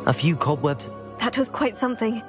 A few cobwebs. That was quite something.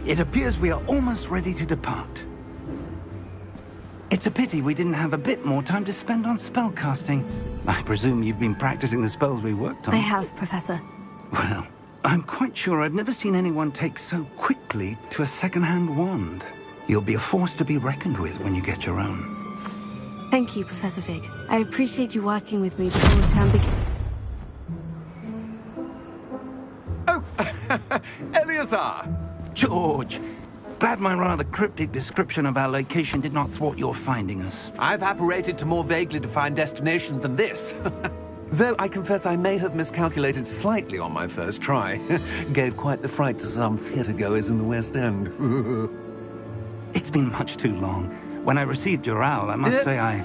It appears we are almost ready to depart. It's a pity we didn't have a bit more time to spend on spellcasting. I presume you've been practicing the spells we worked on. I have, Professor. Well, I'm quite sure I've never seen anyone take so quickly to a second-hand wand. You'll be a force to be reckoned with when you get your own. Thank you, Professor Fig. I appreciate you working with me before the term begins. Oh, Eleazar! George, glad my rather cryptic description of our location did not thwart your finding us. I've apparated to more vaguely defined destinations than this. Though I confess I may have miscalculated slightly on my first try. Gave quite the fright to some theatre-goers in the West End. It's been much too long. When I received your owl, I must say I...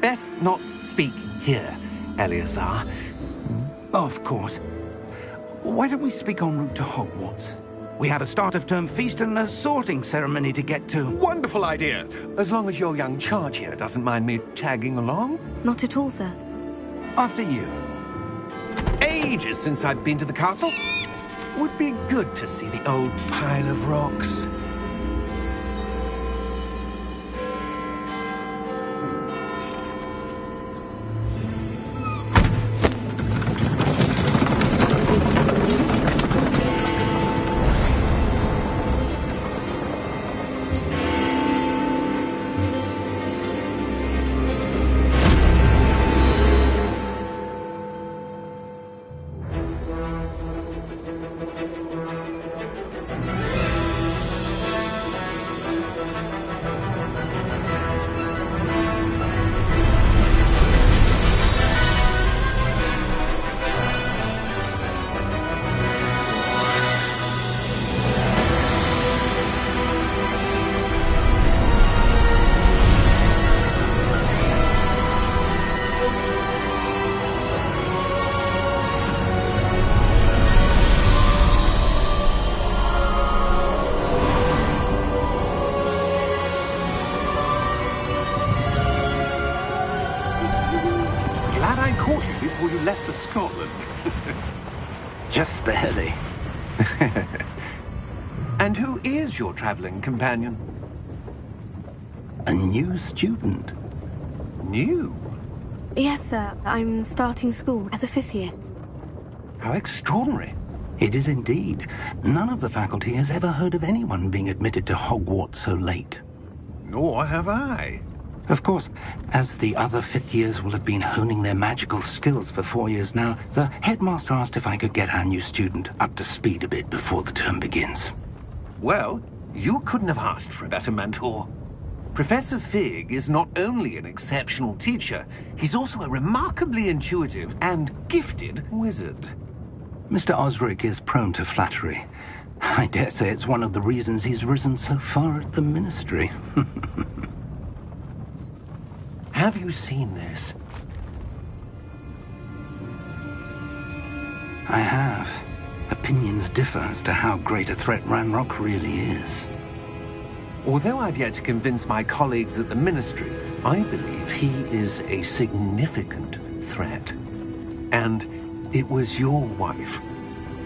Best not speak here, Eleazar. Of course. Why don't we speak en route to Hogwarts? We have a start-of-term feast and a sorting ceremony to get to. Wonderful idea! As long as your young charge here doesn't mind me tagging along. Not at all, sir. After you. Ages since I've been to the castle. Would be good to see the old pile of rocks. Before you left for Scotland. Just barely. And who is your traveling companion? A new student. New? Yes, sir. I'm starting school as a 5th year. How extraordinary. It is indeed. None of the faculty has ever heard of anyone being admitted to Hogwarts so late. Nor have I. Of course, as the other 5th years will have been honing their magical skills for 4 years now, the headmaster asked if I could get our new student up to speed a bit before the term begins. Well, you couldn't have asked for a better mentor. Professor Fig is not only an exceptional teacher, he's also a remarkably intuitive and gifted wizard. Mr. Osric is prone to flattery. I dare say it's one of the reasons he's risen so far at the Ministry. Have you seen this? I have. Opinions differ as to how great a threat Ranrock really is. Although I've yet to convince my colleagues at the Ministry, I believe he is a significant threat. And it was your wife,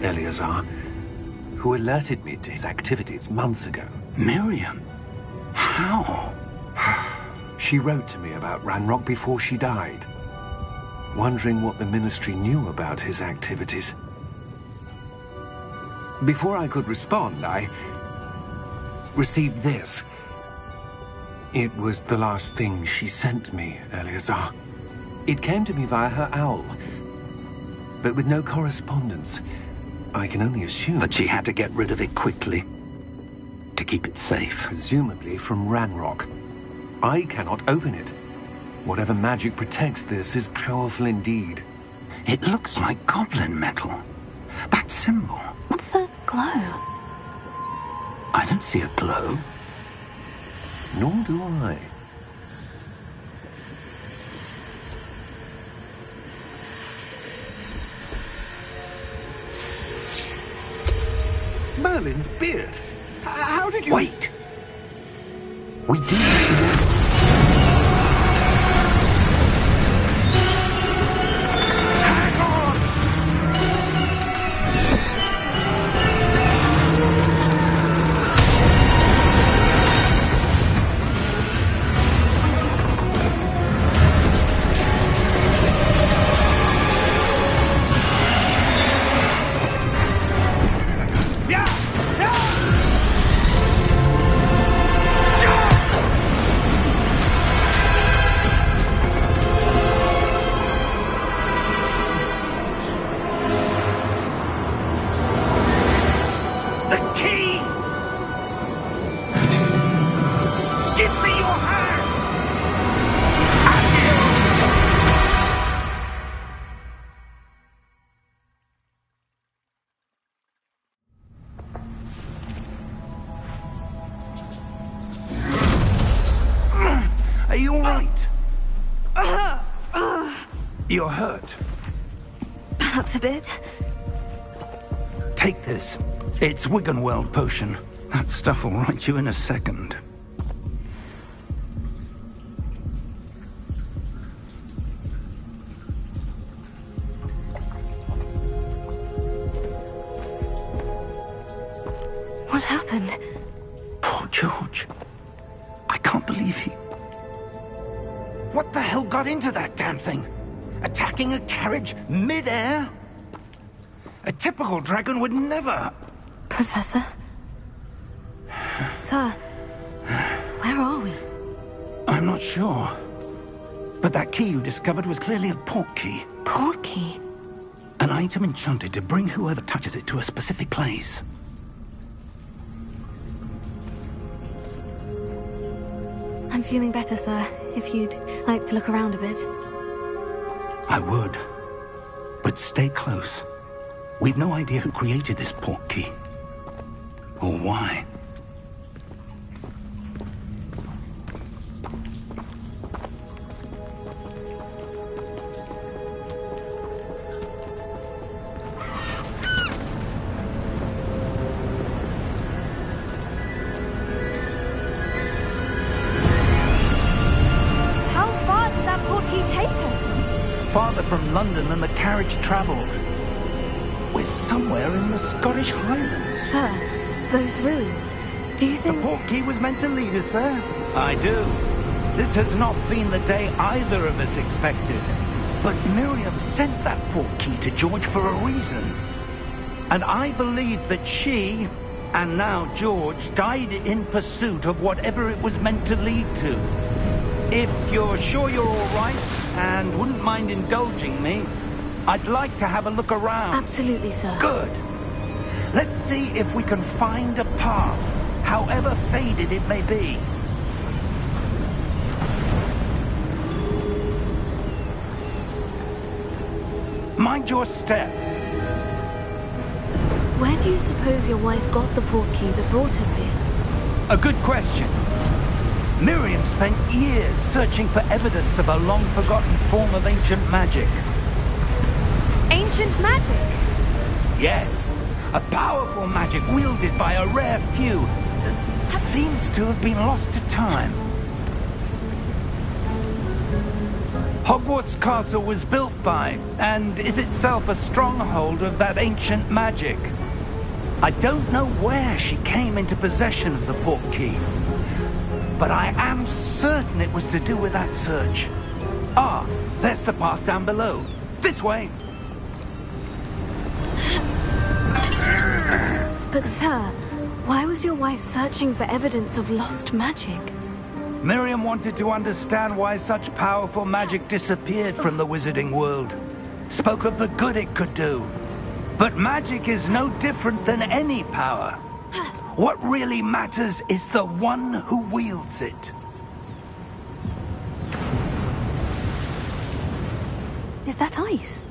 Eleazar, who alerted me to his activities months ago. Miriam? How? She wrote to me about Ranrock before she died, wondering what the Ministry knew about his activities. Before I could respond, I received this. It was the last thing she sent me, Eleazar. It came to me via her owl, but with no correspondence. I can only assume That she had to get rid of it quickly, to keep it safe. presumably from Ranrock. I cannot open it. Whatever magic protects this is powerful indeed. It looks like goblin metal. That symbol. What's the glow? I don't see a glow. Nor do I. Merlin's beard. How did you... Wait! We do... Are you all right? You're hurt. Perhaps a bit. Take this. It's Wiggenweld potion. That stuff will right you in a second. What happened? Poor George. I can't believe he... What the hell got into that damn thing? Attacking a carriage mid-air? A typical dragon would never... Professor? Sir, where are we? I'm not sure. But that key you discovered was clearly a port key. Port key? An item enchanted to bring whoever touches it to a specific place. I'm feeling better, sir. If you'd like to look around a bit. I would. But stay close. We've no idea who created this port key. Or why. Farther from London than the carriage travelled. We're somewhere in the Scottish Highlands. Sir, those ruins. Do you think... The port key was meant to lead us there? I do. This has not been the day either of us expected. But Miriam sent that port key to George for a reason. And I believe that she, and now George, died in pursuit of whatever it was meant to lead to. If you're sure you're all right, and wouldn't mind indulging me, I'd like to have a look around. Absolutely, sir. Good. Let's see if we can find a path, however faded it may be. Mind your step. Where do you suppose your wife got the port key that brought us here? A good question. Miriam spent years searching for evidence of a long-forgotten form of ancient magic. Ancient magic? Yes, a powerful magic wielded by a rare few that seems to have been lost to time. Hogwarts Castle was built by, and is itself a stronghold of that ancient magic. I don't know where she came into possession of the port key, but I am certain it was to do with that search. Ah, there's the path down below. This way. But sir, why was your wife searching for evidence of lost magic? Miriam wanted to understand why such powerful magic disappeared from the wizarding world. Spoke of the good it could do. But magic is no different than any power. What really matters is the one who wields it. Is that ice?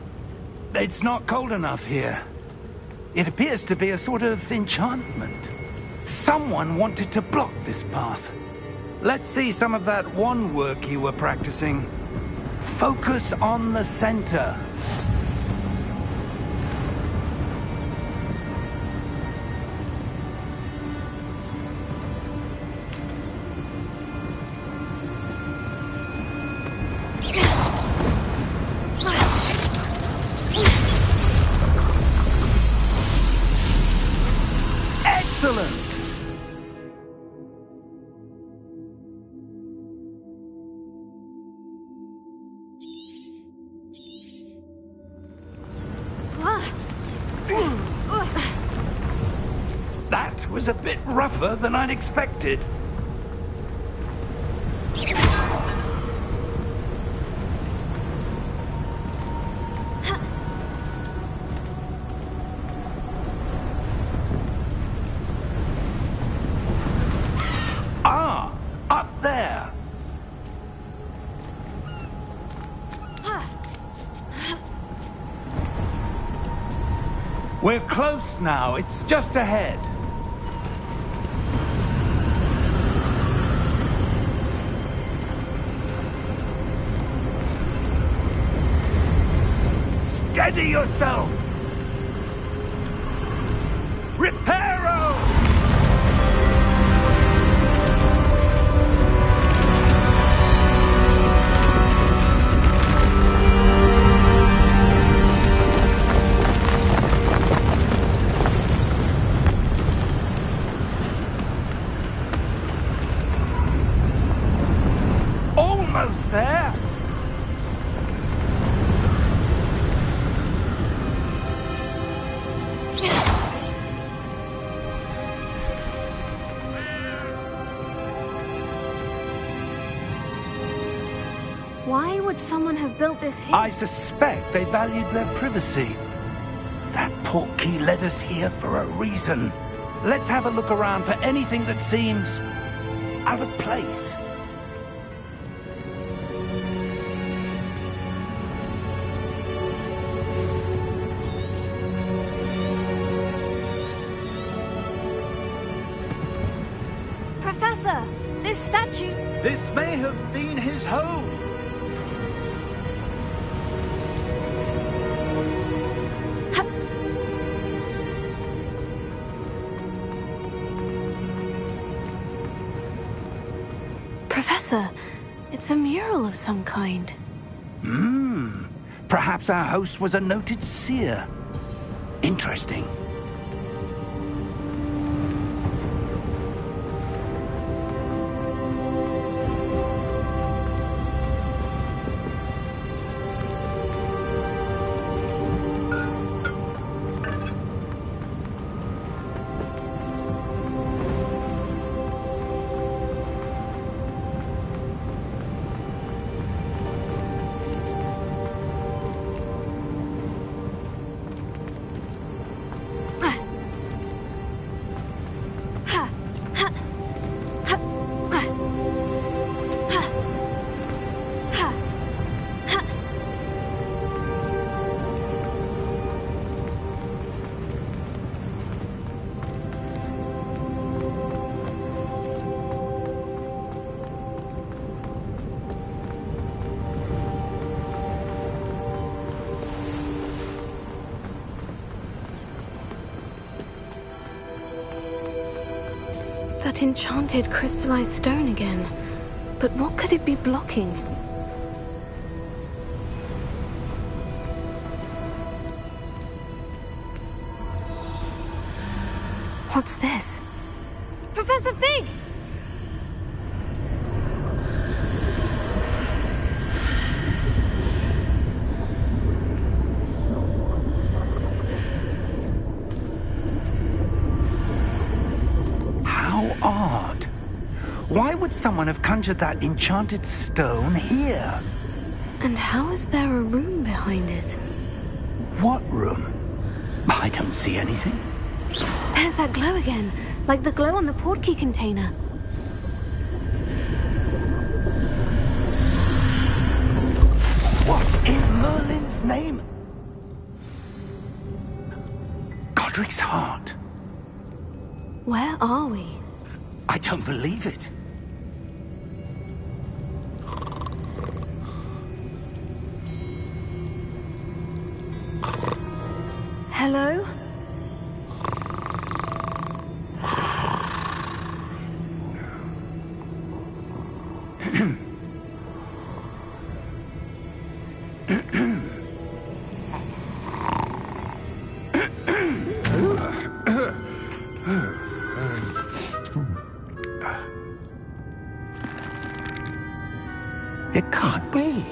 It's not cold enough here. It appears to be a sort of enchantment. Someone wanted to block this path. Let's see some of that wand work you were practicing. Focus on the center. Excellent! That was a bit rougher than I'd expected. Ah, up there. We're close now. It's just ahead. Steady yourself! Reparo! Almost there! Why would someone have built this here? I suspect they valued their privacy. That portkey led us here for a reason. Let's have a look around for anything that seems out of place. Professor, this statue... This may have been his home. Professor, it's a mural of some kind. Perhaps our host was a noted seer. Interesting. That enchanted crystallized stone again. But what could it be blocking? What's this? Professor Fig! How odd. Why would someone have conjured that enchanted stone here? And how is there a room behind it? What room? I don't see anything. There's that glow again, like the glow on the portkey container. What in Merlin's name? Godric's heart. Where are we? I don't believe it. Hello? It can't be.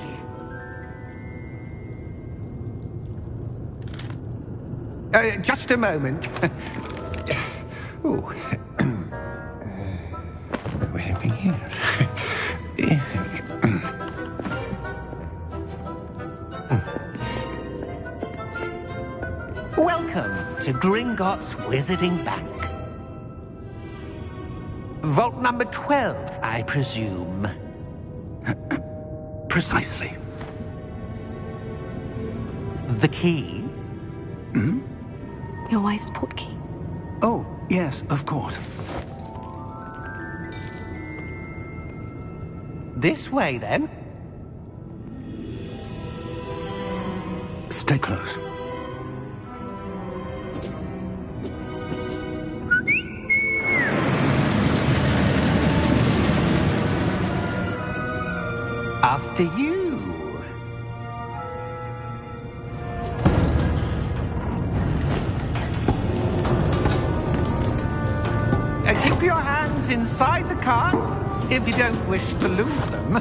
Just a moment. Oh. Where are we here? Welcome to Gringotts Wizarding Bank. Vault number 12, I presume. Precisely. The key? Your wife's portkey. Oh, yes, of course. This way, then. Stay close. After you. Keep your hands inside the cart if you don't wish to lose them.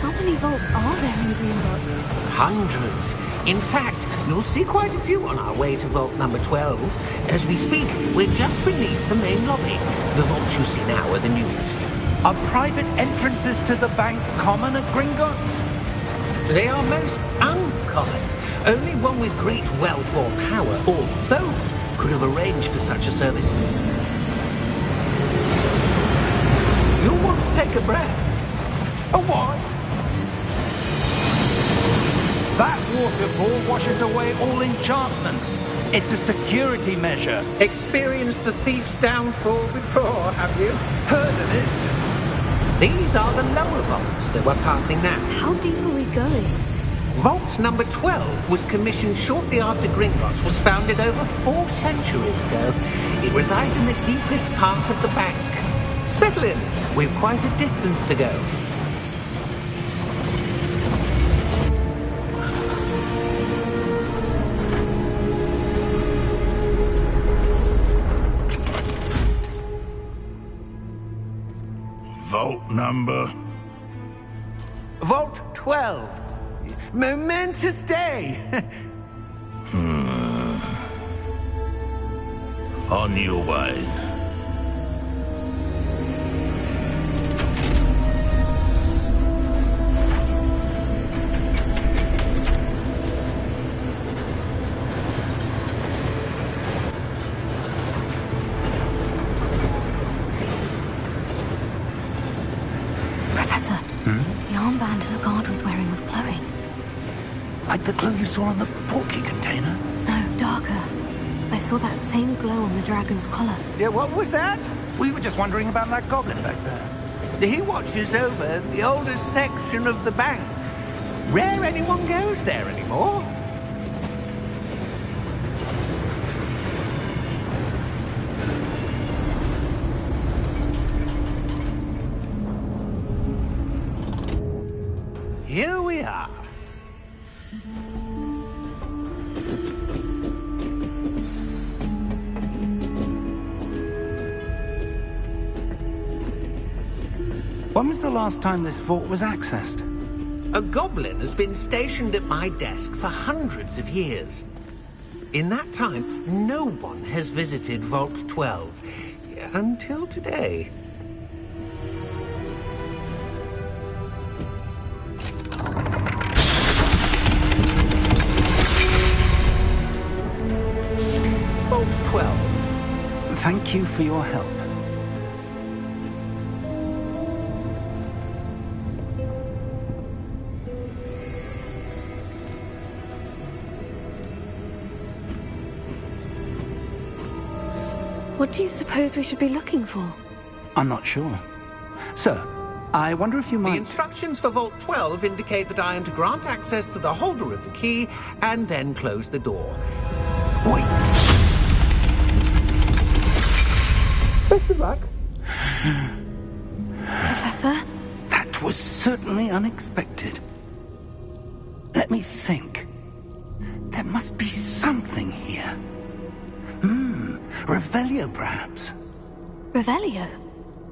How many vaults are there in Gringotts? Hundreds. In fact, you'll see quite a few on our way to vault number 12. As we speak, we're just beneath the main lobby. The vaults you see now are the newest. Are private entrances to the bank common at Gringotts? They are most uncommon. Only one with great wealth or power, or both, could have arranged for such a service. You'll want to take a breath. A what? That waterfall washes away all enchantments. It's a security measure. Experienced the thief's downfall before, have you? Heard of it? These are the lower vaults that we're passing now. How deep are we going? Vault number 12 was commissioned shortly after Gringotts was founded over 4 centuries ago. It resides in the deepest part of the bank. Settle in. We've quite a distance to go. Vault number? Vault 12. Momentous day. On your way. Professor, the armband the guard was wearing was glowing. Like the glow you saw on the portkey container? No, darker. I saw that same glow on the dragon's collar. Yeah, what was that? We were just wondering about that goblin back there. He watches over the oldest section of the bank. Rare anyone goes there anymore. Here we are. When was the last time this vault was accessed? A goblin has been stationed at my desk for hundreds of years. In that time, no one has visited Vault 12. Until today. Vault 12. Thank you for your help. What do you suppose we should be looking for? I'm not sure. Sir, I wonder if you might... The instructions for Vault 12 indicate that I am to grant access to the holder of the key and then close the door. Wait! Best of luck. Professor? That was certainly unexpected. Let me think. There must be something here. Revelio, perhaps? Revelio?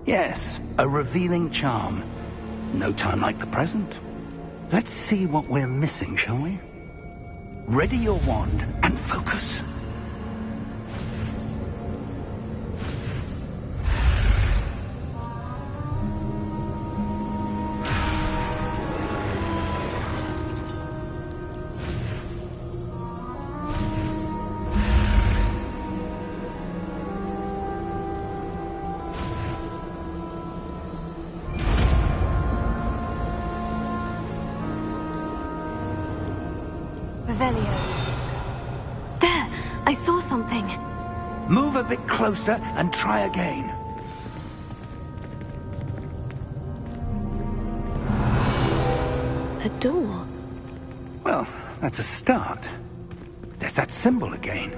Yes, a revealing charm. No time like the present. Let's see what we're missing, shall we? Ready your wand and focus. Revelio. There! I saw something. Move a bit closer and try again. A door. Well, that's a start. There's that symbol again.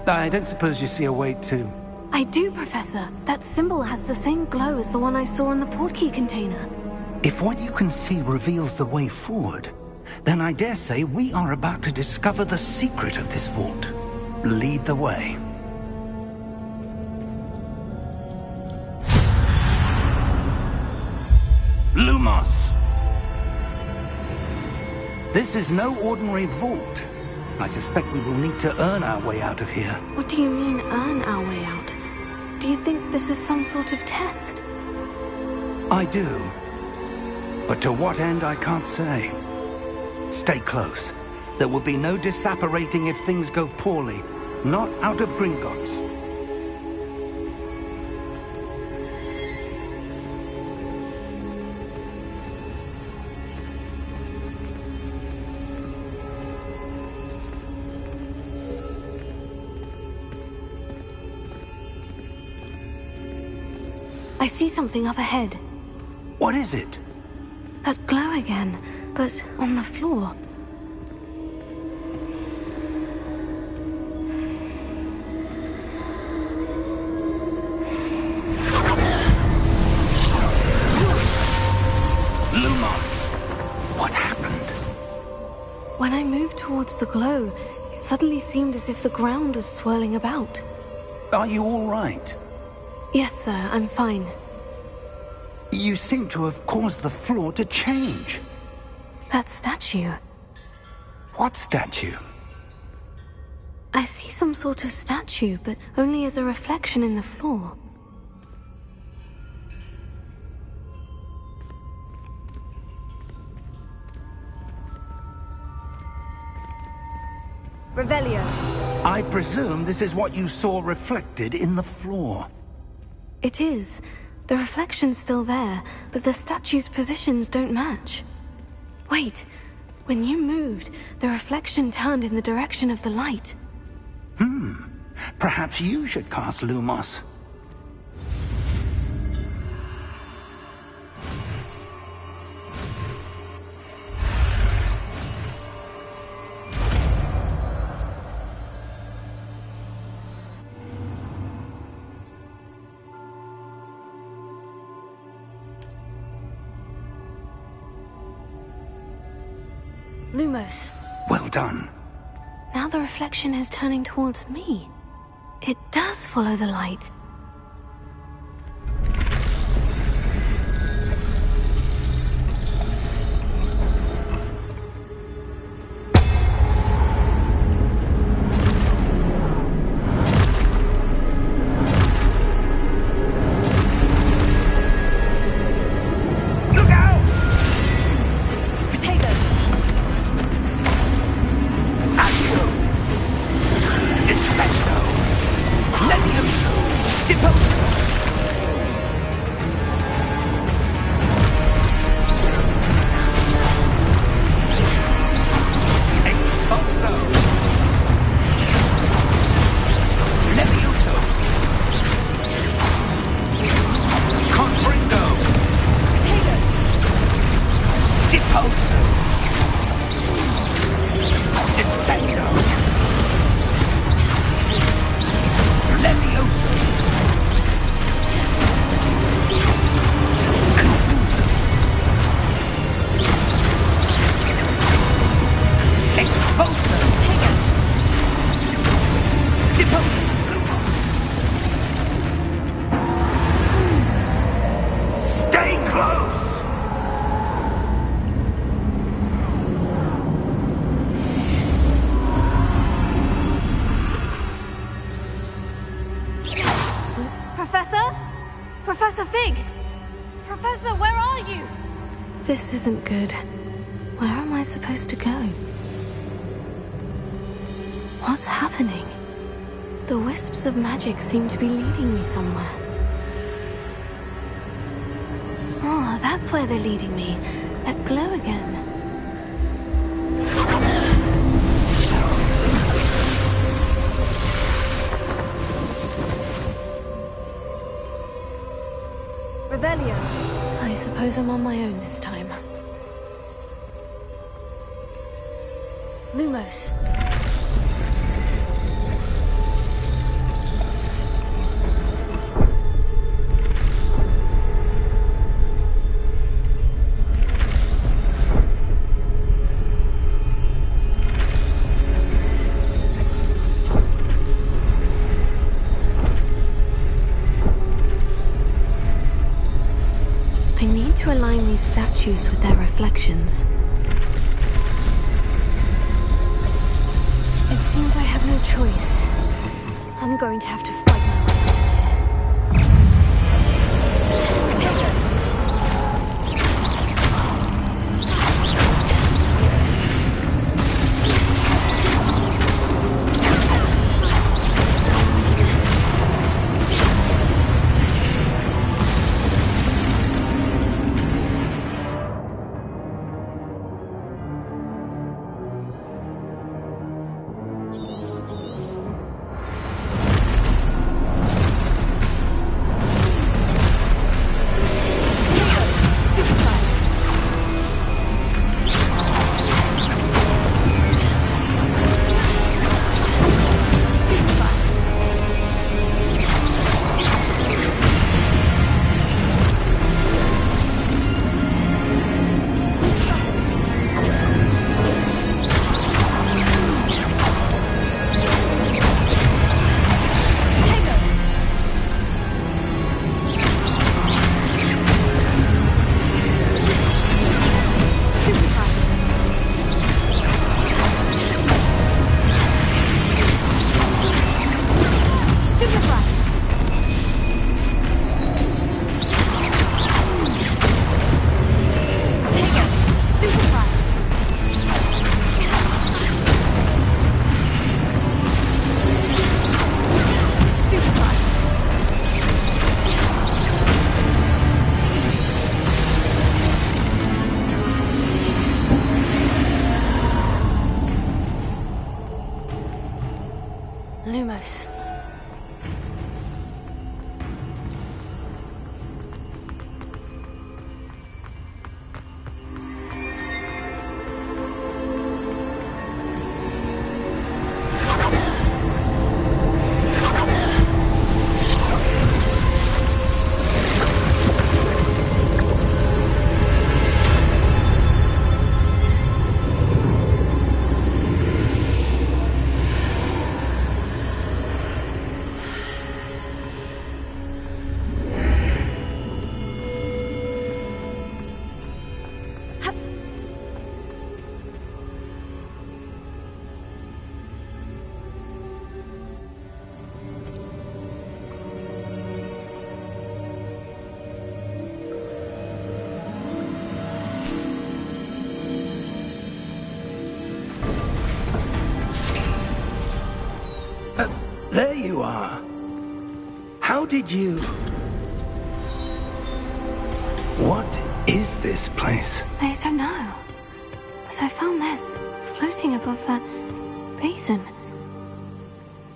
I don't suppose you see a way to... I do, Professor. That symbol has the same glow as the one I saw in the portkey container. If what you can see reveals the way forward, then I dare say we are about to discover the secret of this vault. Lead the way. Lumos! This is no ordinary vault. I suspect we will need to earn our way out of here. What do you mean, earn our way out? Do you think this is some sort of test? I do. But to what end, I can't say. Stay close. There will be no disapparating if things go poorly. Not out of Gringotts. I see something up ahead. What is it? That glow again, but on the floor. Lumos! What happened? When I moved towards the glow, it suddenly seemed as if the ground was swirling about. Are you all right? Yes, sir, I'm fine. You seem to have caused the floor to change. That statue. What statue? I see some sort of statue, but only as a reflection in the floor. Revelio. I presume this is what you saw reflected in the floor. It is. The reflection's still there, but the statue's positions don't match. Wait. When you moved, the reflection turned in the direction of the light. Perhaps you should cast Lumos. Lumos. Well done. Now the reflection is turning towards me. It does follow the light. Professor? Professor Fig! Professor, where are you? This isn't good. Where am I supposed to go? What's happening? The wisps of magic seem to be leading me somewhere. Ah, that's where they're leading me. That glow again. Revelio. I suppose I'm on my own this time. Lumos. I need to align these statues with their reflections. It seems I have no choice. I'm going to have to fight my way out of here. Potato. Lumos. There you are. How did you... What is this place? I don't know. But I found this floating above that basin.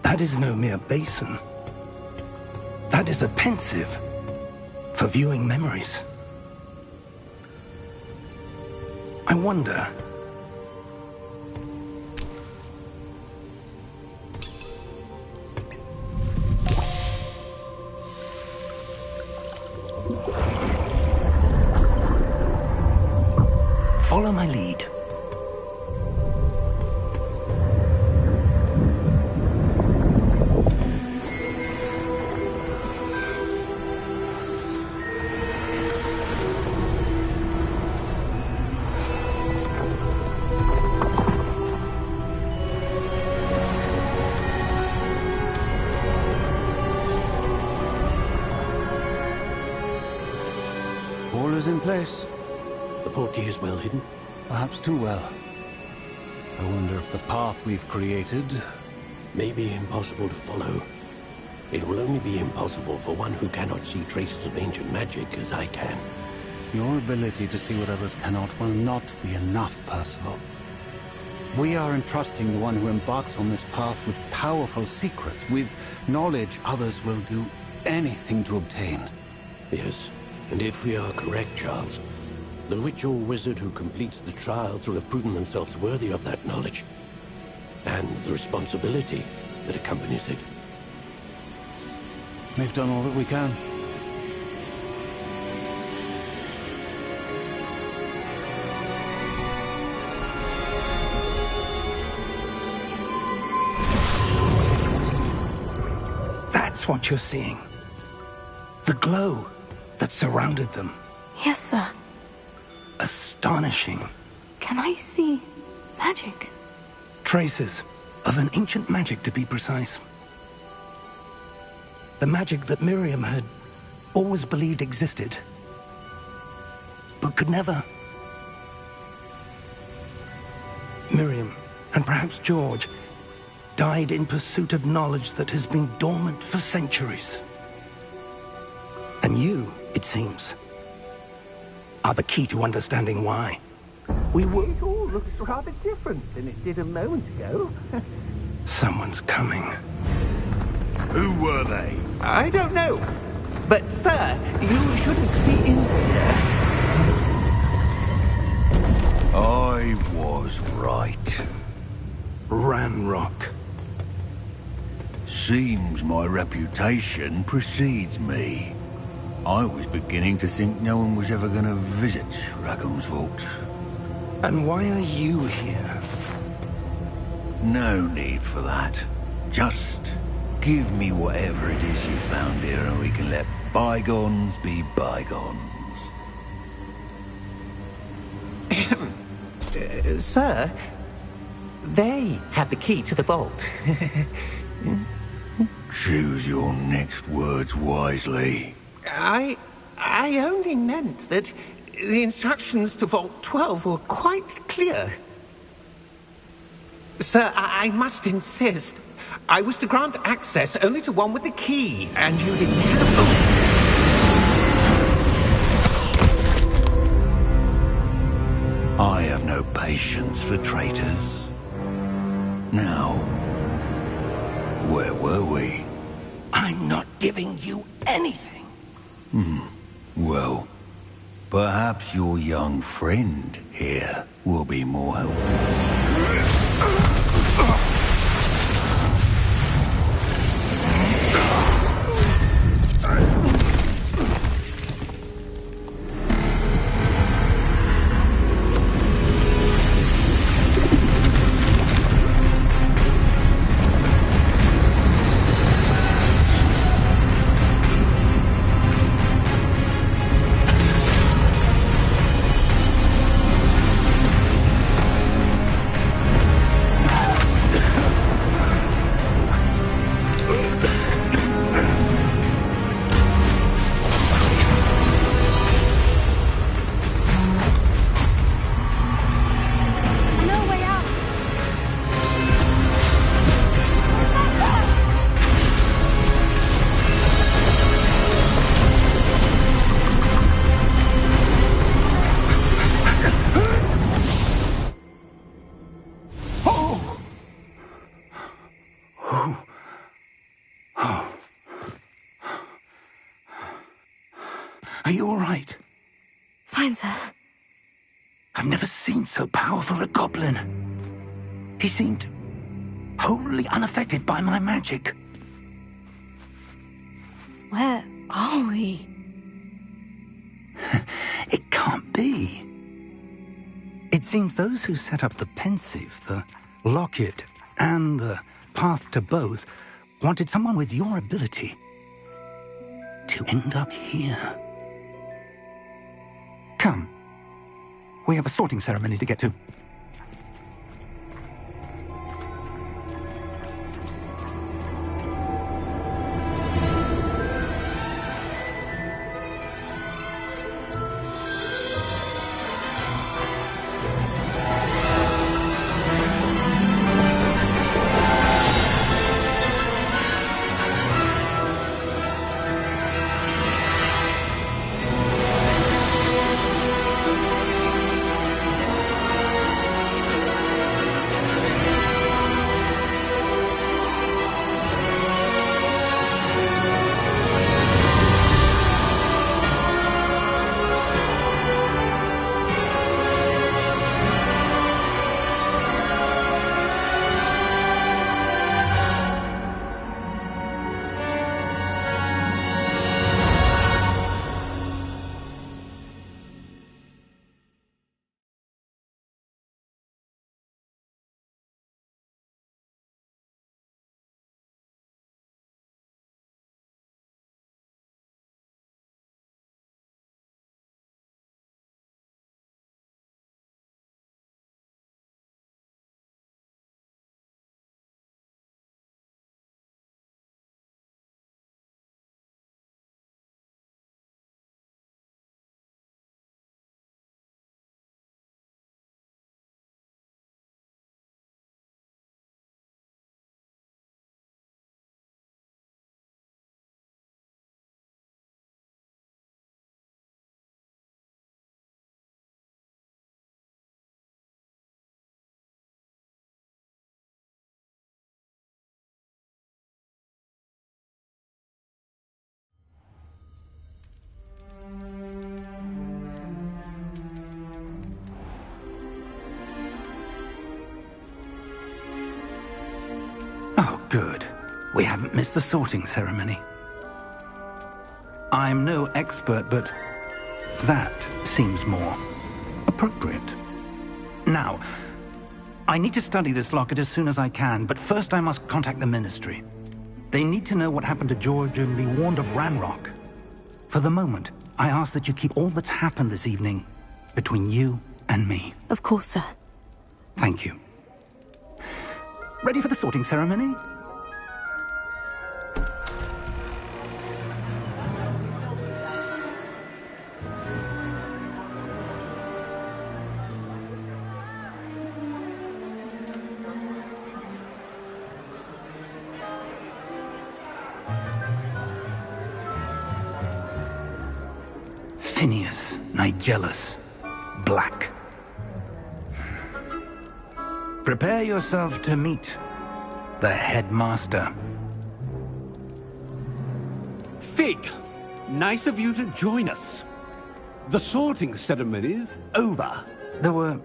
That is no mere basin. That is a pensive for viewing memories. I wonder... Follow my lead. All is in place. The portkey is well hidden? Perhaps too well. I wonder if the path we've created... may be impossible to follow. It will only be impossible for one who cannot see traces of ancient magic as I can. Your ability to see what others cannot will not be enough, Percival. We are entrusting the one who embarks on this path with powerful secrets, with knowledge others will do anything to obtain. Yes, and if we are correct, Charles, the witch or wizard who completes the trials will have proven themselves worthy of that knowledge, and the responsibility that accompanies it. We've done all that we can. That's what you're seeing. The glow that surrounded them. Yes, sir. Astonishing. Can I see magic? Traces of an ancient magic, to be precise. The magic that Miriam had always believed existed, but could never. Miriam, and perhaps George, died in pursuit of knowledge that has been dormant for centuries. And you, it seems, are the key to understanding why. We were... It all looks rather different than it did a moment ago. Someone's coming. Who were they? I don't know. But, sir, you shouldn't be in here. I was right. Ranrock. Seems my reputation precedes me. I was beginning to think no one was ever going to visit Rackham's vault. And why are you here? No need for that. Just give me whatever it is you found here and we can let bygones be bygones. Sir, they had the key to the vault. Choose your next words wisely. I only meant that the instructions to Vault 12 were quite clear. Sir, I must insist. I was to grant access only to one with the key, and you didn't have I have no patience for traitors. Now, where were we? I'm not giving you anything. Well, perhaps your young friend here will be more helpful. Are you all right? Fine, sir. I've never seen so powerful a goblin. He seemed wholly unaffected by my magic. Where are we? It can't be. It seems those who set up the pensive, the locket, and the path to both wanted someone with your ability to end up here. Come. We have a sorting ceremony to get to. Oh, good. We haven't missed the sorting ceremony. I'm no expert, but that seems more appropriate. Now, I need to study this locket as soon as I can, but first I must contact the Ministry. They need to know what happened to George and be warned of Ranrock. For the moment, I ask that you keep all that's happened this evening between you and me. Of course, sir. Thank you. Ready for the sorting ceremony? Phineas, Nigellus, Black. Prepare yourself to meet the headmaster. Fig, nice of you to join us. The sorting ceremony's over. There were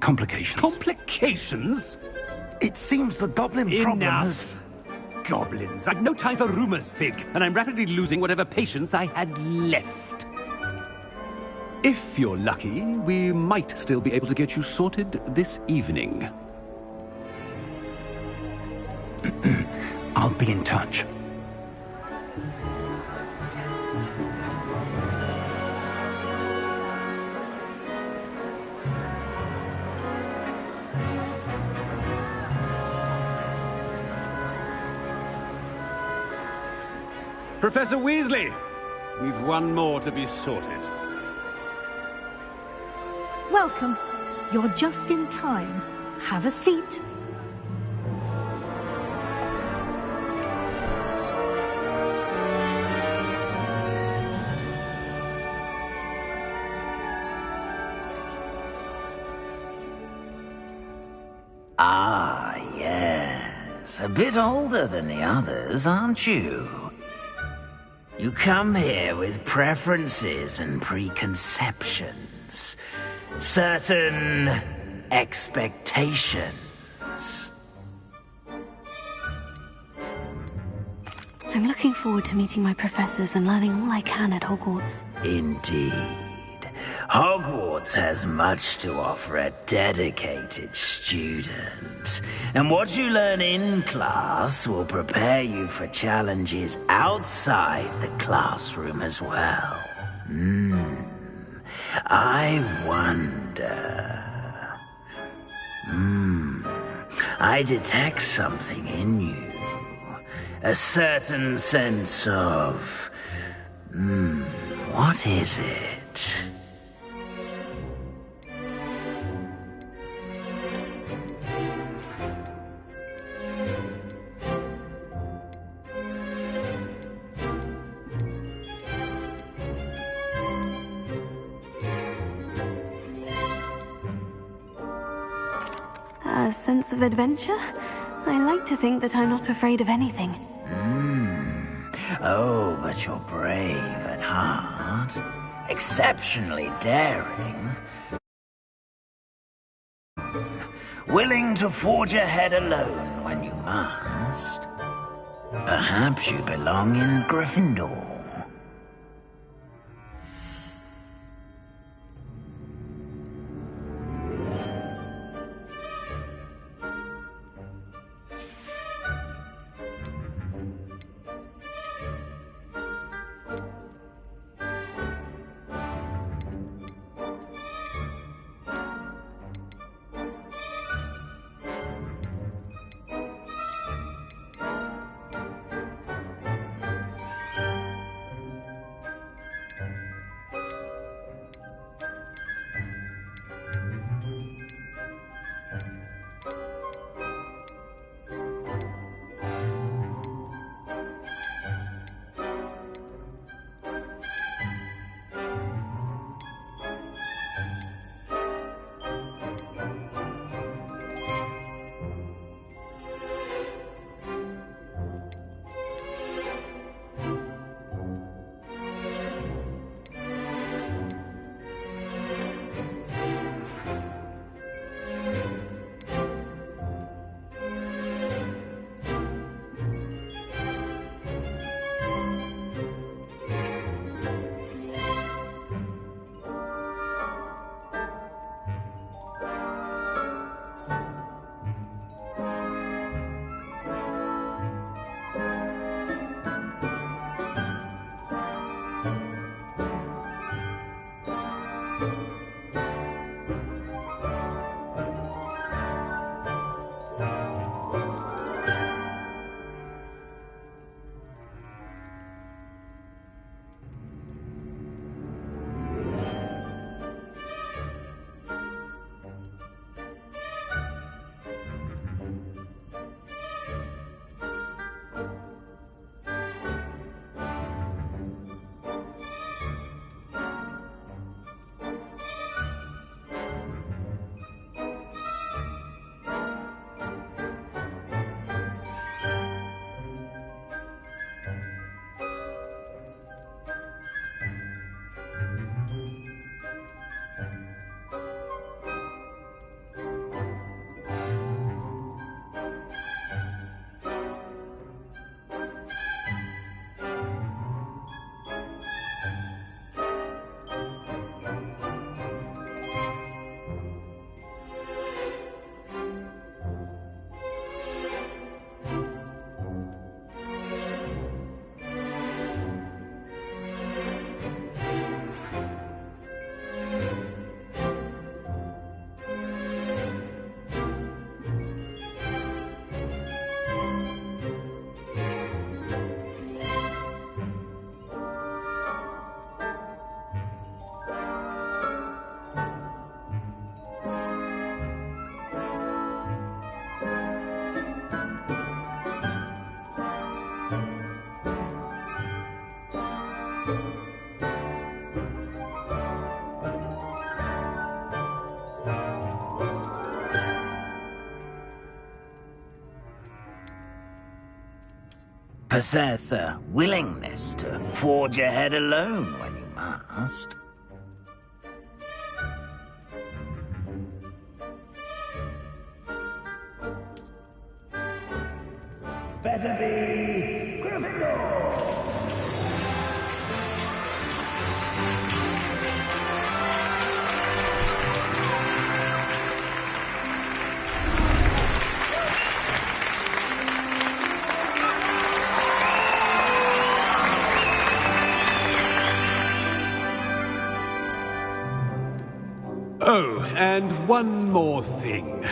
complications. Complications? It seems the goblin problem has... Enough! Goblins. I've no time for rumors, Fig, and I'm rapidly losing whatever patience I had left. If you're lucky, we might still be able to get you sorted this evening. I'll be in touch. Professor Weasley, we've one more to be sorted. Welcome. You're just in time. Have a seat. Ah, yes. A bit older than the others, aren't you? You come here with preferences and preconceptions. Certain expectations. I'm looking forward to meeting my professors and learning all I can at Hogwarts. Indeed. Hogwarts has much to offer a dedicated student. And what you learn in class will prepare you for challenges outside the classroom as well. I wonder... I detect something in you. A certain sense of... what is it? A sense of adventure? I like to think that I'm not afraid of anything. Oh, but you're brave at heart. Exceptionally daring. Willing to forge ahead alone when you must. Perhaps you belong in Gryffindor. Possess a willingness to forge ahead alone when you must. Better be Gryffindor! Oh, and one more thing.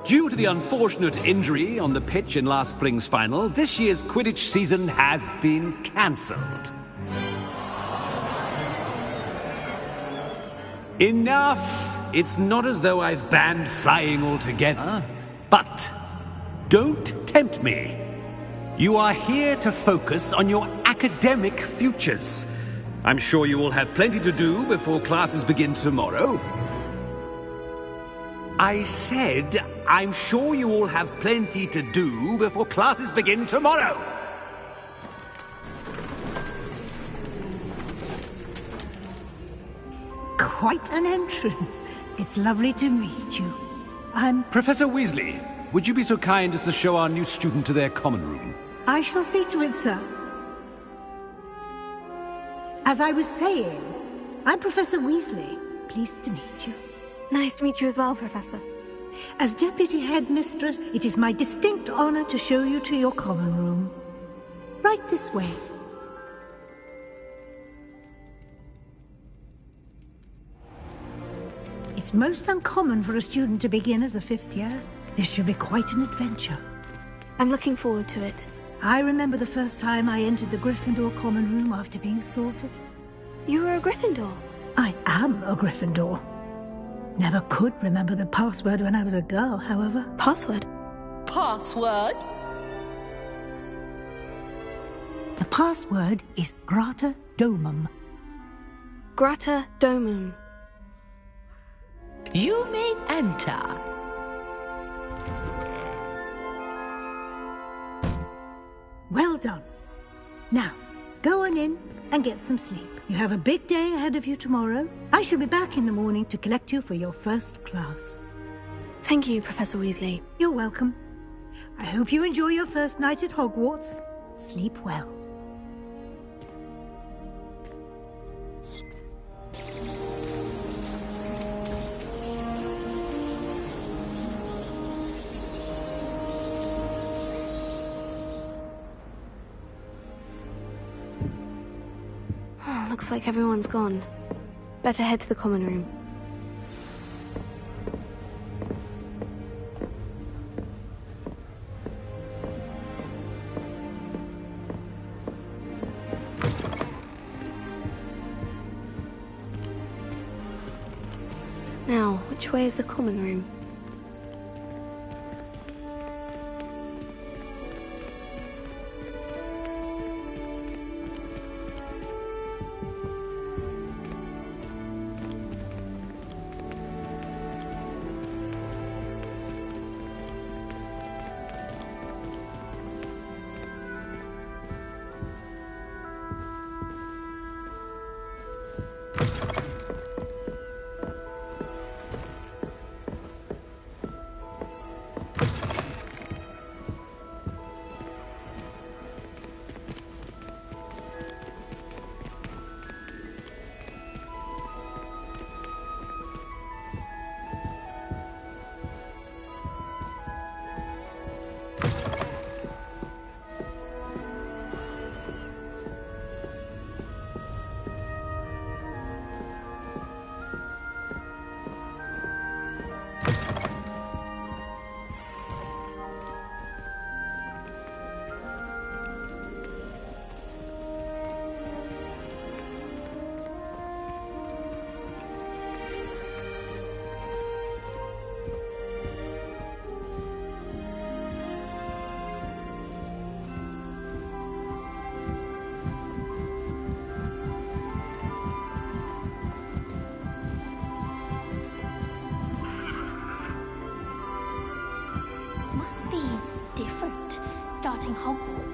Due to the unfortunate injury on the pitch in last spring's final, this year's Quidditch season has been cancelled. Enough! It's not as though I've banned flying altogether, but don't tempt me. You are here to focus on your academic futures. I'm sure you will have plenty to do before classes begin tomorrow. I said, I'm sure you all have plenty to do before classes begin tomorrow. Quite an entrance. It's lovely to meet you. Professor Weasley, would you be so kind as to show our new student to their common room? I shall see to it, sir. As I was saying, I'm Professor Weasley. Pleased to meet you. Nice to meet you as well, Professor. As Deputy Headmistress, it is my distinct honor to show you to your common room. Right this way. It's most uncommon for a student to begin as a fifth year. This should be quite an adventure. I'm looking forward to it. I remember the first time I entered the Gryffindor common room after being sorted. You were a Gryffindor? I am a Gryffindor. Never could remember the password when I was a girl, however. Password? Password? The password is Grata Domum. Grata Domum. You may enter. Well done. Now, go on in and get some sleep. You have a big day ahead of you tomorrow. I shall be back in the morning to collect you for your first class. Thank you, Professor Weasley. You're welcome. I hope you enjoy your first night at Hogwarts. Sleep well. Looks like everyone's gone. Better head to the common room. Now, which way is the common room?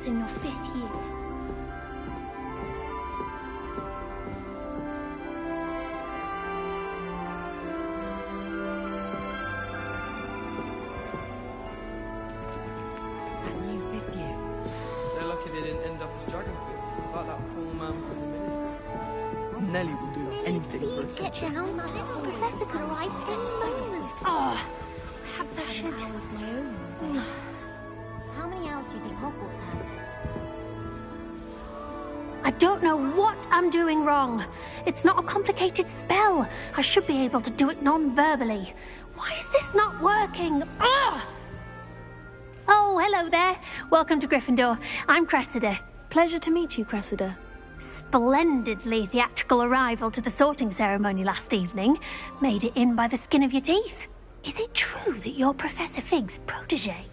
Hogwarts in your 5th year. They're lucky they didn't end up as Dragonfly, like that poor man from the minute. Nelly will do anything for Please get attention. down. The professor could arrive any moment. Oh, perhaps I should. With my own. How many hours do you think Hogwarts has? I don't know what I'm doing wrong. It's not a complicated spell. I should be able to do it non-verbally. Why is this not working? Ugh! Oh, hello there. Welcome to Gryffindor. I'm Cressida. Pleasure to meet you, Cressida. Splendidly theatrical arrival to the sorting ceremony last evening. Made it in by the skin of your teeth. Is it true that you're Professor Fig's protege?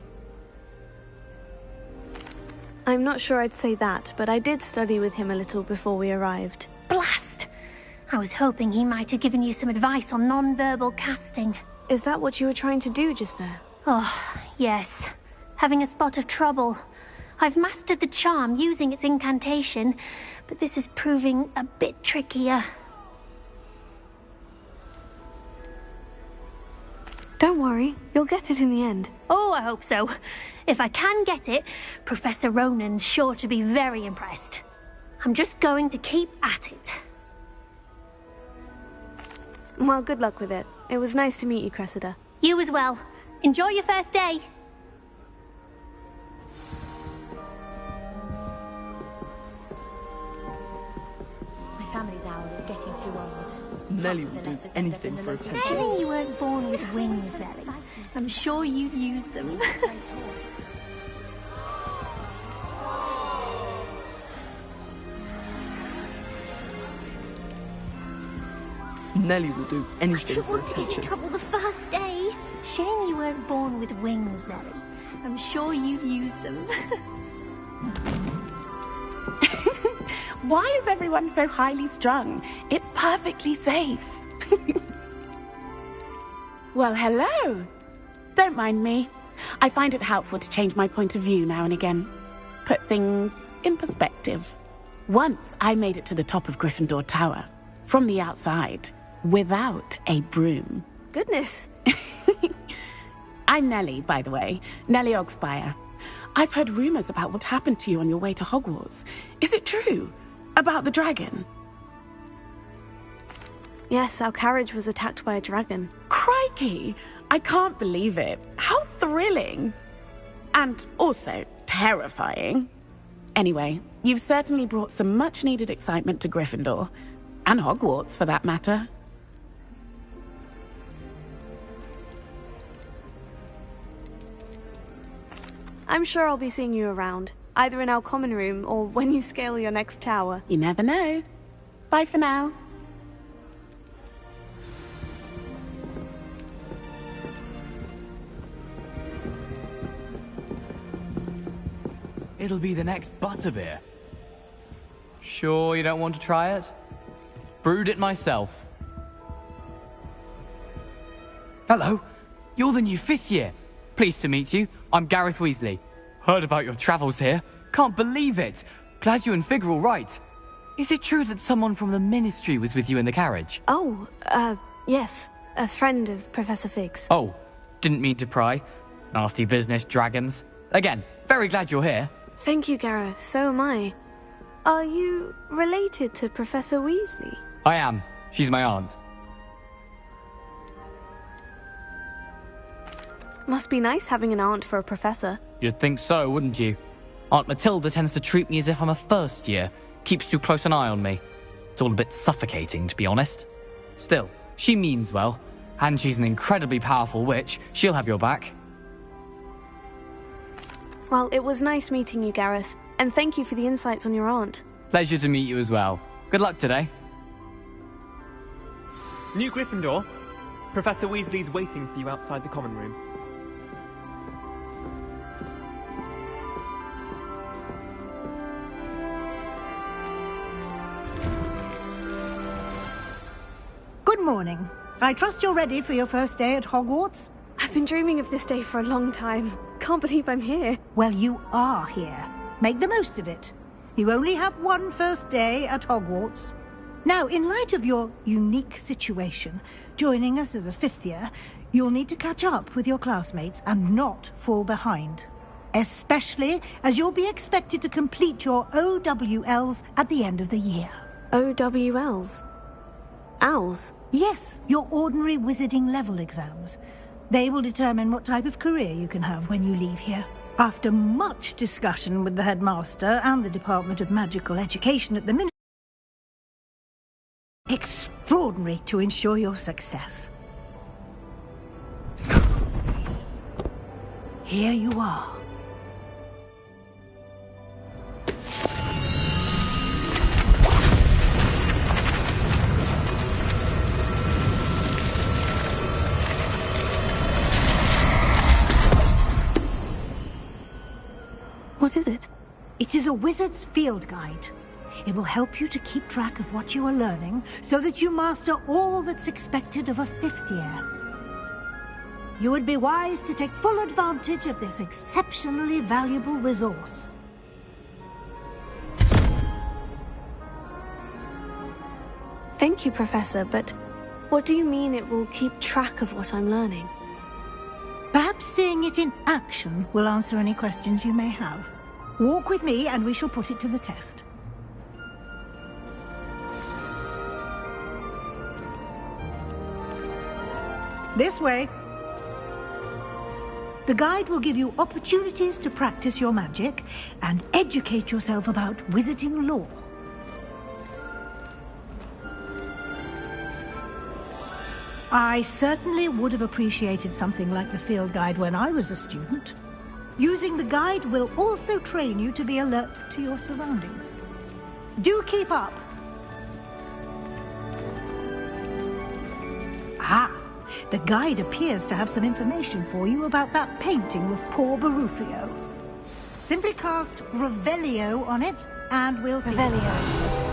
I'm not sure I'd say that, but I did study with him a little before we arrived. Blast! I was hoping he might have given you some advice on non-verbal casting. Is that what you were trying to do just there? Oh, yes. Having a spot of trouble. I've mastered the charm using its incantation, but this is proving a bit trickier. Don't worry, you'll get it in the end. Oh, I hope so. If I can get it, Professor Ronan's sure to be very impressed. I'm just going to keep at it. Well, good luck with it. It was nice to meet you, Cressida. You as well. Enjoy your first day. My family's owl is getting too old. Nelly will do anything for attention. Telling you weren't born with wings, Nelly. I'm sure you'd use them. Nelly will do anything for I don't want to get in attention. trouble the first day. Shame you weren't born with wings, Nelly. I'm sure you'd use them. Why is everyone so highly strung? It's perfectly safe. Well, hello. Don't mind me. I find it helpful to change my point of view now and again. Put things in perspective. Once I made it to the top of Gryffindor Tower, from the outside, without a broom. Goodness. I'm Nellie, by the way. Nellie Ogspire. I've heard rumors about what happened to you on your way to Hogwarts. Is it true? About the dragon? Yes, our carriage was attacked by a dragon. Crikey! I can't believe it. How thrilling! And also terrifying. Anyway, you've certainly brought some much-needed excitement to Gryffindor. And Hogwarts, for that matter. I'm sure I'll be seeing you around, either in our common room or when you scale your next tower. You never know. Bye for now. It'll be the next butterbeer. Sure you don't want to try it? Brewed it myself. Hello, you're the new 5th year. Pleased to meet you. I'm Gareth Weasley. Heard about your travels here. Can't believe it. Glad you and Fig are all right. Is it true that someone from the Ministry was with you in the carriage? Oh, yes. A friend of Professor Fig's. Oh, didn't mean to pry. Nasty business, dragons. Again, very glad you're here. Thank you, Gareth. So am I. Are you related to Professor Weasley? I am. She's my aunt. Must be nice having an aunt for a professor. You'd think so, wouldn't you? Aunt Matilda tends to treat me as if I'm a first year. Keeps too close an eye on me. It's all a bit suffocating, to be honest. Still, she means well. And she's an incredibly powerful witch. She'll have your back. Well, it was nice meeting you, Gareth. And thank you for the insights on your aunt. Pleasure to meet you as well. Good luck today. New Gryffindor. Professor Weasley's waiting for you outside the common room. Good morning. I trust you're ready for your first day at Hogwarts? I've been dreaming of this day for a long time. Can't believe I'm here. Well, you are here. Make the most of it. You only have one first day at Hogwarts. Now, in light of your unique situation, joining us as a fifth year, you'll need to catch up with your classmates and not fall behind. Especially as you'll be expected to complete your OWLs at the end of the year. OWLs? Owls? Yes, your ordinary wizarding level exams. They will determine what type of career you can have when you leave here. After much discussion with the headmaster and the Department of Magical Education at the Ministry, extraordinary to ensure your success. Here you are. What is it? It is a wizard's field guide. It will help you to keep track of what you are learning so that you master all that's expected of a fifth year. You would be wise to take full advantage of this exceptionally valuable resource. Thank you, Professor, but what do you mean it will keep track of what I'm learning? Perhaps seeing it in action will answer any questions you may have. Walk with me and we shall put it to the test. This way. The guide will give you opportunities to practice your magic and educate yourself about wizarding lore. I certainly would have appreciated something like the field guide when I was a student. Using the guide will also train you to be alert to your surroundings. Do keep up! Ah, the guide appears to have some information for you about that painting of poor Barufio. Simply cast Revelio on it, and we'll see. Revelio.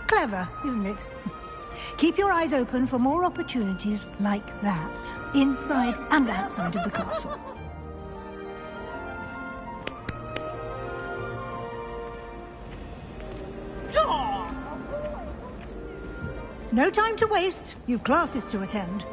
Clever, isn't it? Keep your eyes open for more opportunities like that, inside and outside of the castle. No time to waste. You've classes to attend.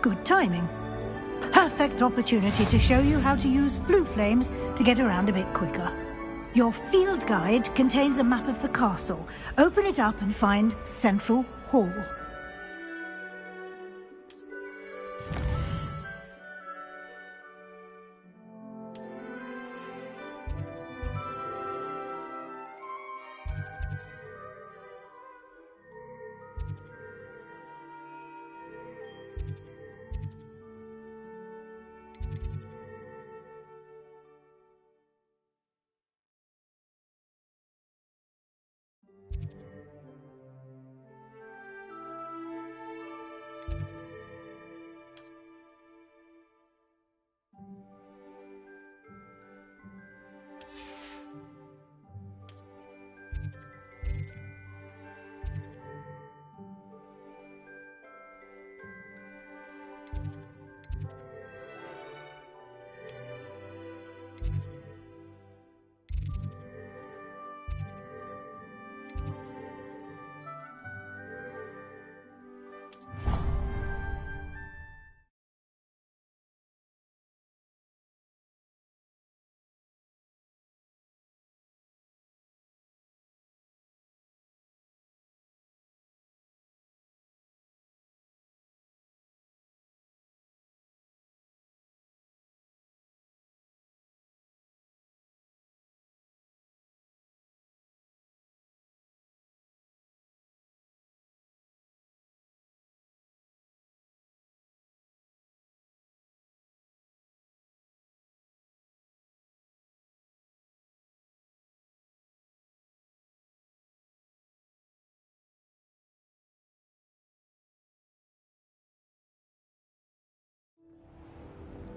Good timing. Perfect opportunity to show you how to use flue flames to get around a bit quicker. Your field guide contains a map of the castle. Open it up and find Central Hall.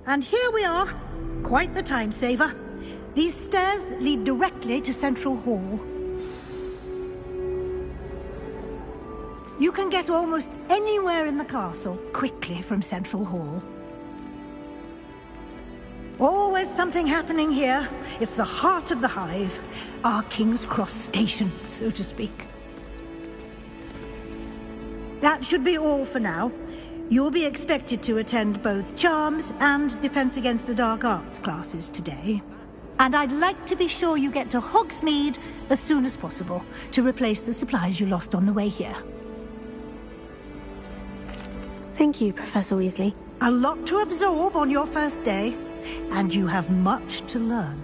And here we are. Quite the time saver. These stairs lead directly to Central Hall. You can get almost anywhere in the castle quickly from Central Hall. Always something happening here. It's the heart of the hive. Our King's Cross station, so to speak. That should be all for now. You'll be expected to attend both Charms and Defense Against the Dark Arts classes today. And I'd like to be sure you get to Hogsmeade as soon as possible to replace the supplies you lost on the way here. Thank you, Professor Weasley. A lot to absorb on your first day, and you have much to learn.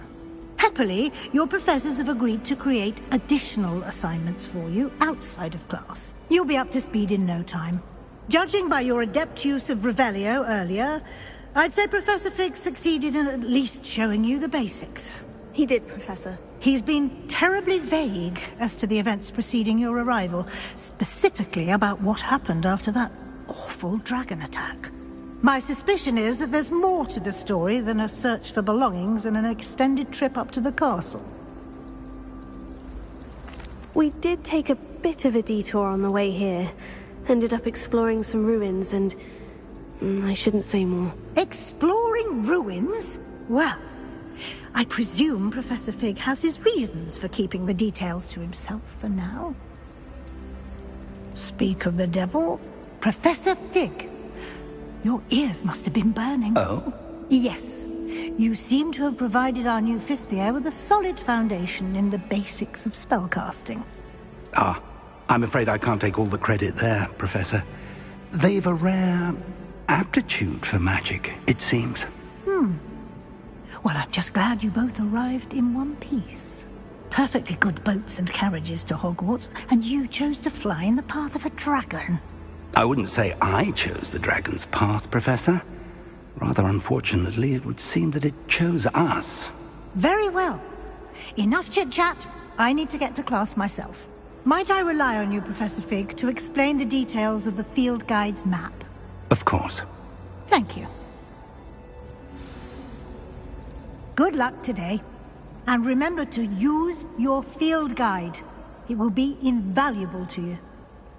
Happily, your professors have agreed to create additional assignments for you outside of class. You'll be up to speed in no time. Judging by your adept use of Revelio earlier, I'd say Professor Fig succeeded in at least showing you the basics. He did, Professor. He's been terribly vague as to the events preceding your arrival, specifically about what happened after that awful dragon attack. My suspicion is that there's more to the story than a search for belongings and an extended trip up to the castle. We did take a bit of a detour on the way here. Ended up exploring some ruins and... I shouldn't say more. Exploring ruins? Well, I presume Professor Fig has his reasons for keeping the details to himself for now. Speak of the devil, Professor Fig. Your ears must have been burning. Oh? Yes. You seem to have provided our new fifth year with a solid foundation in the basics of spellcasting. Ah, I'm afraid I can't take all the credit there, Professor. They've a rare aptitude for magic, it seems. Well, I'm just glad you both arrived in one piece. Perfectly good boats and carriages to Hogwarts, and you chose to fly in the path of a dragon. I wouldn't say I chose the dragon's path, Professor. Rather unfortunately, it would seem that it chose us. Very well. Enough chit-chat. I need to get to class myself. Might I rely on you, Professor Fig, to explain the details of the field guide's map? Of course. Thank you. Good luck today. And remember to use your field guide. It will be invaluable to you.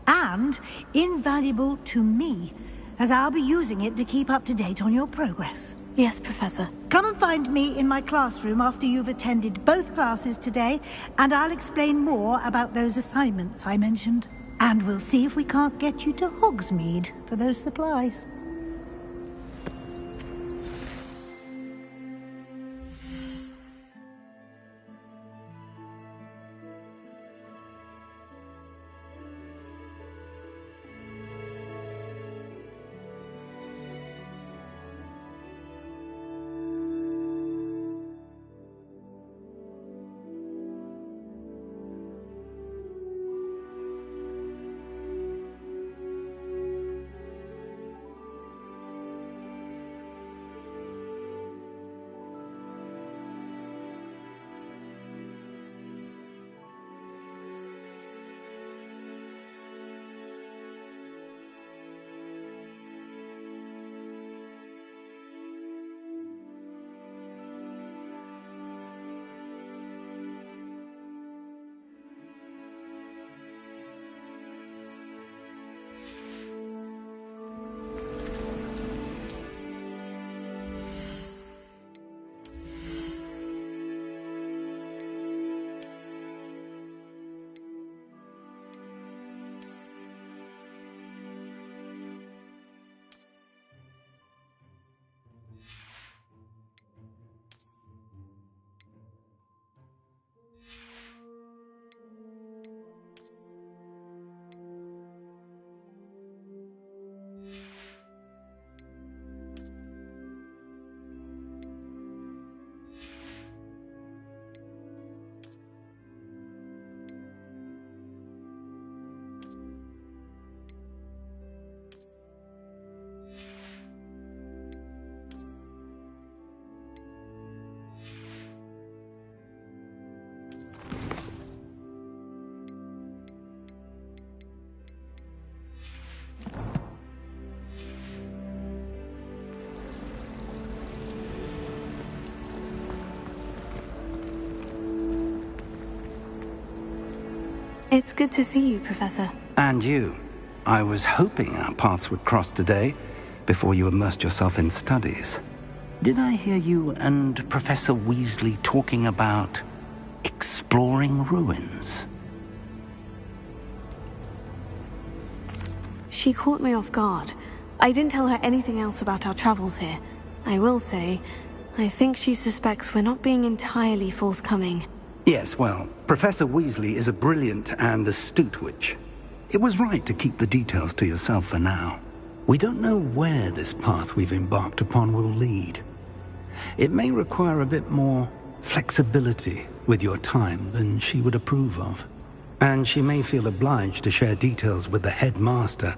And invaluable to me, as I'll be using it to keep up to date on your progress. Yes, Professor. Come and find me in my classroom after you've attended both classes today, and I'll explain more about those assignments I mentioned. And we'll see if we can't get you to Hogsmeade for those supplies. It's good to see you, Professor. And you. I was hoping our paths would cross today, before you immersed yourself in studies. Did I hear you and Professor Weasley talking about exploring ruins? She caught me off guard. I didn't tell her anything else about our travels here. I will say, I think she suspects we're not being entirely forthcoming. Yes, well, Professor Weasley is a brilliant and astute witch. It was right to keep the details to yourself for now. We don't know where this path we've embarked upon will lead. It may require a bit more flexibility with your time than she would approve of. And she may feel obliged to share details with the headmaster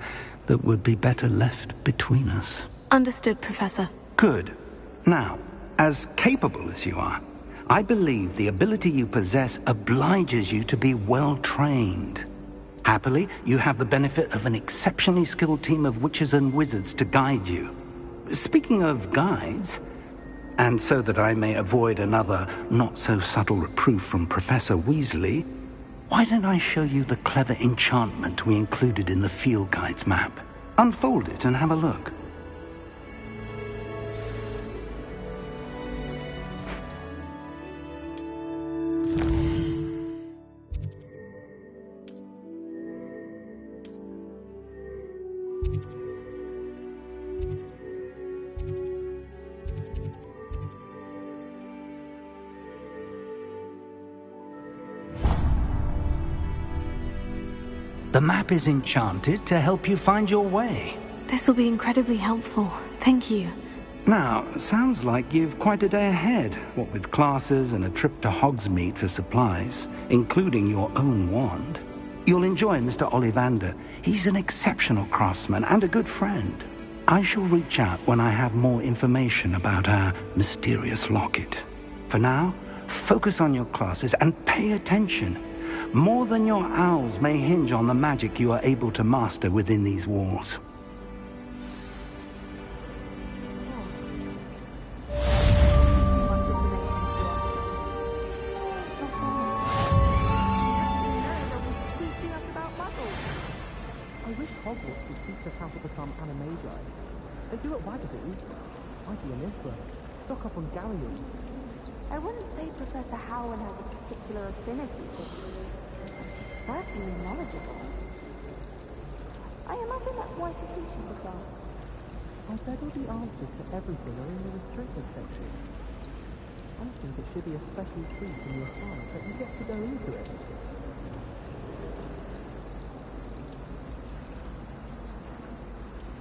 that would be better left between us. Understood, Professor. Good. Now, as capable as you are, I believe the ability you possess obliges you to be well trained. Happily, you have the benefit of an exceptionally skilled team of witches and wizards to guide you. Speaking of guides, and so that I may avoid another not-so-subtle reproof from Professor Weasley, why don't I show you the clever enchantment we included in the field guide's map? Unfold it and have a look. The map is enchanted to help you find your way. This will be incredibly helpful. Thank you. Now, sounds like you've quite a day ahead, what with classes and a trip to Hogsmeade for supplies, including your own wand. You'll enjoy Mr. Ollivander. He's an exceptional craftsman and a good friend. I shall reach out when I have more information about our mysterious locket. For now, focus on your classes and pay attention. More than your owls may hinge on the magic you are able to master within these walls. I wish Hogwarts would teach us how to become animagi. They do at Wagaboo. I'd be an emperor. Stock up on galleons. I wouldn't say Professor Howard has a particular affinity for you. He's certainly knowledgeable. I imagine that's why she teaches the class. I bet all the answers to everything are in the restricted section. I think it should be a special treat in your class that you get to go into it.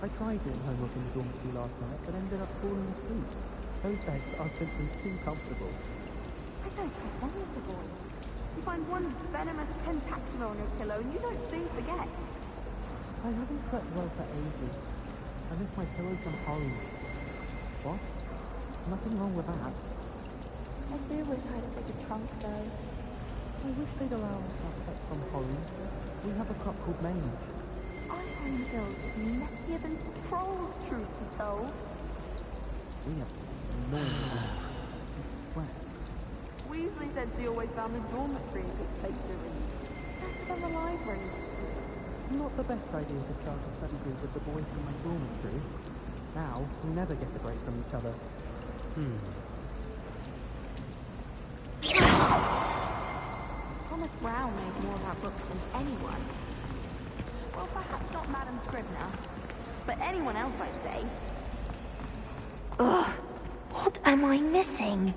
I tried doing homework in the dormitory last night, but ended up falling asleep. Those beds are simply too comfortable. I don't trust any of the boys. You find one venomous tentacula on your pillow and you don't soon forget. I haven't slept well for ages. I miss my pillow from home. What? Nothing wrong with that. I do wish I had a bigger trunk though. I wish they'd allow us our pets from home. We have a pup called Mange. I find girls messier than trolls, truth be told. We have annoying sweat. Weasley said she always found the dormitory a good place to read. Better than the library. Not the best idea to start a study group with the boys from my dormitory. Now, we never get a break from each other. Thomas Brown knows more about books than anyone. Well, perhaps not Madam Scribner, but anyone else, I'd say. Ugh, what am I missing?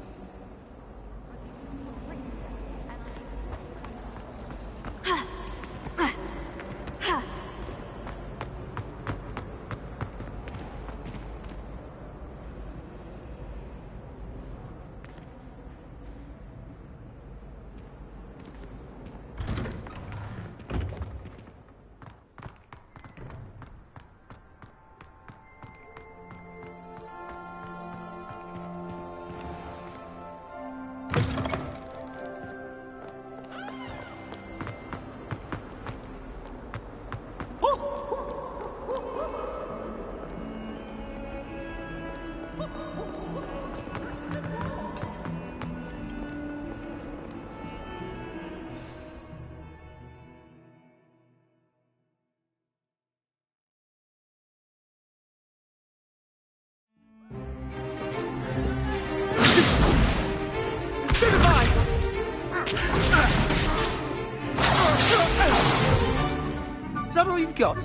that all you've got?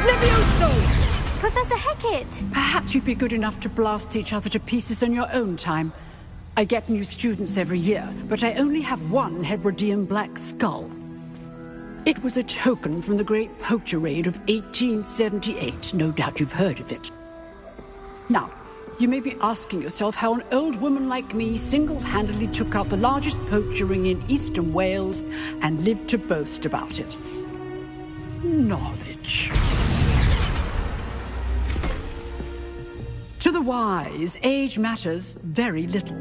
Levioso! Professor Hecat! Perhaps you'd be good enough to blast each other to pieces in your own time. I get new students every year, but I only have one Hebridean black skull. It was a token from the Great Poacher Raid of 1878. No doubt you've heard of it. Now, you may be asking yourself how an old woman like me single-handedly took out the largest poacher ring in eastern Wales and lived to boast about it. Knowledge. To the wise, age matters very little.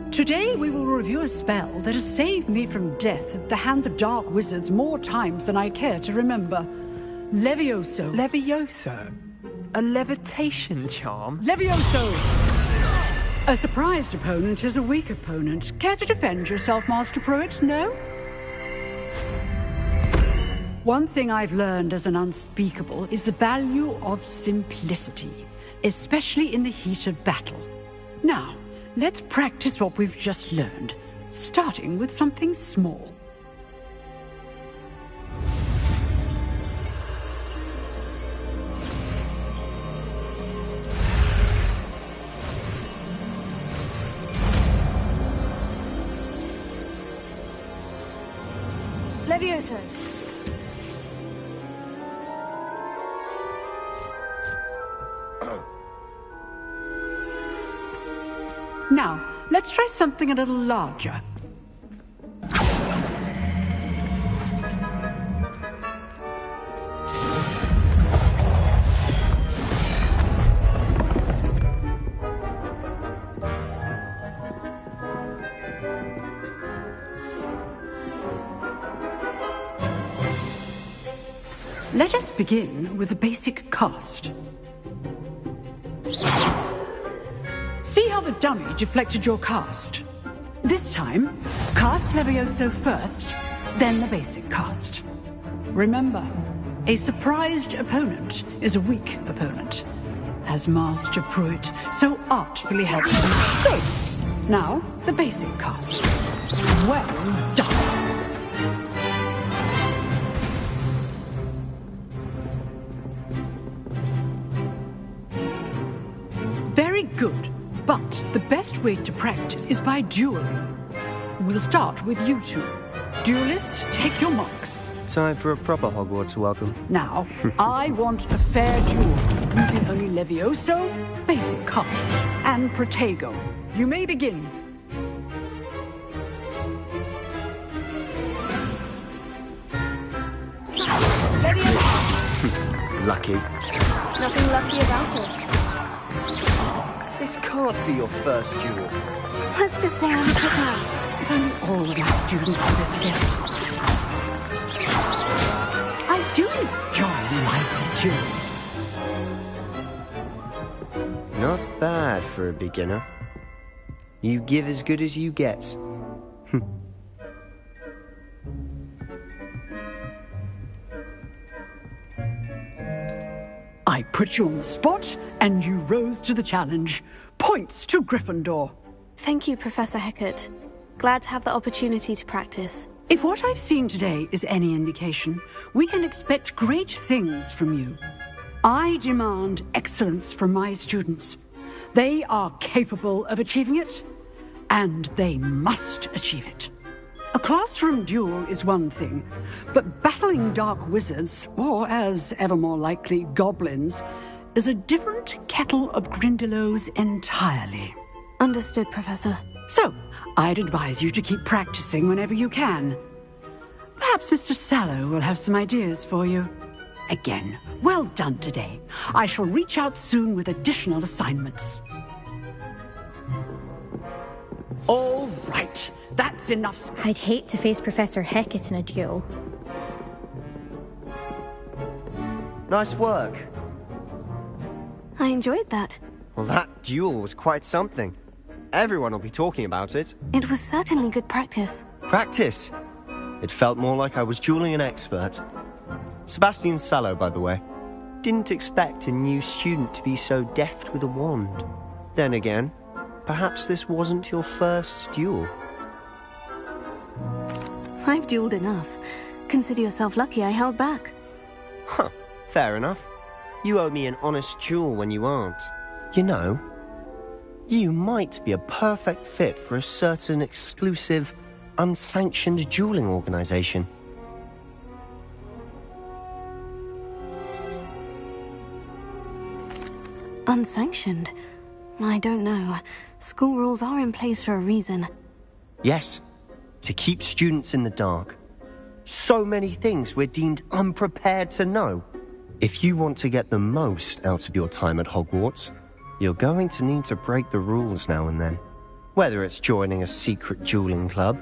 Today we will review a spell that has saved me from death at the hands of dark wizards more times than I care to remember. Levioso. Levioso? A levitation charm? Levioso! A surprised opponent is a weak opponent. Care to defend yourself, Master Pruitt? No? One thing I've learned as an unspeakable is the value of simplicity, especially in the heat of battle. Now, let's practice what we've just learned, starting with something small. Levioso. Now, let's try something a little larger. Let us begin with the basic cast. See how the dummy deflected your cast? This time, cast Levioso first, then the basic cast. Remember, a surprised opponent is a weak opponent, as Master Pruitt so artfully helped me. So, now, the basic cast. Well done! Very good. But the best way to practice is by dueling. We'll start with you two. Duelists, take your marks. Time for a proper Hogwarts welcome. Now, I want a fair duel, using only Levioso, basic cast, and Protego. You may begin. Lucky. Nothing lucky about it. This can't be your first duel. Let's just say I'm a good man. If only all of my students do this again. I do enjoy lively dueling. Not bad for a beginner. You give as good as you get. I put you on the spot, and you rose to the challenge. Points to Gryffindor. Thank you, Professor Hecat. Glad to have the opportunity to practice. If what I've seen today is any indication, we can expect great things from you. I demand excellence from my students. They are capable of achieving it, and they must achieve it. A classroom duel is one thing, but battling dark wizards, or as ever more likely, goblins, is a different kettle of Grindylows entirely. Understood, Professor. So, I'd advise you to keep practicing whenever you can. Perhaps Mr. Sallow will have some ideas for you. Again, well done today. I shall reach out soon with additional assignments. All right, that's enough. I'd hate to face Professor Hecat in a duel. Nice work. I enjoyed that. Well, that duel was quite something. Everyone will be talking about it. It was certainly good practice. Practice? It felt more like I was dueling an expert. Sebastian Sallow, by the way. Didn't expect a new student to be so deft with a wand. Then again, perhaps this wasn't your first duel. I've dueled enough. Consider yourself lucky I held back. Huh, fair enough. You owe me an honest duel when you aren't. You know, you might be a perfect fit for a certain exclusive, unsanctioned dueling organization. Unsanctioned? I don't know. School rules are in place for a reason. Yes, to keep students in the dark. So many things we're deemed unprepared to know. If you want to get the most out of your time at Hogwarts, you're going to need to break the rules now and then. Whether it's joining a secret dueling club,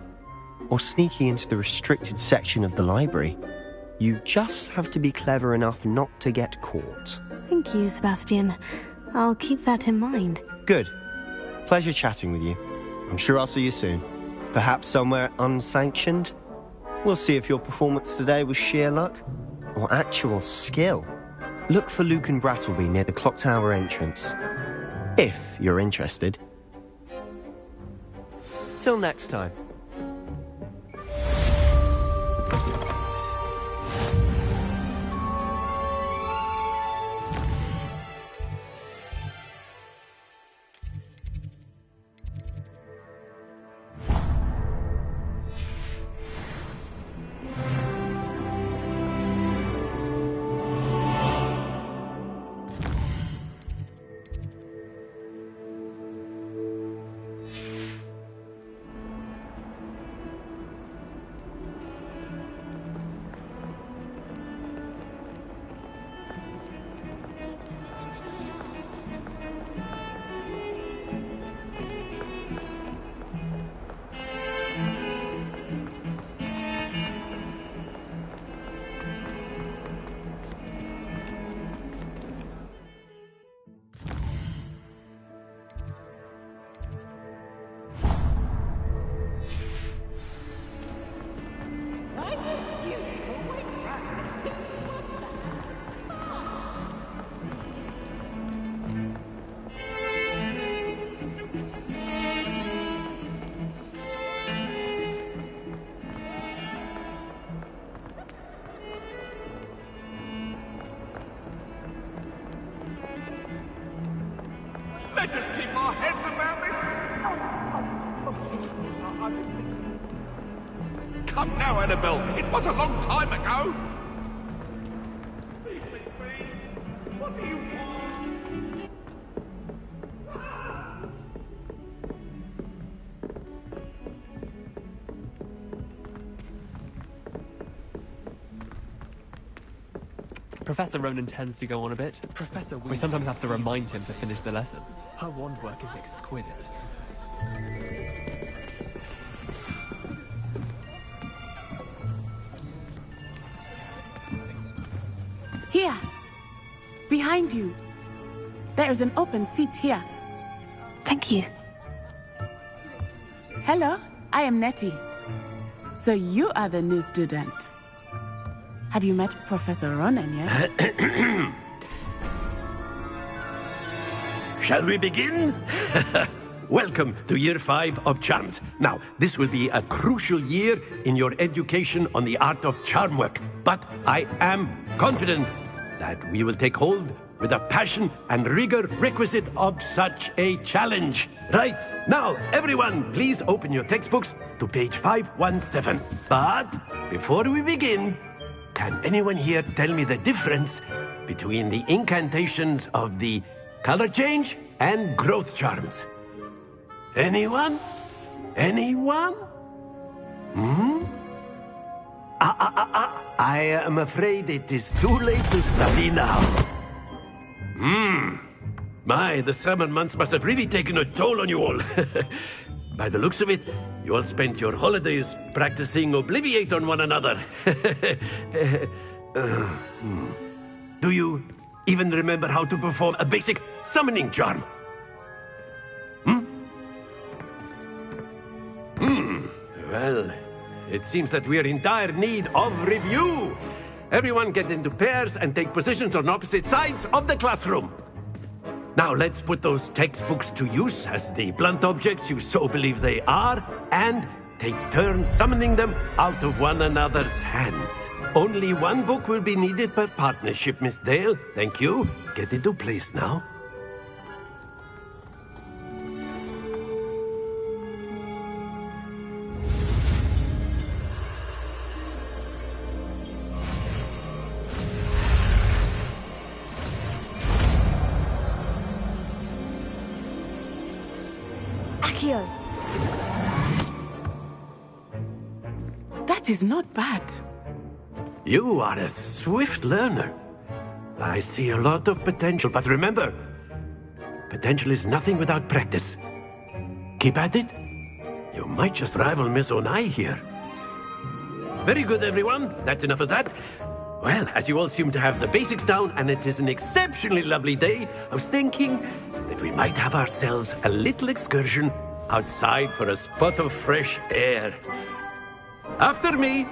or sneaking into the restricted section of the library, you just have to be clever enough not to get caught. Thank you, Sebastian. I'll keep that in mind. Good. Pleasure chatting with you. I'm sure I'll see you soon. Perhaps somewhere unsanctioned? We'll see if your performance today was sheer luck or actual skill. Look for Luke and Brattleby near the clock tower entrance, if you're interested. Till next time. Let us keep our heads about this. Come now, Annabelle. It was a long time ago. What do you want? Professor Ronan tends to go on a bit. Professor We sometimes have to remind him to finish the lesson. Her wand work is exquisite. Here. Behind you. There is an open seat here. Thank you. Hello, I am Nettie. So you are the new student. Have you met Professor Ronan yet? Shall we begin? Welcome to Year 5 of Charms. Now, this will be a crucial year in your education on the art of charm work. But I am confident that we will take hold with the passion and rigor requisite of such a challenge. Right, now, everyone, please open your textbooks to page 517. But before we begin, can anyone here tell me the difference between the incantations of the color change and growth charms? Anyone? Anyone? I am afraid it is too late to study now. My, the summer months must have really taken a toll on you all. By the looks of it, you all spent your holidays practicing Obliviate on one another. Do you even remember how to perform a basic summoning charm? Well, it seems that we are in dire need of review. Everyone get into pairs and take positions on opposite sides of the classroom. Now let's put those textbooks to use as the blunt objects you so believe they are, and take turns summoning them out of one another's hands. Only one book will be needed per partnership, Miss Dale. Thank you. Get into place now. Accio! That is not bad. You are a swift learner. I see a lot of potential, but remember, potential is nothing without practice. Keep at it. You might just rival Miss Onai here. Very good, everyone. That's enough of that. Well, as you all seem to have the basics down, and it is an exceptionally lovely day, I was thinking that we might have ourselves a little excursion outside for a spot of fresh air. After me!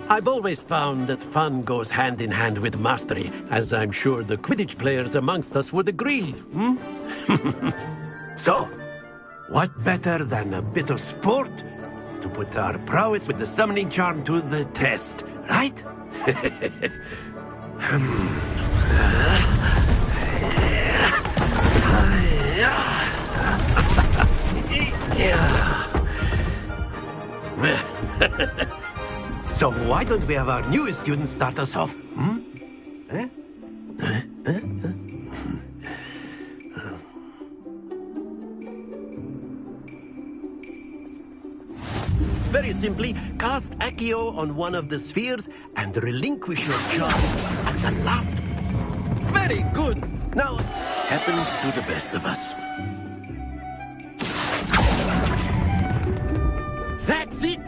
I've always found that fun goes hand in hand with mastery, as I'm sure the Quidditch players amongst us would agree, So, what better than a bit of sport to put our prowess with the summoning charm to the test, right? So why don't we have our newest student start us off? Very simply, cast Accio on one of the spheres and relinquish your charm at the last. Very good. Now, happens to the best of us. That's it.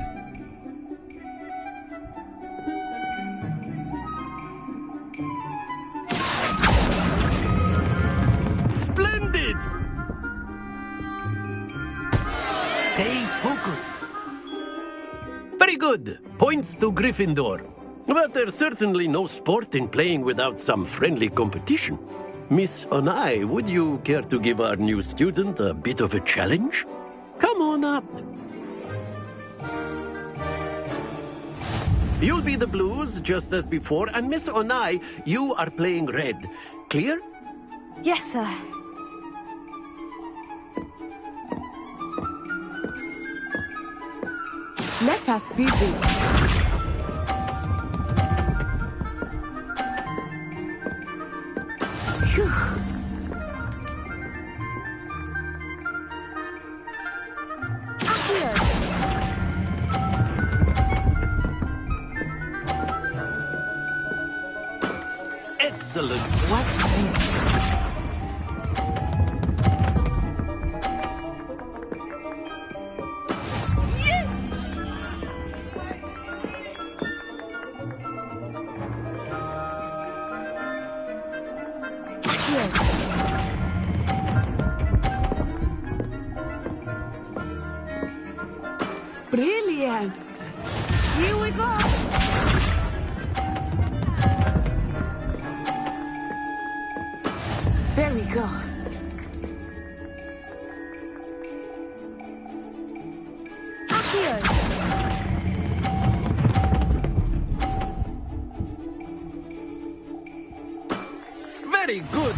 Splendid! Stay focused. Very good. Points to Gryffindor. But there's certainly no sport in playing without some friendly competition. Miss Onai, would you care to give our new student a bit of a challenge? Come on up. You'll be the blues, just as before, and Miss Onai, you are playing red. Clear? Yes, sir. Let us see this. Phew. Excellent. What's this? Brilliant. Here we go. There we go. Very good.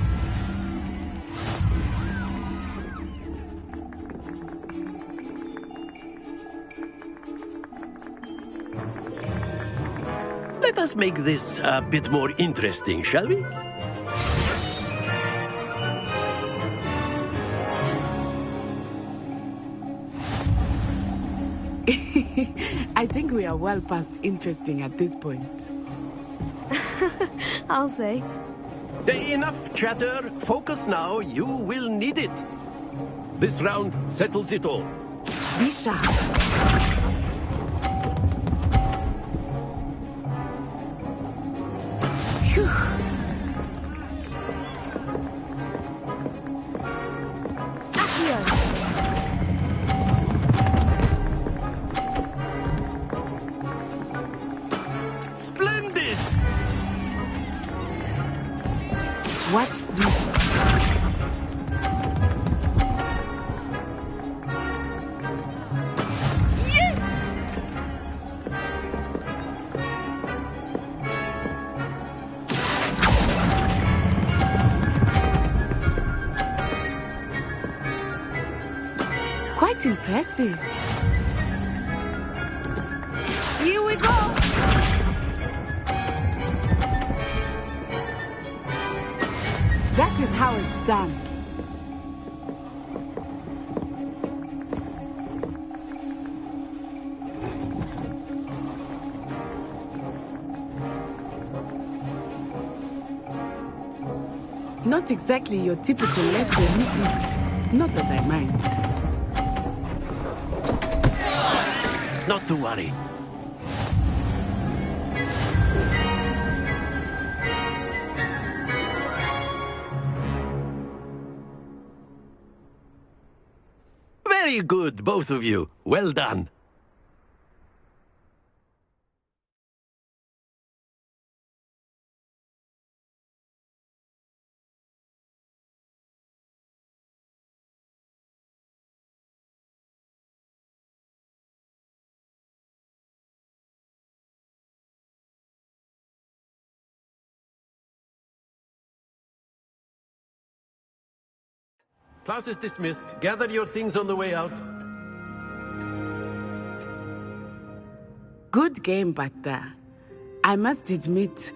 Let us make this a bit more interesting, shall we? I think we are well past interesting at this point. I'll say. Enough chatter. Focus now. You will need it. This round settles it all. Be sharp. Watch this. Quite impressive. Here we go. That is how it's done. Not exactly your typical lesson, is it? Not that I mind. Not to worry. Very good, both of you. Well done. Class is dismissed. Gather your things on the way out. Good game back there. I must admit,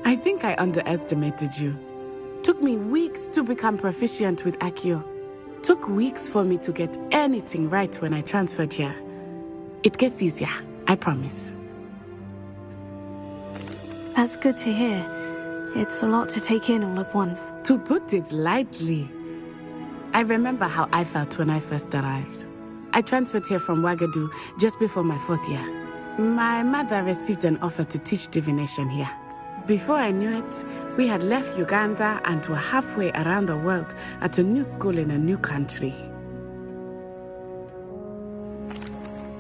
I think I underestimated you. Took me weeks to become proficient with Accio. Took weeks for me to get anything right when I transferred here. It gets easier, I promise. That's good to hear. It's a lot to take in all at once. To put it lightly, I remember how I felt when I first arrived. I transferred here from Wagadu just before my 4th year. My mother received an offer to teach divination here. Before I knew it, we had left Uganda and were halfway around the world at a new school in a new country.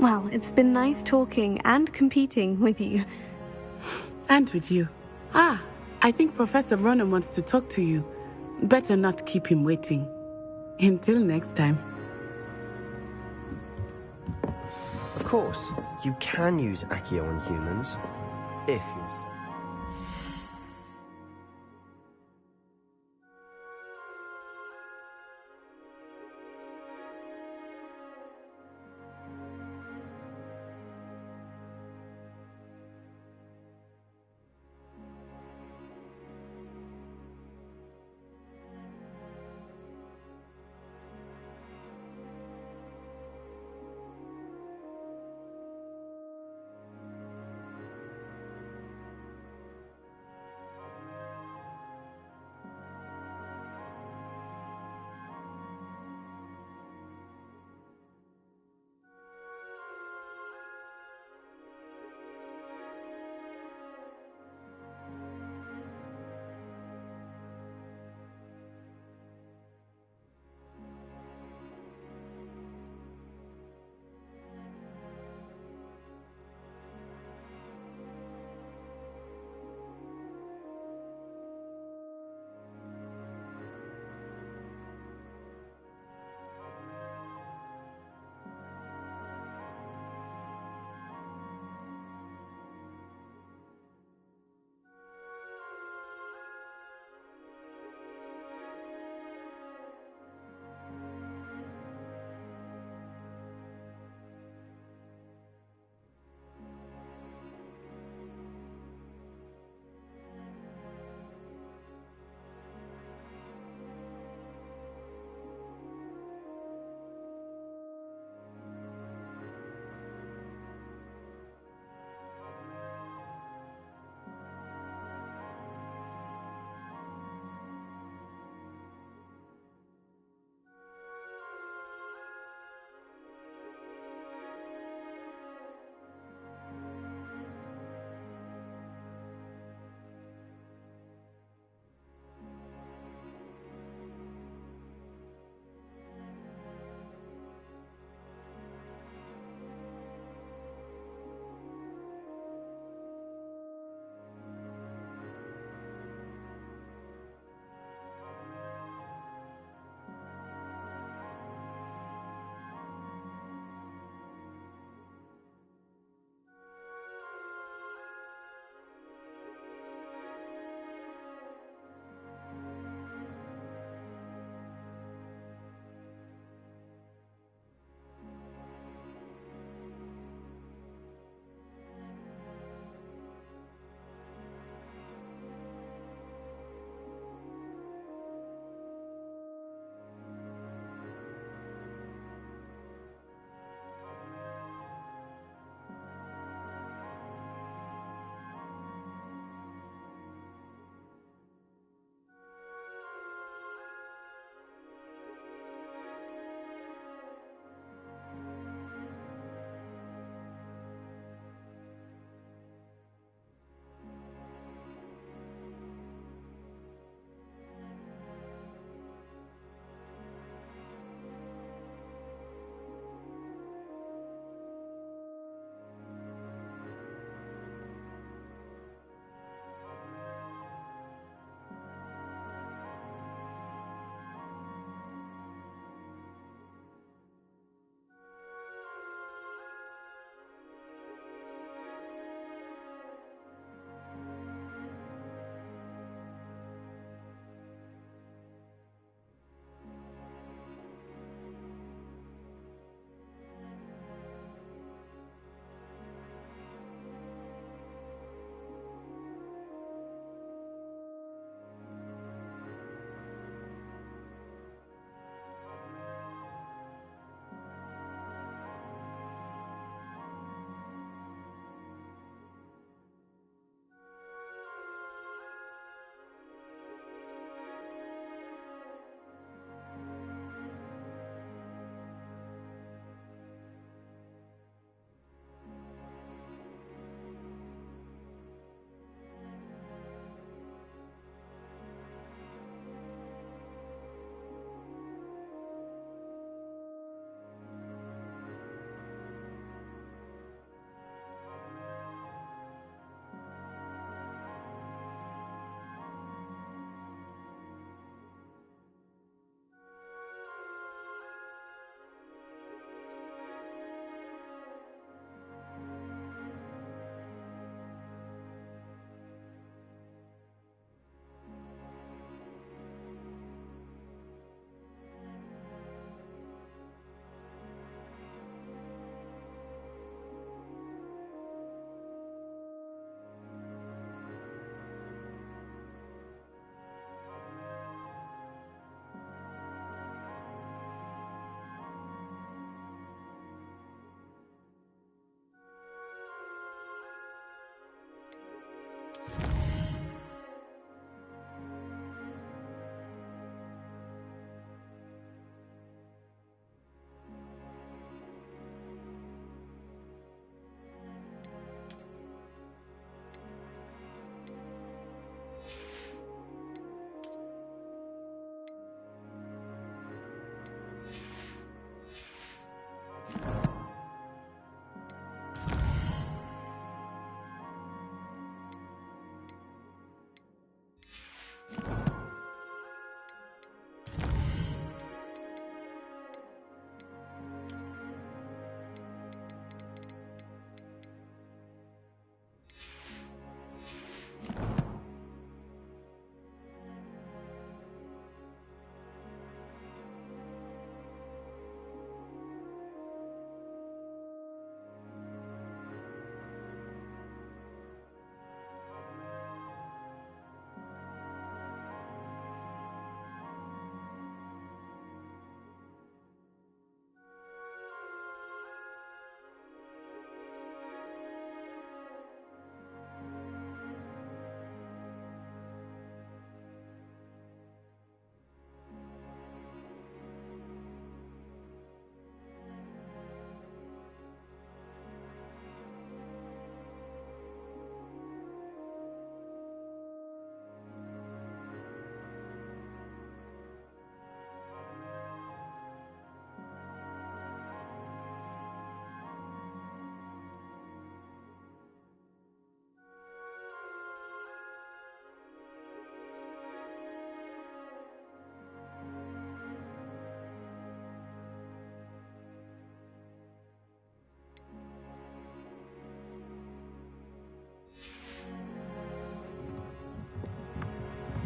Well, it's been nice talking and competing with you. And with you. Ah, I think Professor Ronan wants to talk to you. Better not keep him waiting. Until next time. Of course, you can use Accio on humans, if you're...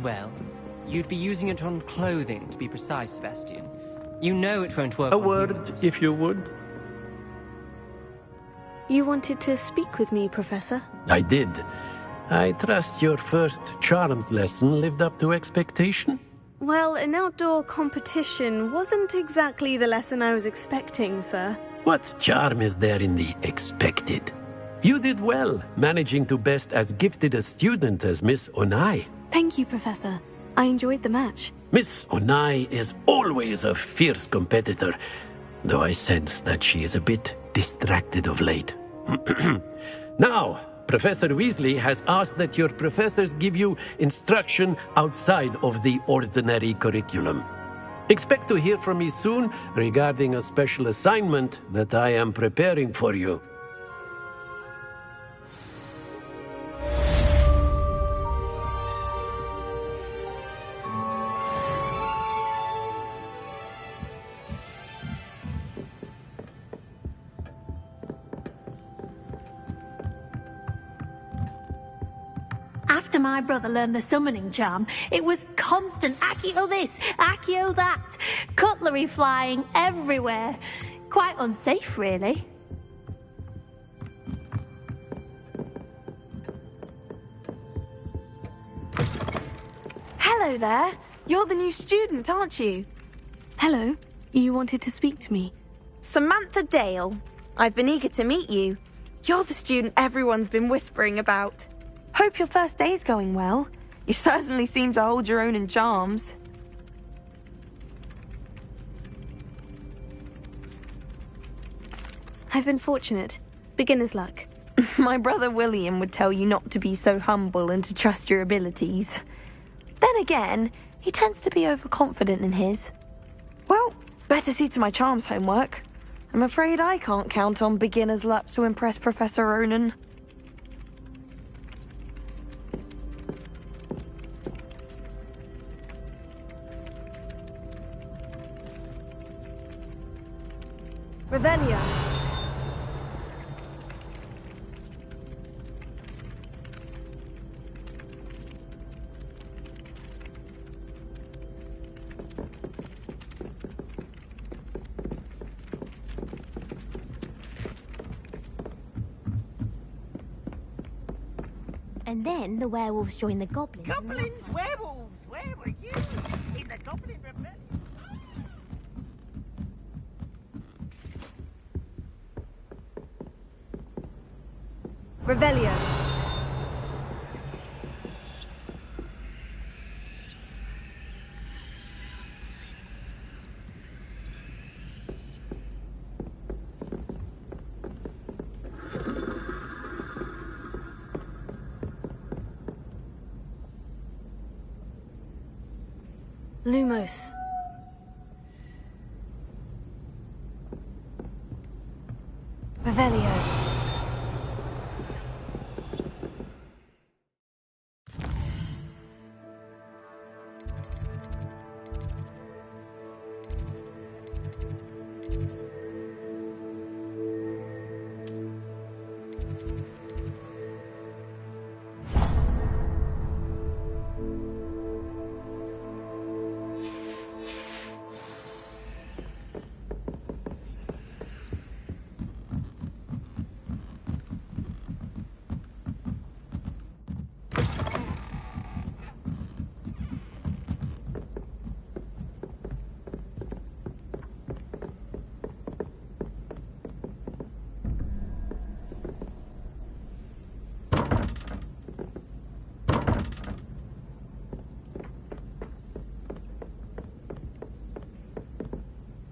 Well, you'd be using it on clothing, to be precise, Sebastian. You know it won't work A on word, humans. if you would. You wanted to speak with me, Professor? I did. I trust your first charms lesson lived up to expectation? Well, an outdoor competition wasn't exactly the lesson I was expecting, sir. What charm is there in the expected? You did well, managing to best as gifted a student as Miss Onai. Thank you, Professor. I enjoyed the match. Miss Onai is always a fierce competitor, though I sense that she is a bit distracted of late. Now, Professor Weasley has asked that your professors give you instruction outside of the ordinary curriculum. Expect to hear from me soon regarding a special assignment that I am preparing for you. After my brother learned the summoning charm, it was constant Accio this, Accio that, cutlery flying everywhere. Quite unsafe, really. Hello there. You're the new student, aren't you? Hello. You wanted to speak to me. Samantha Dale. I've been eager to meet you. You're the student everyone's been whispering about. Hope your first day's going well. You certainly seem to hold your own in charms. I've been fortunate. Beginner's luck. My brother William would tell you not to be so humble and to trust your abilities. Then again, he tends to be overconfident in his. Well, better see to my charms homework. I'm afraid I can't count on beginner's luck to impress Professor Ronan. Revelio. And then the werewolves joined the goblins. Goblins, werewolves, where were you? In the Goblin Rebellion. Revelio. Lumos. Revelio.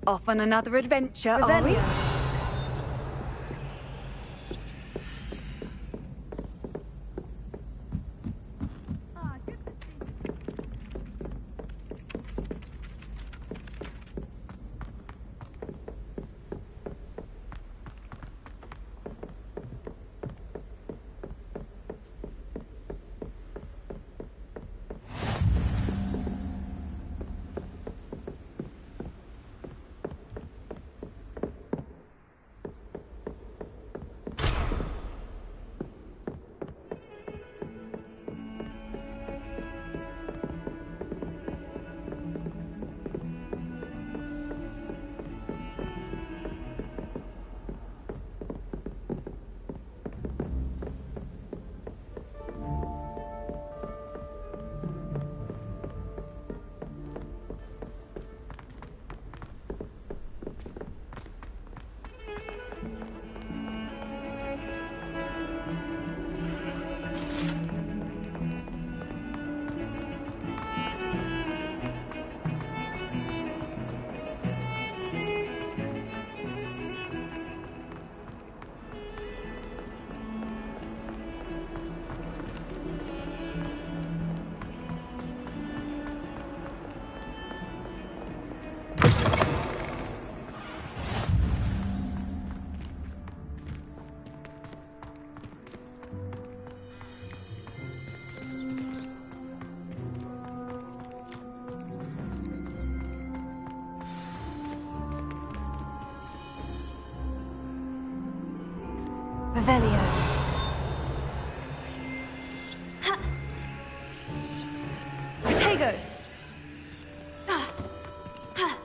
Off on another adventure, are we? Revelio. Revelio. Ha! Protego! Ah! Ha!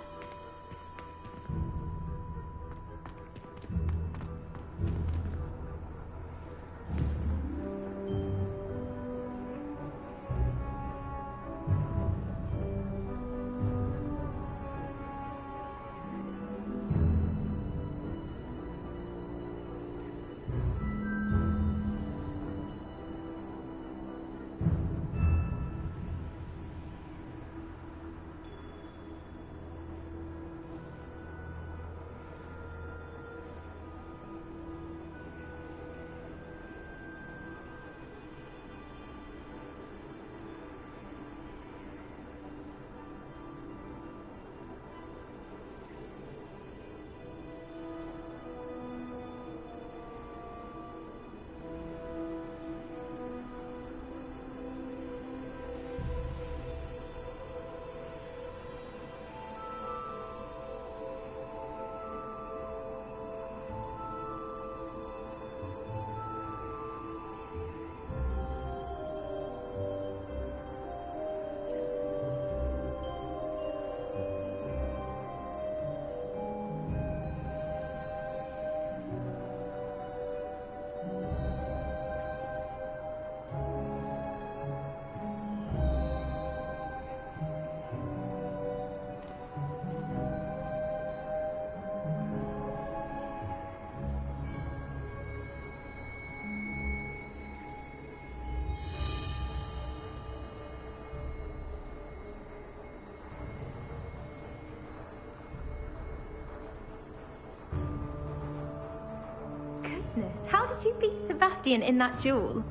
How did you beat Sebastian in that duel?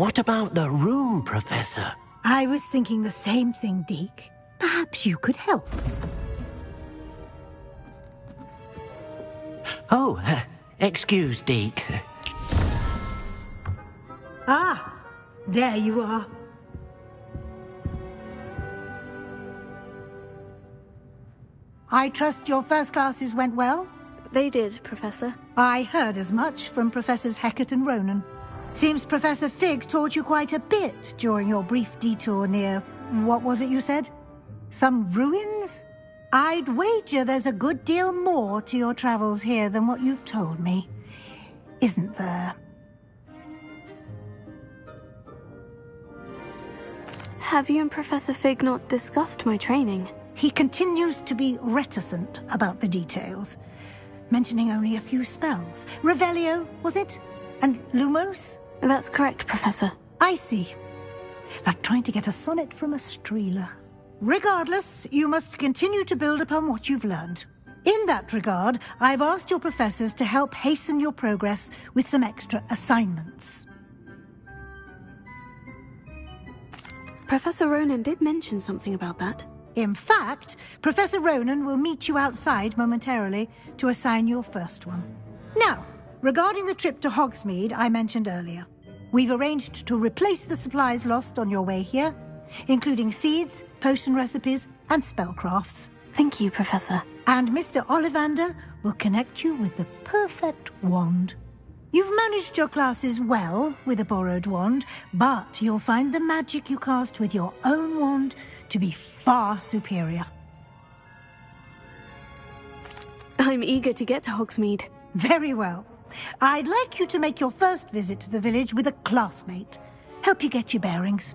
What about the room, Professor? I was thinking the same thing, Deke. Perhaps you could help. Oh, excuse, Deke. Ah, there you are. I trust your first classes went well? They did, Professor. I heard as much from Professors Hecat and Ronan. Seems Professor Fig taught you quite a bit during your brief detour near... what was it you said? Some ruins? I'd wager there's a good deal more to your travels here than what you've told me. Isn't there? Have you and Professor Fig not discussed my training? He continues to be reticent about the details, mentioning only a few spells. Revelio, was it? And Lumos? That's correct, Professor. I see. Like trying to get a sonnet from a streeler. Regardless, you must continue to build upon what you've learned. In that regard, I've asked your professors to help hasten your progress with some extra assignments. Professor Ronan did mention something about that. In fact, Professor Ronan will meet you outside momentarily to assign your first one. Now, regarding the trip to Hogsmeade I mentioned earlier, we've arranged to replace the supplies lost on your way here, including seeds, potion recipes, and spellcrafts. Thank you, Professor. And Mr. Ollivander will connect you with the perfect wand. You've managed your classes well with a borrowed wand, but you'll find the magic you cast with your own wand to be far superior. I'm eager to get to Hogsmeade. Very well. I'd like you to make your first visit to the village with a classmate. Help you get your bearings.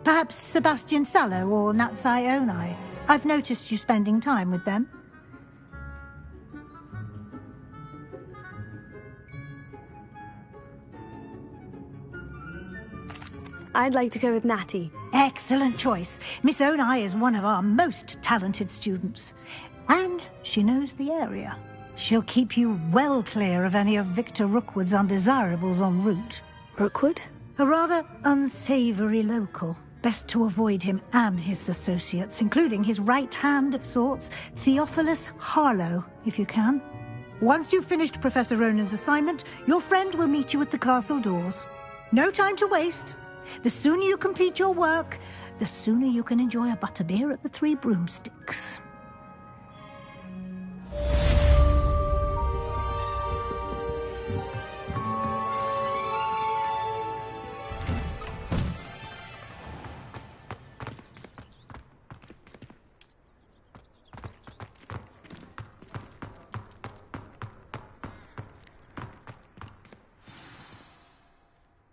Perhaps Sebastian Sallow or Natsai Onai. I've noticed you spending time with them. I'd like to go with Natty. Excellent choice. Miss Onai is one of our most talented students. And she knows the area. She'll keep you well clear of any of Victor Rookwood's undesirables en route. Rookwood? A rather unsavory local. Best to avoid him and his associates, including his right hand of sorts, Theophilus Harlow, if you can. Once you've finished Professor Ronan's assignment, your friend will meet you at the castle doors. No time to waste. The sooner you complete your work, the sooner you can enjoy a butterbeer at the Three Broomsticks.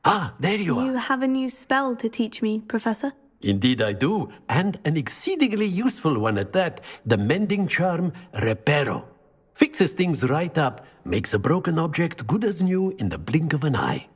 Ah, there you are. You have a new spell to teach me, Professor? Indeed I do, and an exceedingly useful one at that. The mending charm, Reparo. Fixes things right up, makes a broken object good as new in the blink of an eye.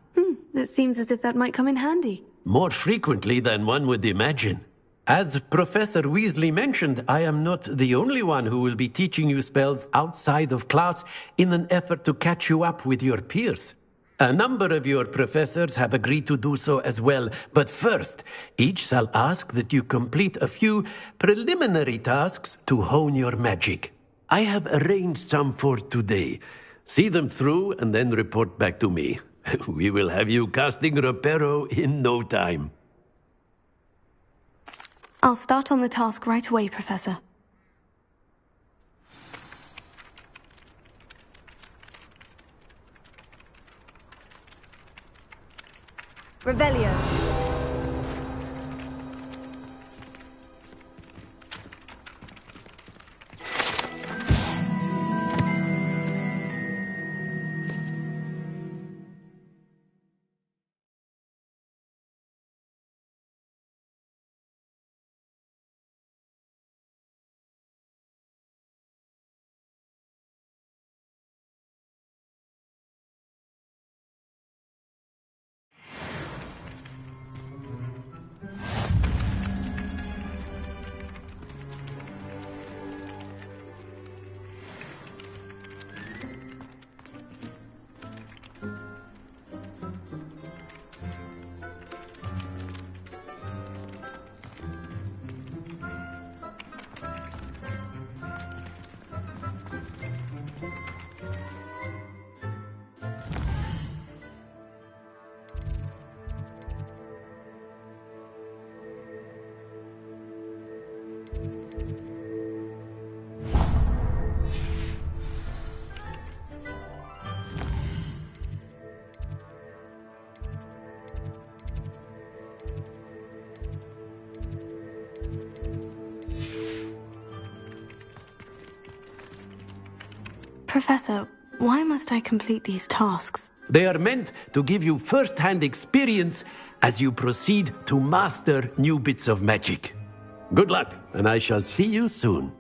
It seems as if that might come in handy. More frequently than one would imagine. As Professor Weasley mentioned, I am not the only one who will be teaching you spells outside of class in an effort to catch you up with your peers. A number of your professors have agreed to do so as well, but first, each shall ask that you complete a few preliminary tasks to hone your magic. I have arranged some for today. See them through and then report back to me. We will have you casting Reparo in no time. I'll start on the task right away, Professor. Revelio. Professor, why must I complete these tasks? They are meant to give you first-hand experience as you proceed to master new bits of magic. Good luck, and I shall see you soon.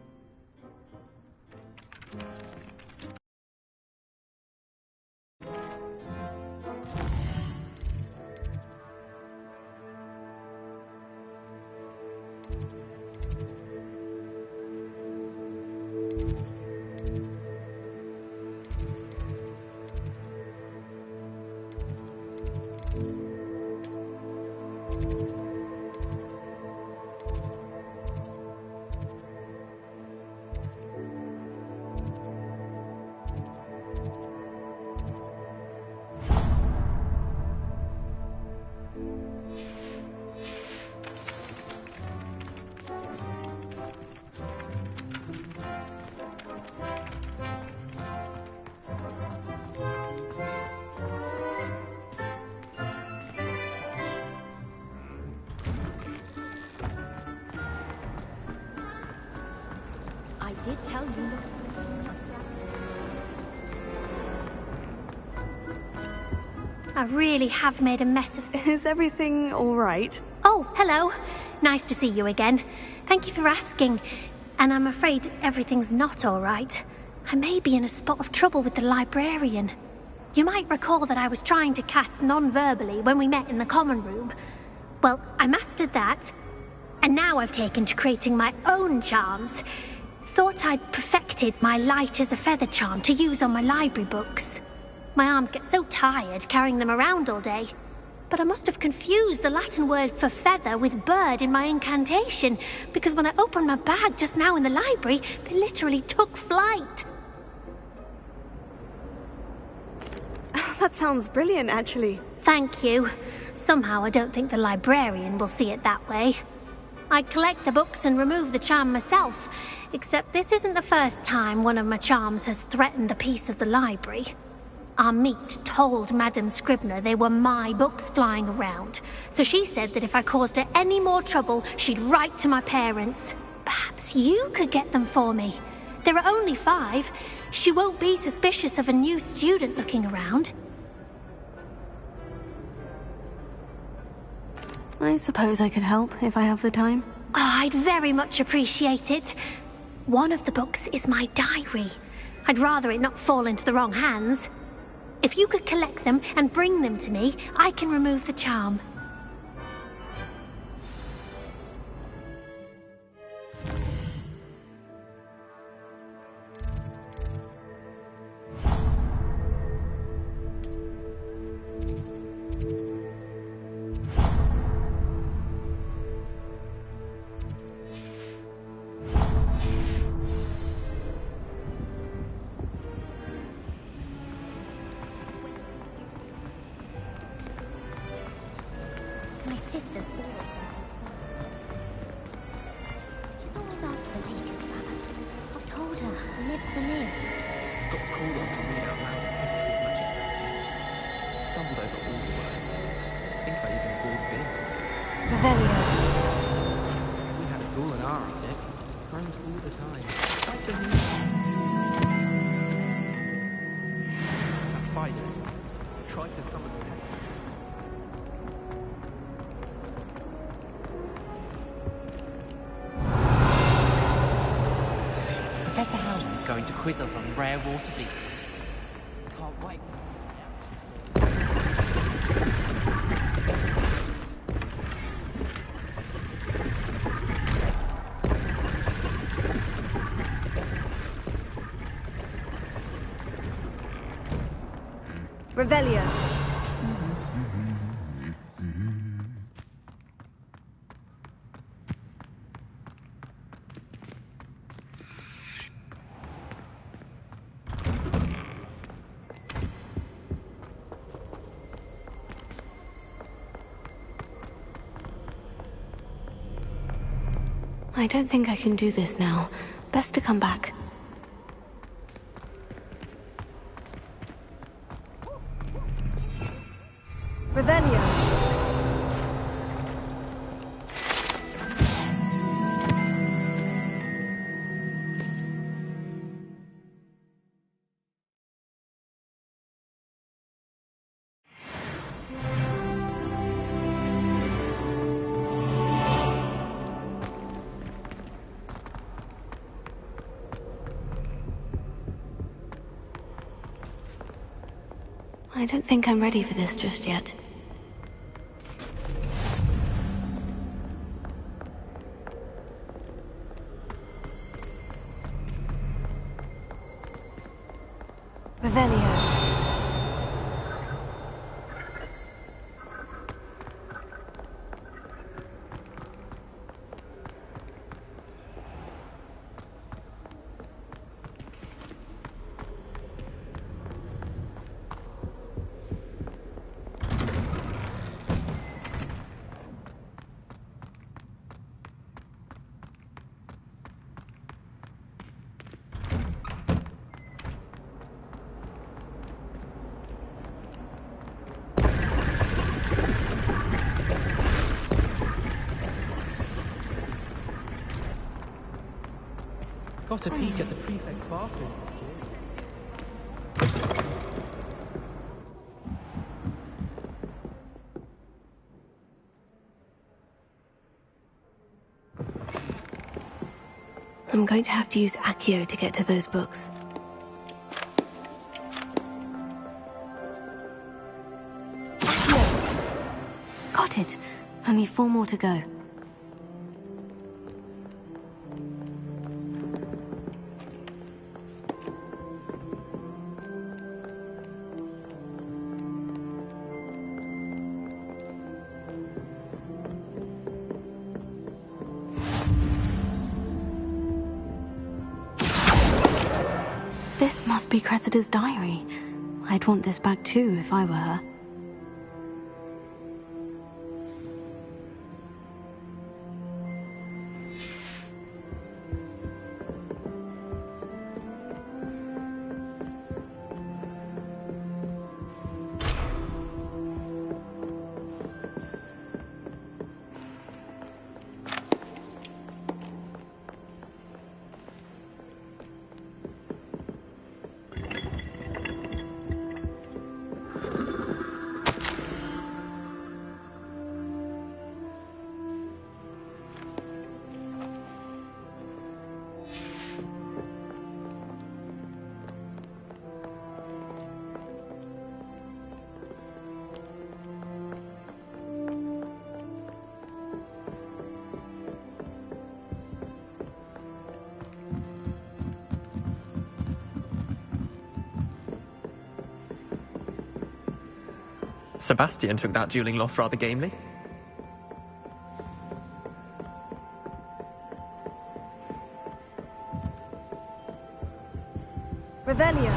did tell you not to. I really have made a mess of... Is everything all right? Oh, hello. Nice to see you again. Thank you for asking. And I'm afraid everything's not all right. I may be in a spot of trouble with the librarian. You might recall that I was trying to cast non-verbally when we met in the common room. Well, I mastered that. And now I've taken to creating my own charms. Thought I'd perfected my light as a feather charm to use on my library books. My arms get so tired carrying them around all day. But I must have confused the Latin word for feather with bird in my incantation, because when I opened my bag just now in the library, they literally took flight. That sounds brilliant, actually. Thank you. Somehow I don't think the librarian will see it that way. I collect the books and remove the charm myself, except this isn't the first time one of my charms has threatened the peace of the library. Our meet told Madame Scribner they were my books flying around, so she said that if I caused her any more trouble, she'd write to my parents. Perhaps you could get them for me. There are only 5. She won't be suspicious of a new student looking around. I suppose I could help if I have the time. Oh, I'd very much appreciate it. One of the books is my diary. I'd rather it not fall into the wrong hands. If you could collect them and bring them to me, I can remove the charm. My sister's always after the latest fad. I've told her, live for me. Got called on to read out loud in physical magic. Stumbled over all the words. I think I even called bins. Revelio. We had a cool and Arctic. Friends all the time. Like the That's spiders. Tried to summon them. Professor Howden's going to quiz us on rare water beetles. Can't wait. Revelio. I don't think I can do this now. Best to come back. Revelio. I don't think I'm ready for this just yet. Revelio. Got a peek at the prefect's bathroom. I'm going to have to use Accio to get to those books. Accio! Got it. Only 4 more to go. This must be Cressida's diary. I'd want this back too if I were her. Sebastian took that dueling loss rather gamely. Revelio.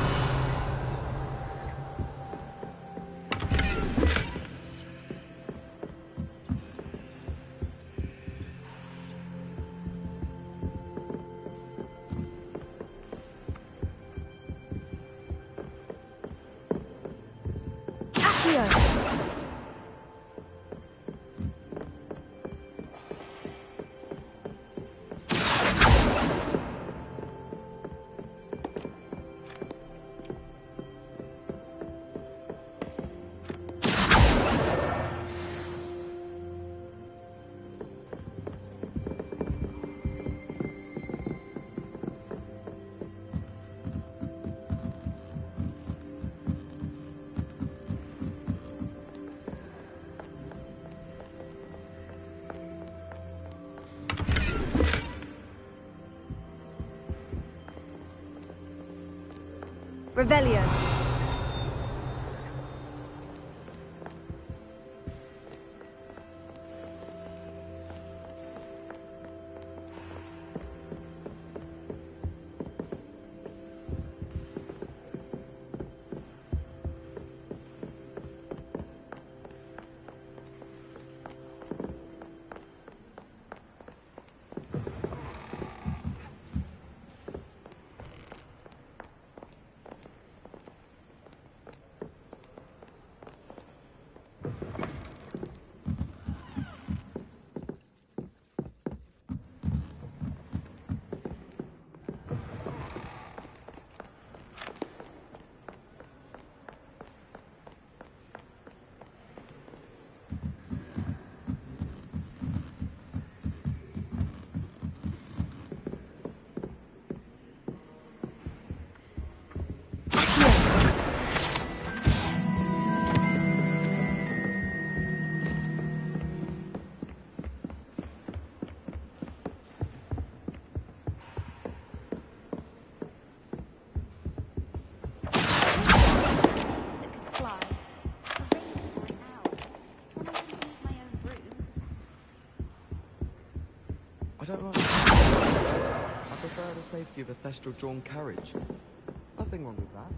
Revelio. I don't like I prefer the safety of a thestral-drawn carriage. Nothing wrong with that.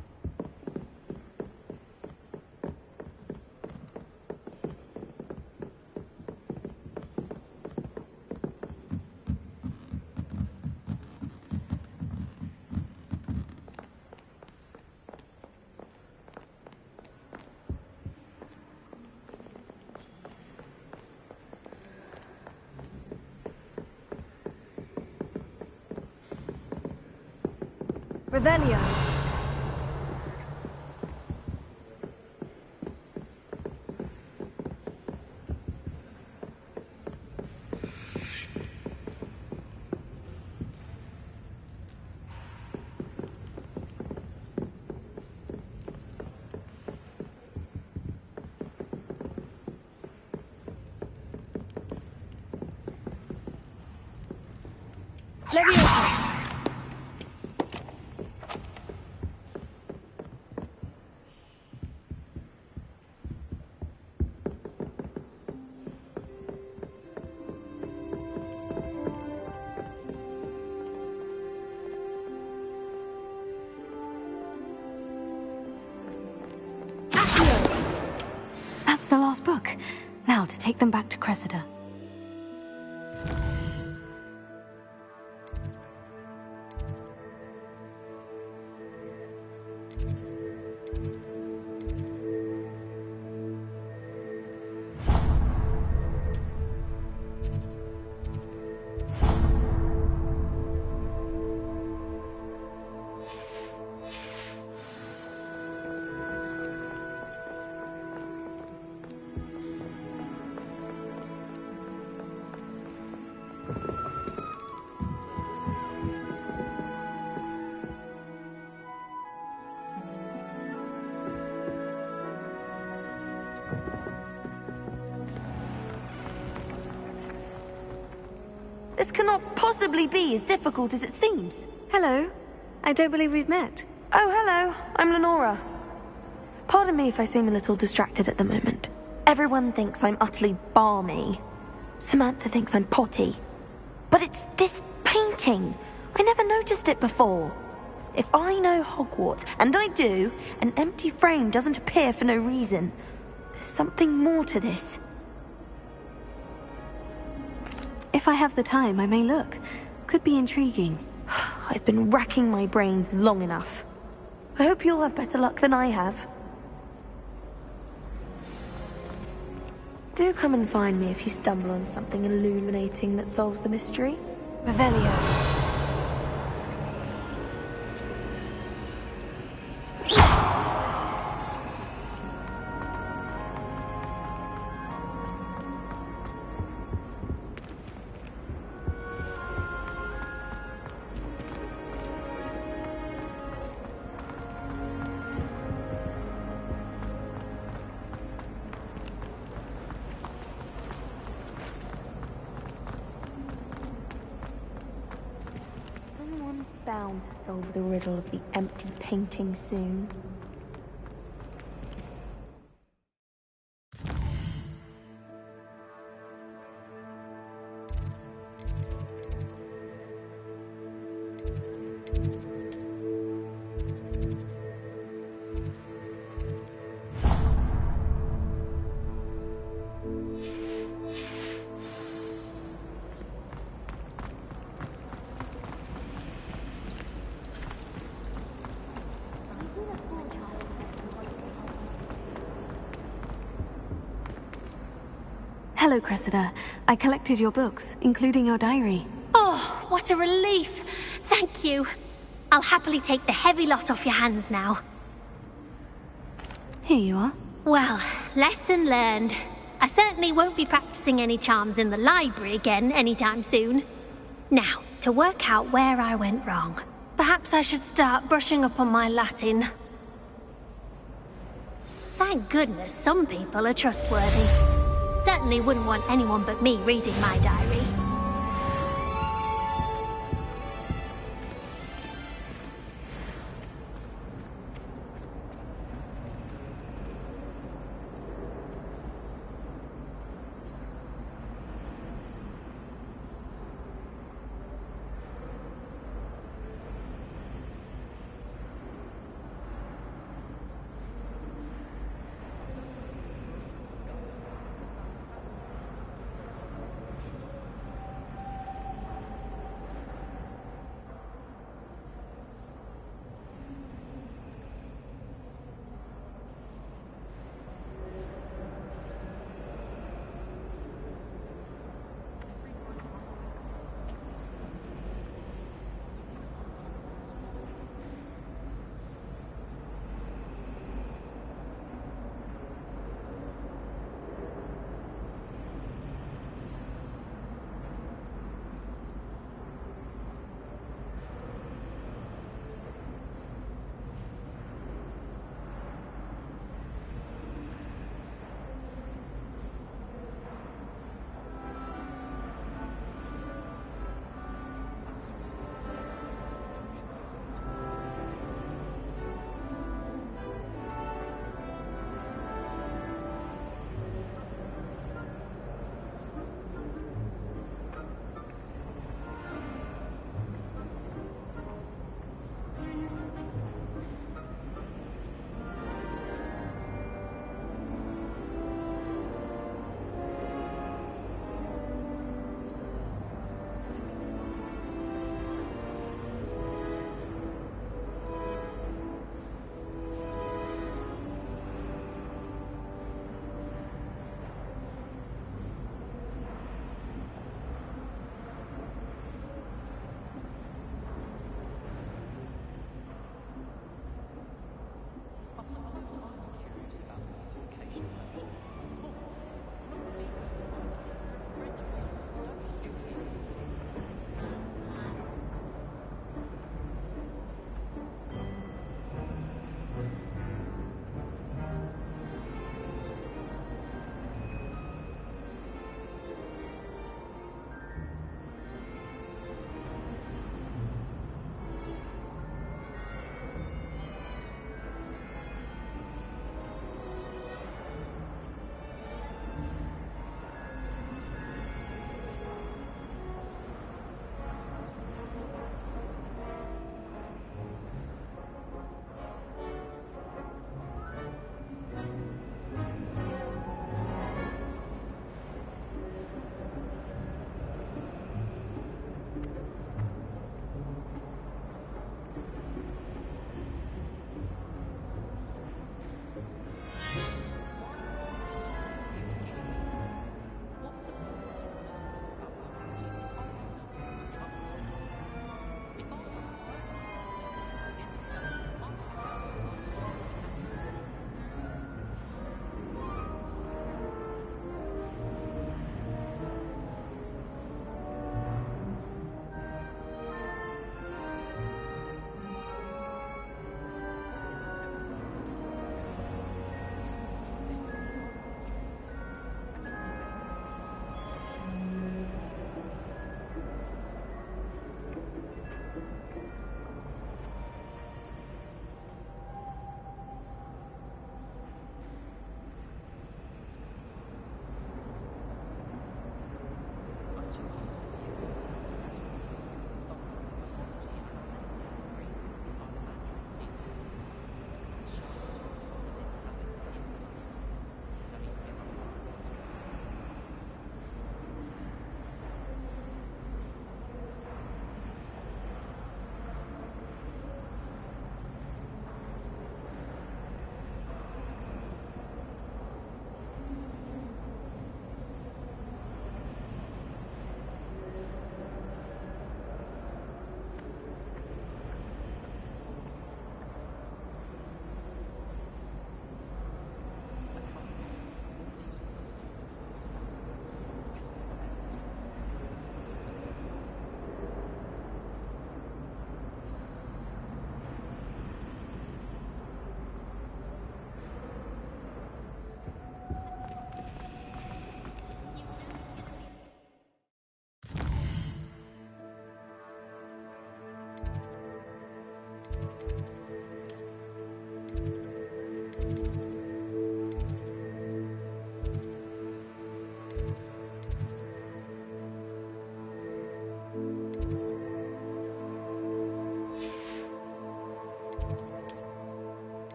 Revelio. Leviosa. That's the last book. Now to take them back to Cressida. This cannot possibly be as difficult as it seems. Hello. I don't believe we've met. Oh, hello. I'm Lenora. Pardon me if I seem a little distracted at the moment. Everyone thinks I'm utterly balmy. Samantha thinks I'm potty. But it's this painting. I never noticed it before. If I know Hogwarts, and I do, an empty frame doesn't appear for no reason. There's something more to this. If I have the time, I may look. Could be intriguing. I've been racking my brains long enough. I hope you'll have better luck than I have. Do come and find me if you stumble on something illuminating that solves the mystery. Revelio. Someone's bound to solve the riddle of the empty painting soon. Hello, Cressida. I collected your books, including your diary. Oh, what a relief. Thank you. I'll happily take the heavy lot off your hands now. Here you are. Well, lesson learned. I certainly won't be practicing any charms in the library again anytime soon. Now, to work out where I went wrong. Perhaps I should start brushing up on my Latin. Thank goodness some people are trustworthy. Certainly wouldn't want anyone but me reading my diary.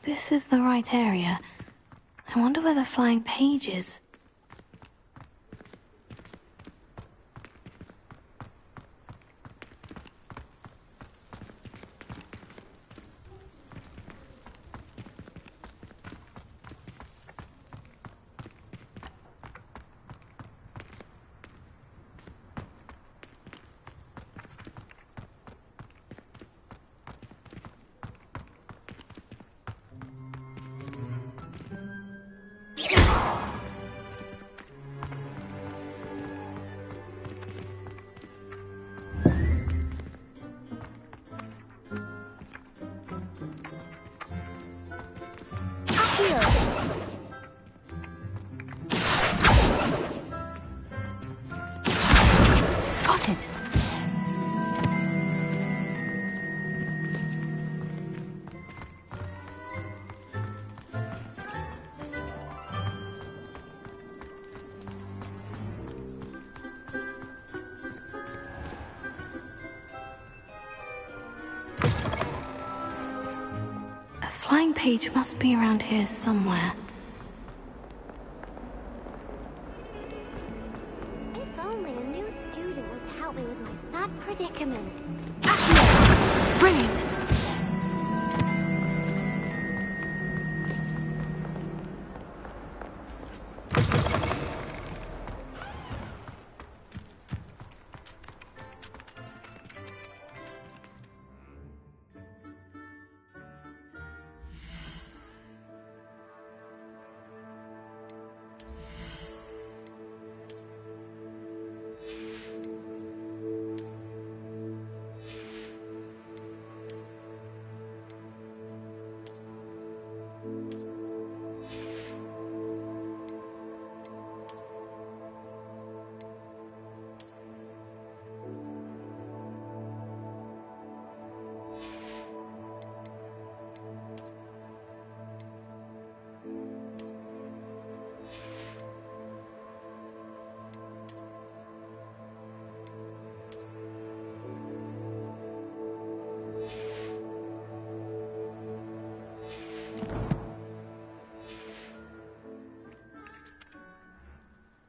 this is the right area. I wonder where the flying page is. Got it. A flying page must be around here somewhere. If only a new student would help me with my sad predicament. Brilliant!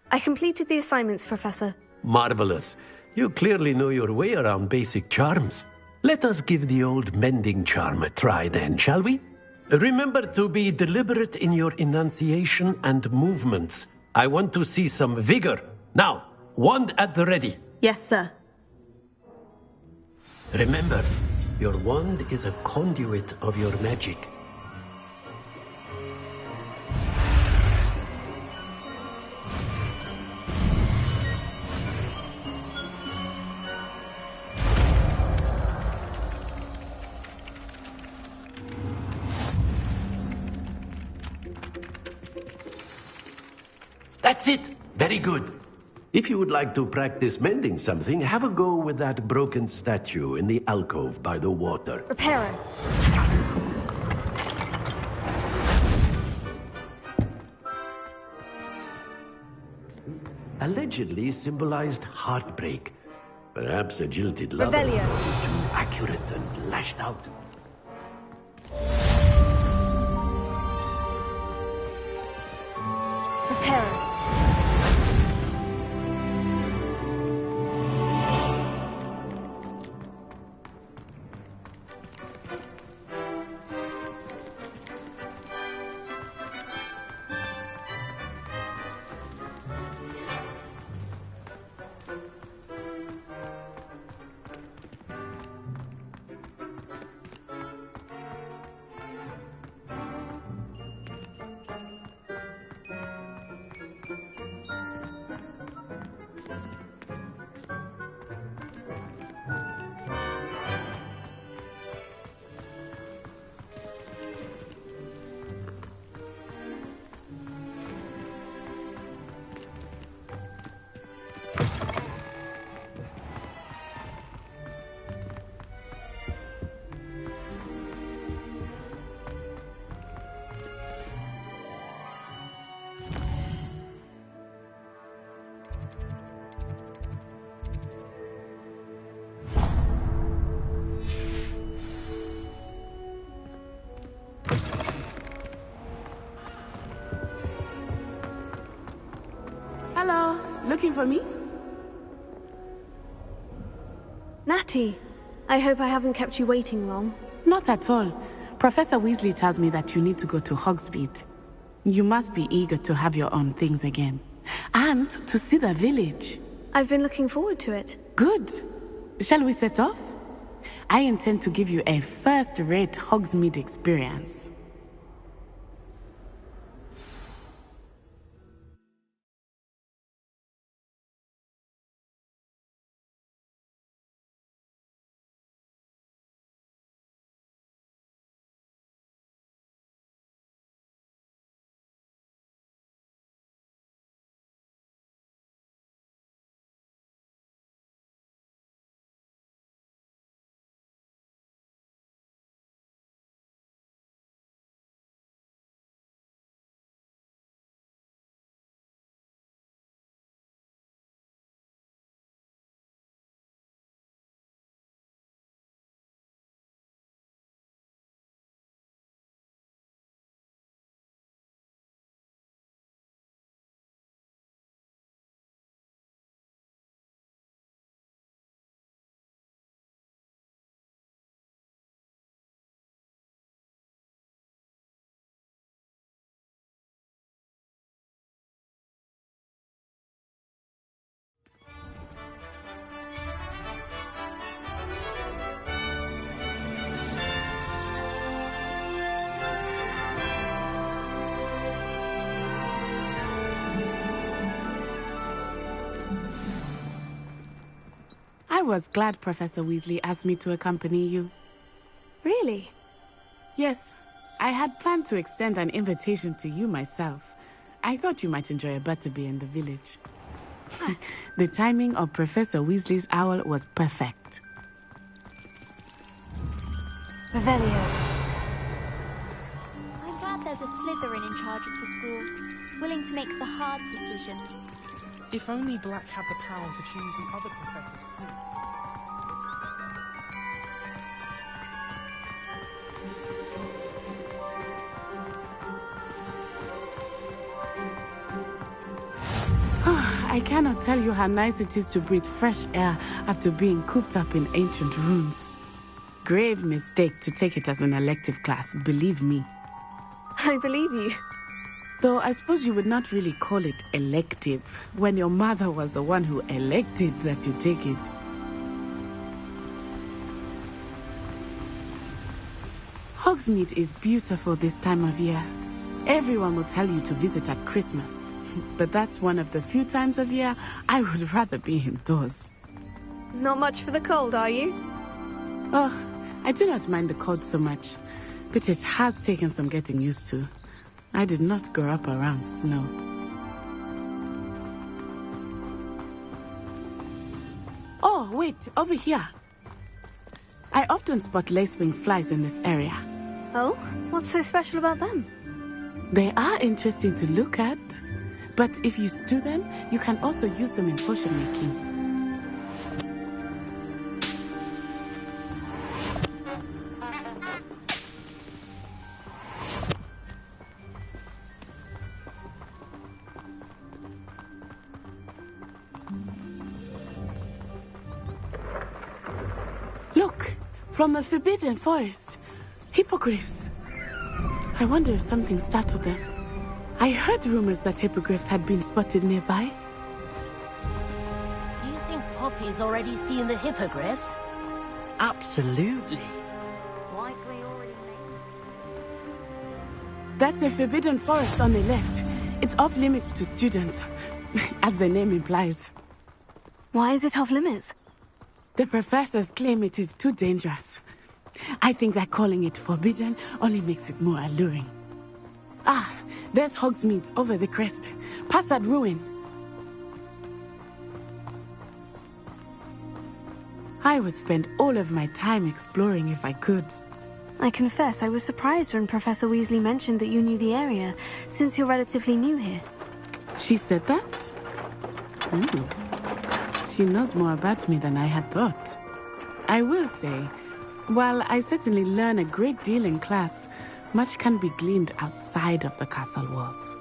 I completed the assignments, Professor. Marvelous. You clearly know your way around basic charms. Let us give the old mending charm a try then, shall we? Remember to be deliberate in your enunciation and movements. I want to see some vigor. Now, wand at the ready. Yes, sir. Remember, your wand is a conduit of your magic. That's it! Very good. If you would like to practice mending something, have a go with that broken statue in the alcove by the water. Repairer. Allegedly symbolized heartbreak. Perhaps a jilted lover. Revelio. Too accurate and lashed out. Repairer. looking for me? Natty, I hope I haven't kept you waiting long. Not at all. Professor Weasley tells me that you need to go to Hogsmeade. You must be eager to have your own things again. And to see the village. I've been looking forward to it. Good. Shall we set off? I intend to give you a first-rate Hogsmeade experience. I was glad Professor Weasley asked me to accompany you. Really? Yes. I had planned to extend an invitation to you myself. I thought you might enjoy a butterbeer in the village. The timing of Professor Weasley's owl was perfect. Revelio. I'm glad there's a Slytherin in charge of the school, willing to make the hard decisions. If only Black had the power to choose the other professors too. I cannot tell you how nice it is to breathe fresh air after being cooped up in ancient ruins. Grave mistake to take it as an elective class, believe me. I believe you. Though I suppose you would not really call it elective when your mother was the one who elected that you take it. Hogsmeade is beautiful this time of year. Everyone will tell you to visit at Christmas. But that's one of the few times of year I would rather be indoors. Not much for the cold, are you? Oh, I do not mind the cold so much, but it has taken some getting used to. I did not grow up around snow. Oh, wait, over here. I often spot lacewing flies in this area. Oh? What's so special about them? They are interesting to look at, but if you stew them, you can also use them in potion making. Look, from the Forbidden Forest, hippogriffs. I wonder if something startled them. I heard rumors that hippogriffs had been spotted nearby. Do you think Poppy's already seen the hippogriffs? Absolutely. Likely already That's the Forbidden Forest on the left. It's off limits to students, as the name implies. Why is it off limits? The professors claim it is too dangerous. I think that calling it forbidden only makes it more alluring. Ah, there's Hogsmeade over the crest. Past that ruin. I would spend all of my time exploring if I could. I confess I was surprised when Professor Weasley mentioned that you knew the area, since you're relatively new here. She said that? She knows more about me than I had thought. I will say, while I certainly learn a great deal in class, much can be gleaned outside of the castle walls.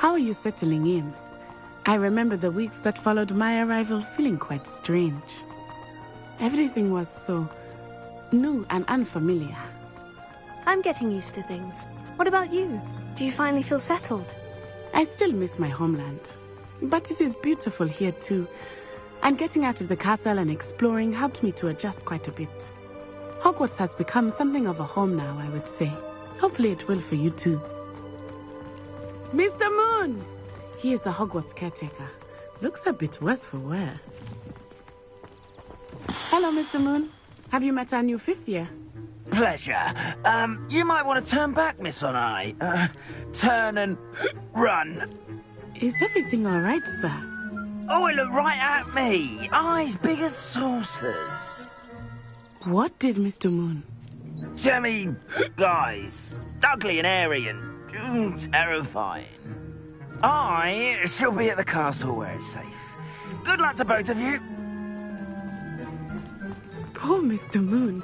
How are you settling in? I remember the weeks that followed my arrival feeling quite strange. Everything was so new and unfamiliar. I'm getting used to things. What about you? Do you finally feel settled? I still miss my homeland, but it is beautiful here too. And getting out of the castle and exploring helped me to adjust quite a bit. Hogwarts has become something of a home now, I would say. Hopefully it will for you too. Mr. Moon! He is the Hogwarts caretaker. Looks a bit worse for wear. Hello, Mr. Moon. Have you met our new 5th year? Pleasure. You might want to turn back, Miss Onai. Turn and run. Is everything all right, sir? Oh, it looked right at me. Eyes big as saucers. What did Mr. Moon? Jemmy guys. Ugly and airy and terrifying. I shall be at the castle where it's safe. Good luck to both of you. Poor Mr. Moon.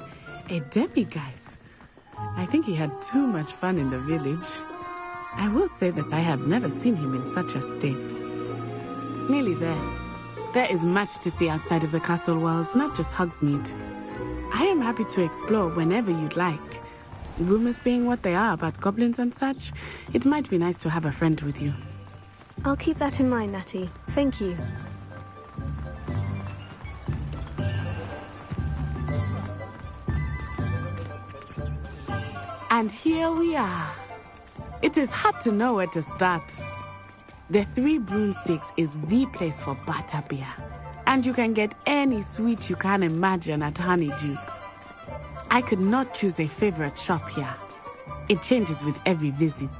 A demiguise. I think he had too much fun in the village. I will say that I have never seen him in such a state. Nearly there. There is much to see outside of the castle walls, not just Hogsmeade. I am happy to explore whenever you'd like. Rumors being what they are about goblins and such, it might be nice to have a friend with you. I'll keep that in mind, Natty. Thank you. And here we are. It is hard to know where to start. The 3 Broomsticks is the place for butterbeer. And you can get any sweet you can imagine at Honeydukes. I could not choose a favorite shop here. It changes with every visit.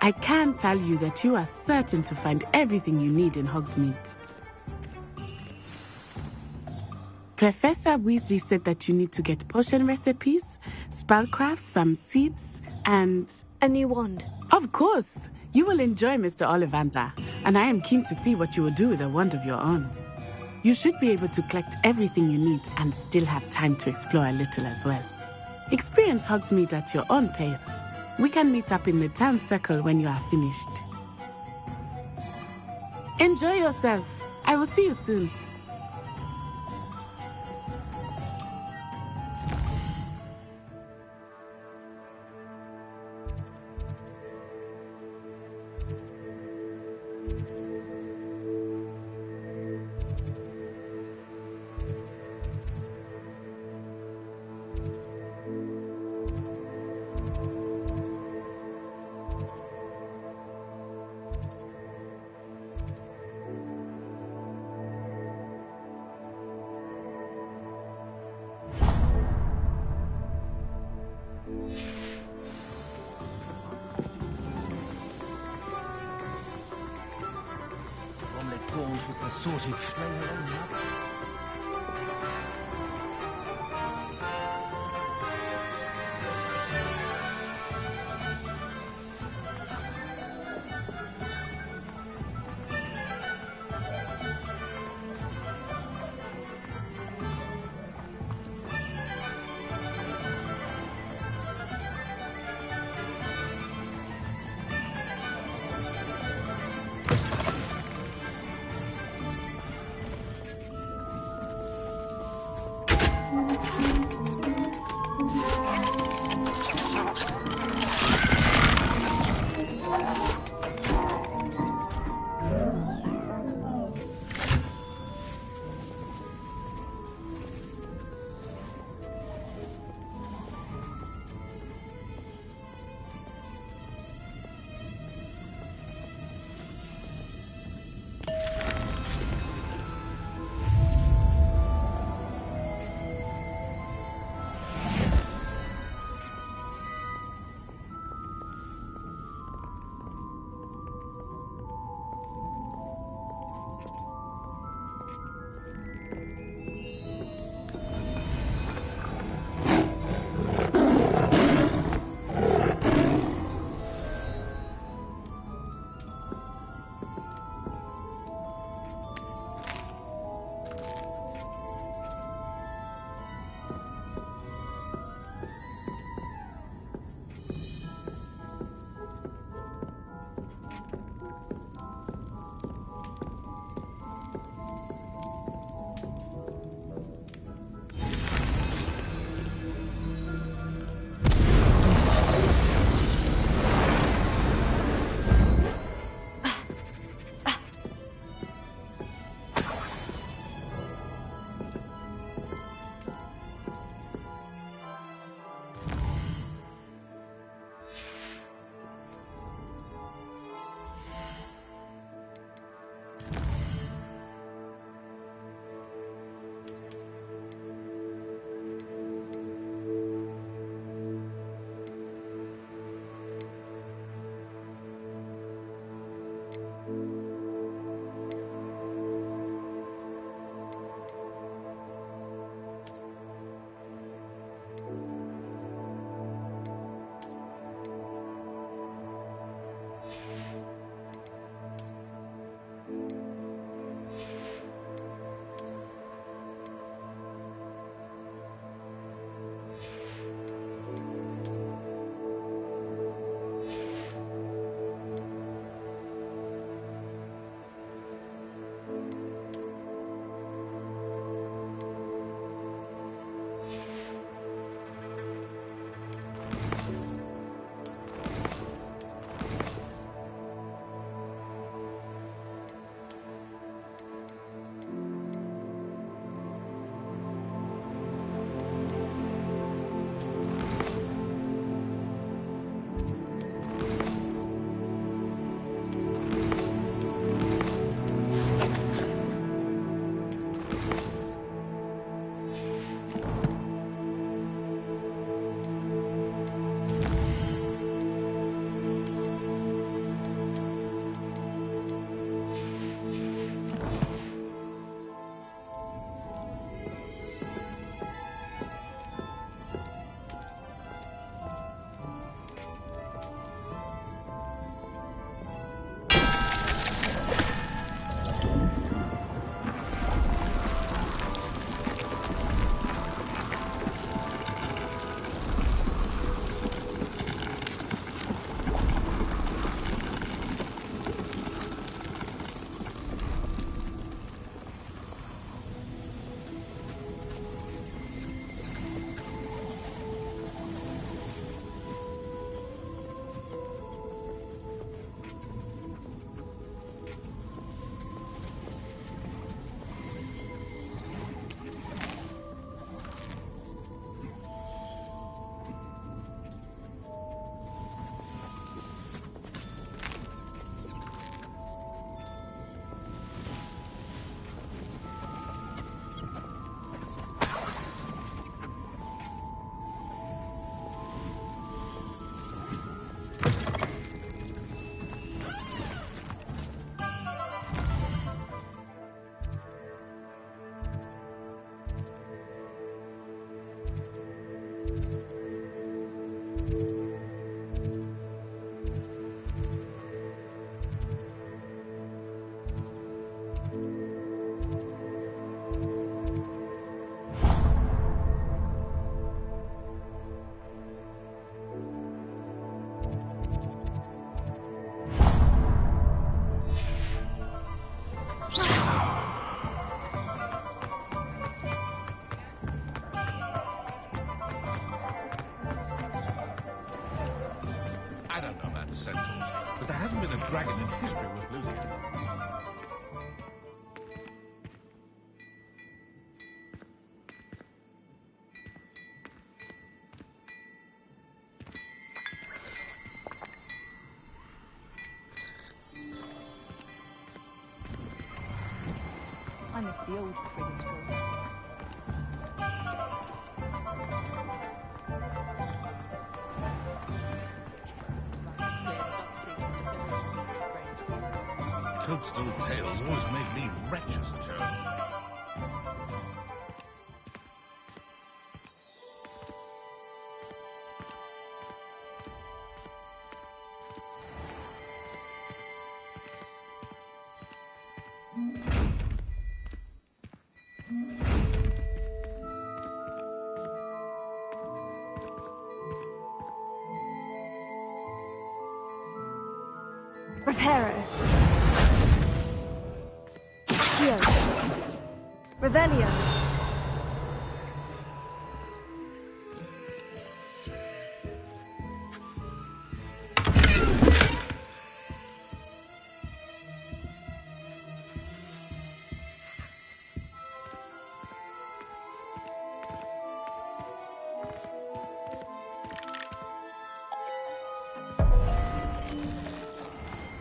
I can tell you that you are certain to find everything you need in Hogsmeade. Professor Weasley said that you need to get potion recipes, spellcrafts, some seeds, and... a new wand. Of course! You will enjoy Mr. Ollivander, and I am keen to see what you will do with a wand of your own. You should be able to collect everything you need and still have time to explore a little as well. Experience Hogsmeade at your own pace. We can meet up in the town circle when you are finished. Enjoy yourself. I will see you soon. Was the sort who'd flay her own mother. but there hasn't been a dragon in history worth losing it. I miss the old Quidditch course. Toadstool tales always made me wretch as a child. Reparo. Accio. Revelio.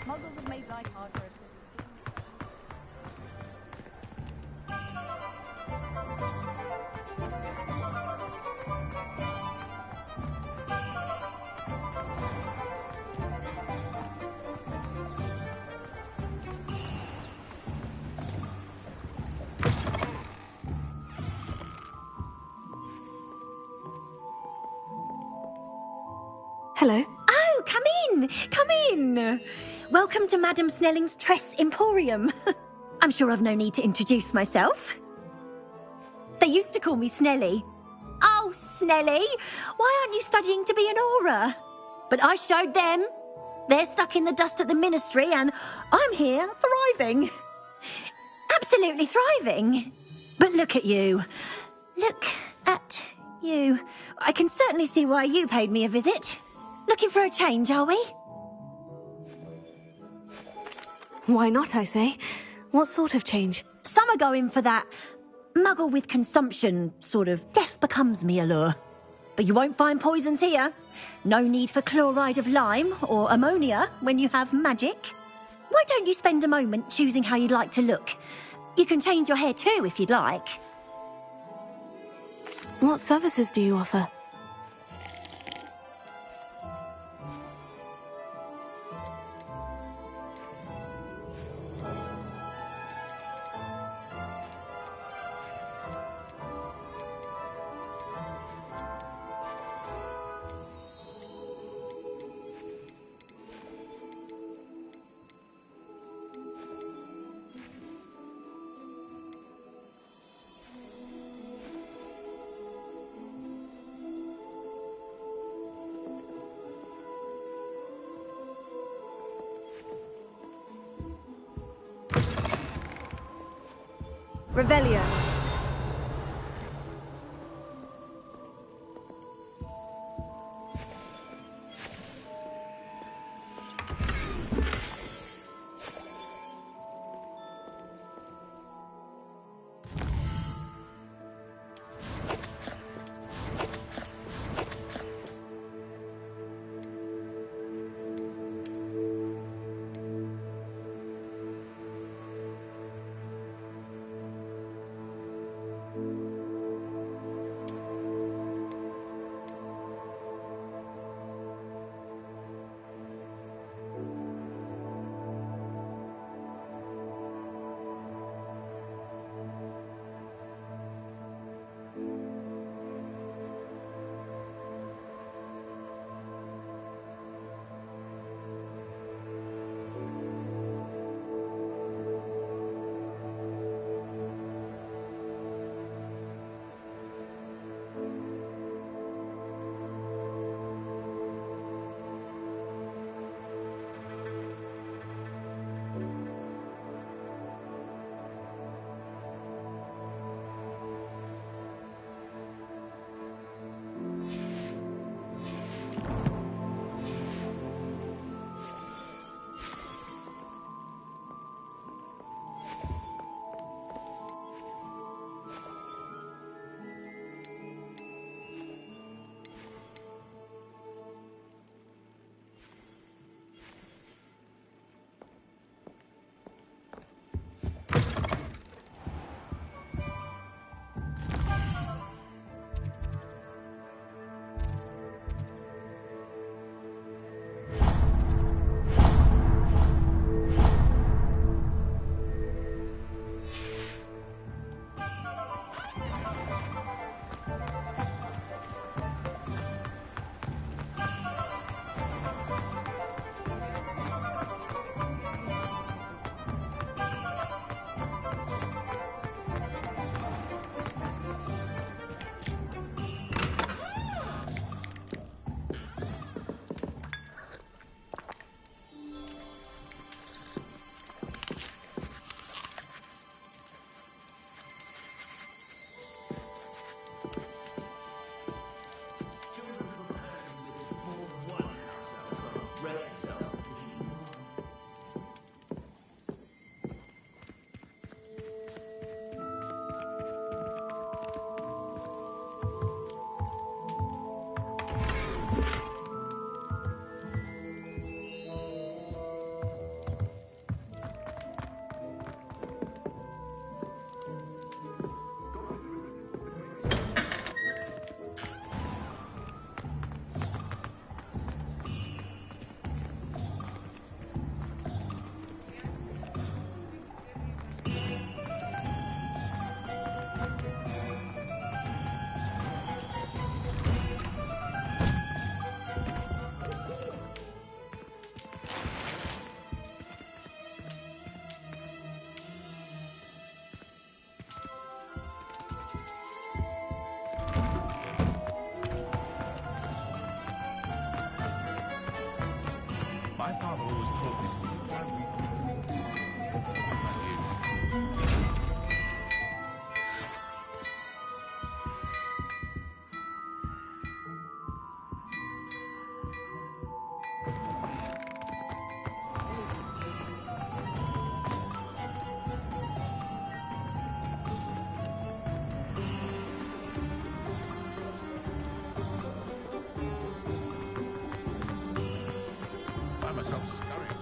Muggles have made life hard for us. Hello. Oh, come in! Come in! Welcome to Madame Snelling's Tress Emporium. I'm sure I've no need to introduce myself. They used to call me Snelly. Oh, Snelly, why aren't you studying to be an aura? But I showed them. They're stuck in the dust at the ministry, and I'm here thriving. Absolutely thriving. But look at you. Look at you. I can certainly see why you paid me a visit. Looking for a change, are we? Why not, I say? What sort of change? Some are going for that muggle with consumption, sort of death becomes me allure. But you won't find poisons here. No need for chloride of lime or ammonia when you have magic. Why don't you spend a moment choosing how you'd like to look? You can change your hair too if you'd like. What services do you offer? Revelio. My father always taught me to be by myself scurrying.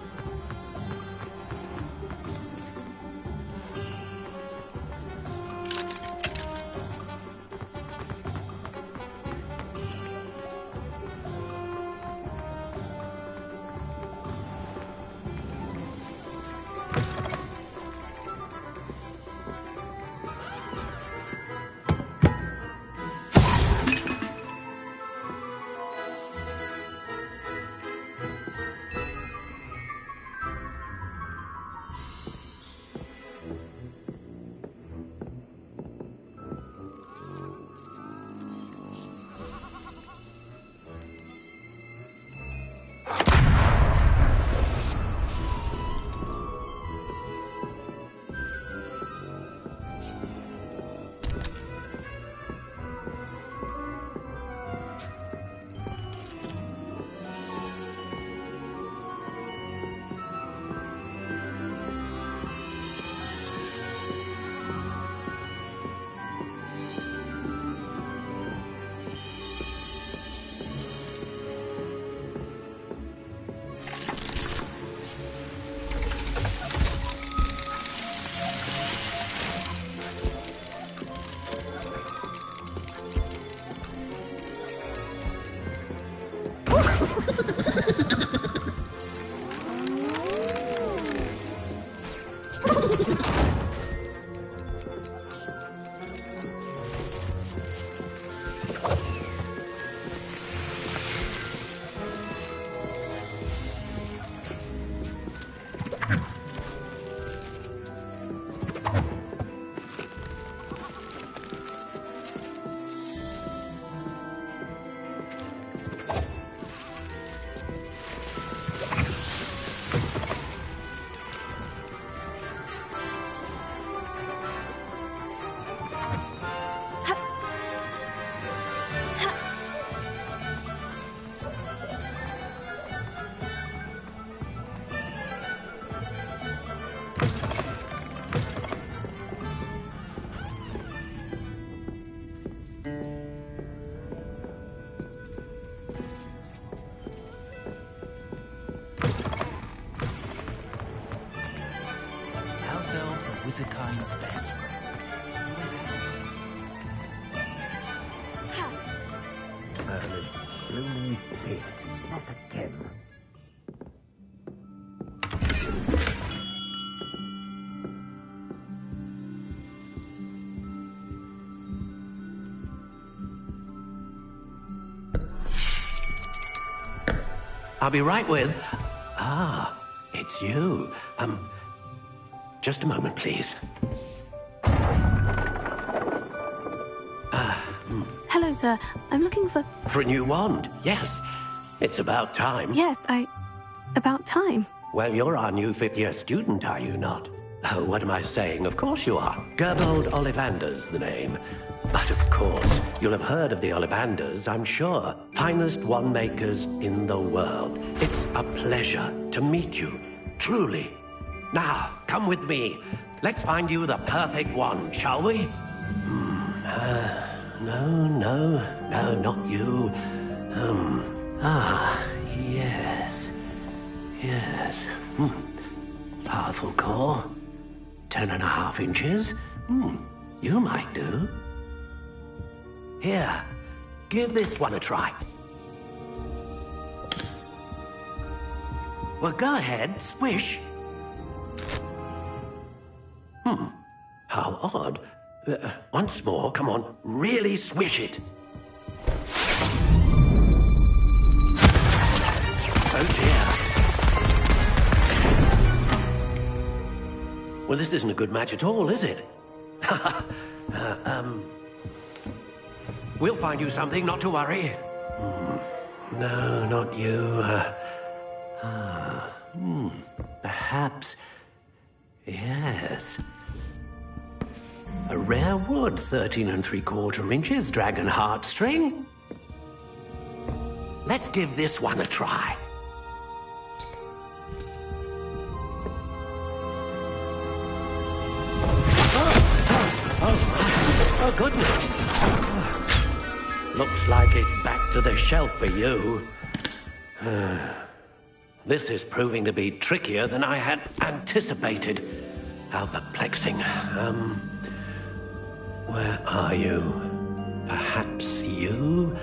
Ourselves are wizardkind's best. Always have. Merlin, slowly did. Not again. I'll be right with... Ah, it's you. Just a moment, please. Hello, sir. I'm looking for... For a new wand, yes. It's about time. Yes, about time. Well, you're our new fifth-year student, are you not? Oh, what am I saying? Of course you are. Gerbold Ollivander's the name. But of course, you'll have heard of the Ollivanders, I'm sure. Finest wand makers in the world. It's a pleasure to meet you, truly. Now, come with me. Let's find you the perfect wand, shall we? No, not you. Ah, yes. Yes. Powerful core. 10.5 inches. You might do. Here, give this one a try. Well, go ahead, swish. How odd. Once more, come on, really swish it. Oh dear. Well, this isn't a good match at all, is it? We'll find you something, not to worry. No, not you. Perhaps... Yes. A rare wood, 13 3/4 inches, dragon heartstring. Let's give this one a try. Oh, goodness. Looks like it's back to the shelf for you. This is proving to be trickier than I had anticipated. How perplexing. Where are you? Perhaps you?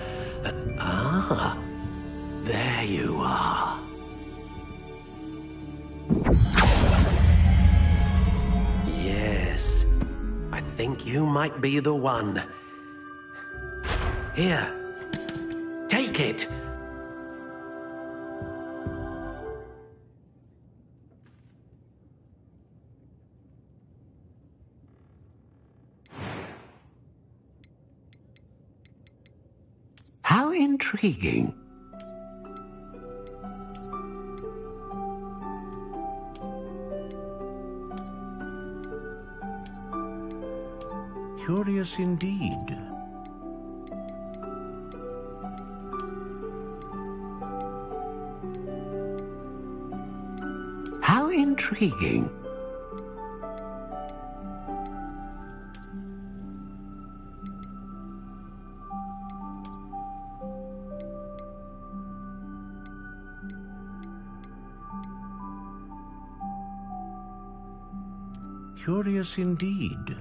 There you are. Yes. I think you might be the one. Here. Take it. How intriguing. Curious indeed. How intriguing. Curious indeed.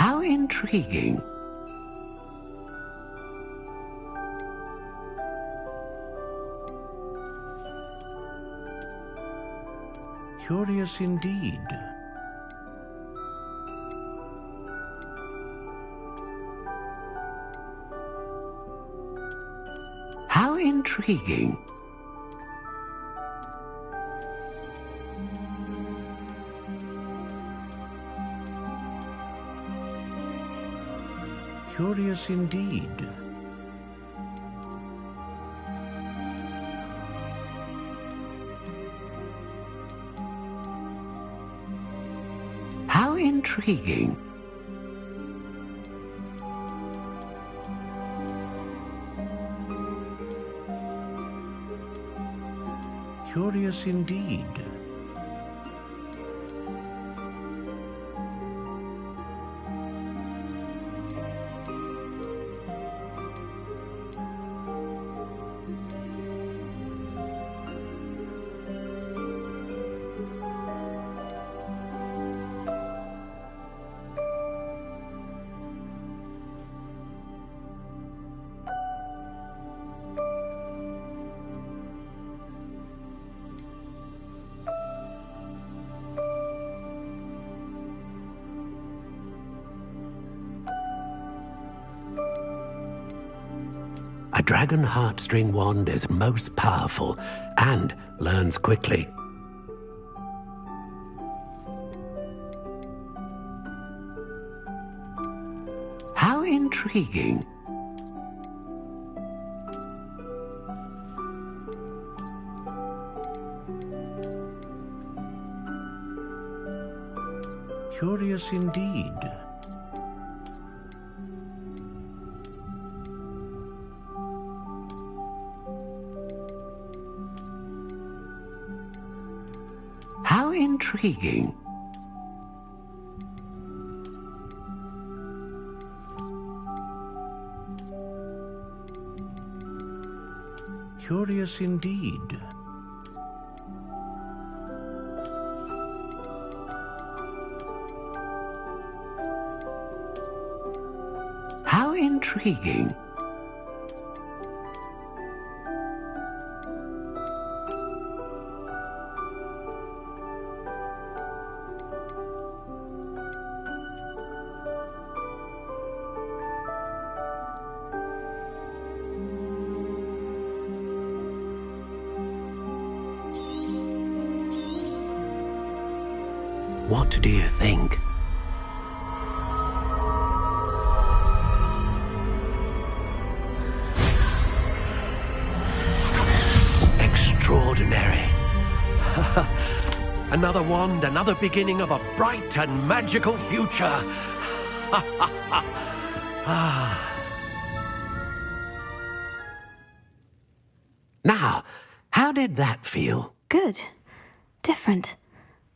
How intriguing. Curious indeed. How intriguing. Curious indeed. How intriguing. Curious indeed. A dragon heartstring wand is most powerful and learns quickly. How intriguing. Curious indeed. How intriguing. curious indeed. How intriguing. What do you think? Extraordinary. Another wand, another beginning of a bright and magical future. Now, how did that feel? Good. Different.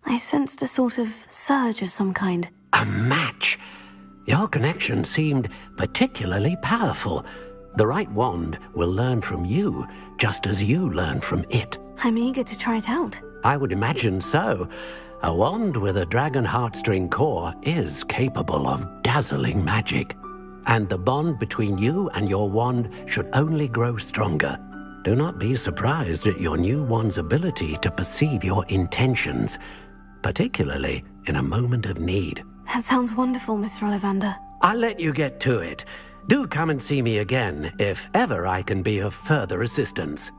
I sensed a sort of surge of some kind. A match? Your connection seemed particularly powerful. The right wand will learn from you, just as you learn from it. I'm eager to try it out. I would imagine so. A wand with a dragon heartstring core is capable of dazzling magic. And the bond between you and your wand should only grow stronger. Do not be surprised at your new wand's ability to perceive your intentions, particularly in a moment of need. That sounds wonderful, Mr. Ollivander. I'll let you get to it. Do come and see me again if ever I can be of further assistance.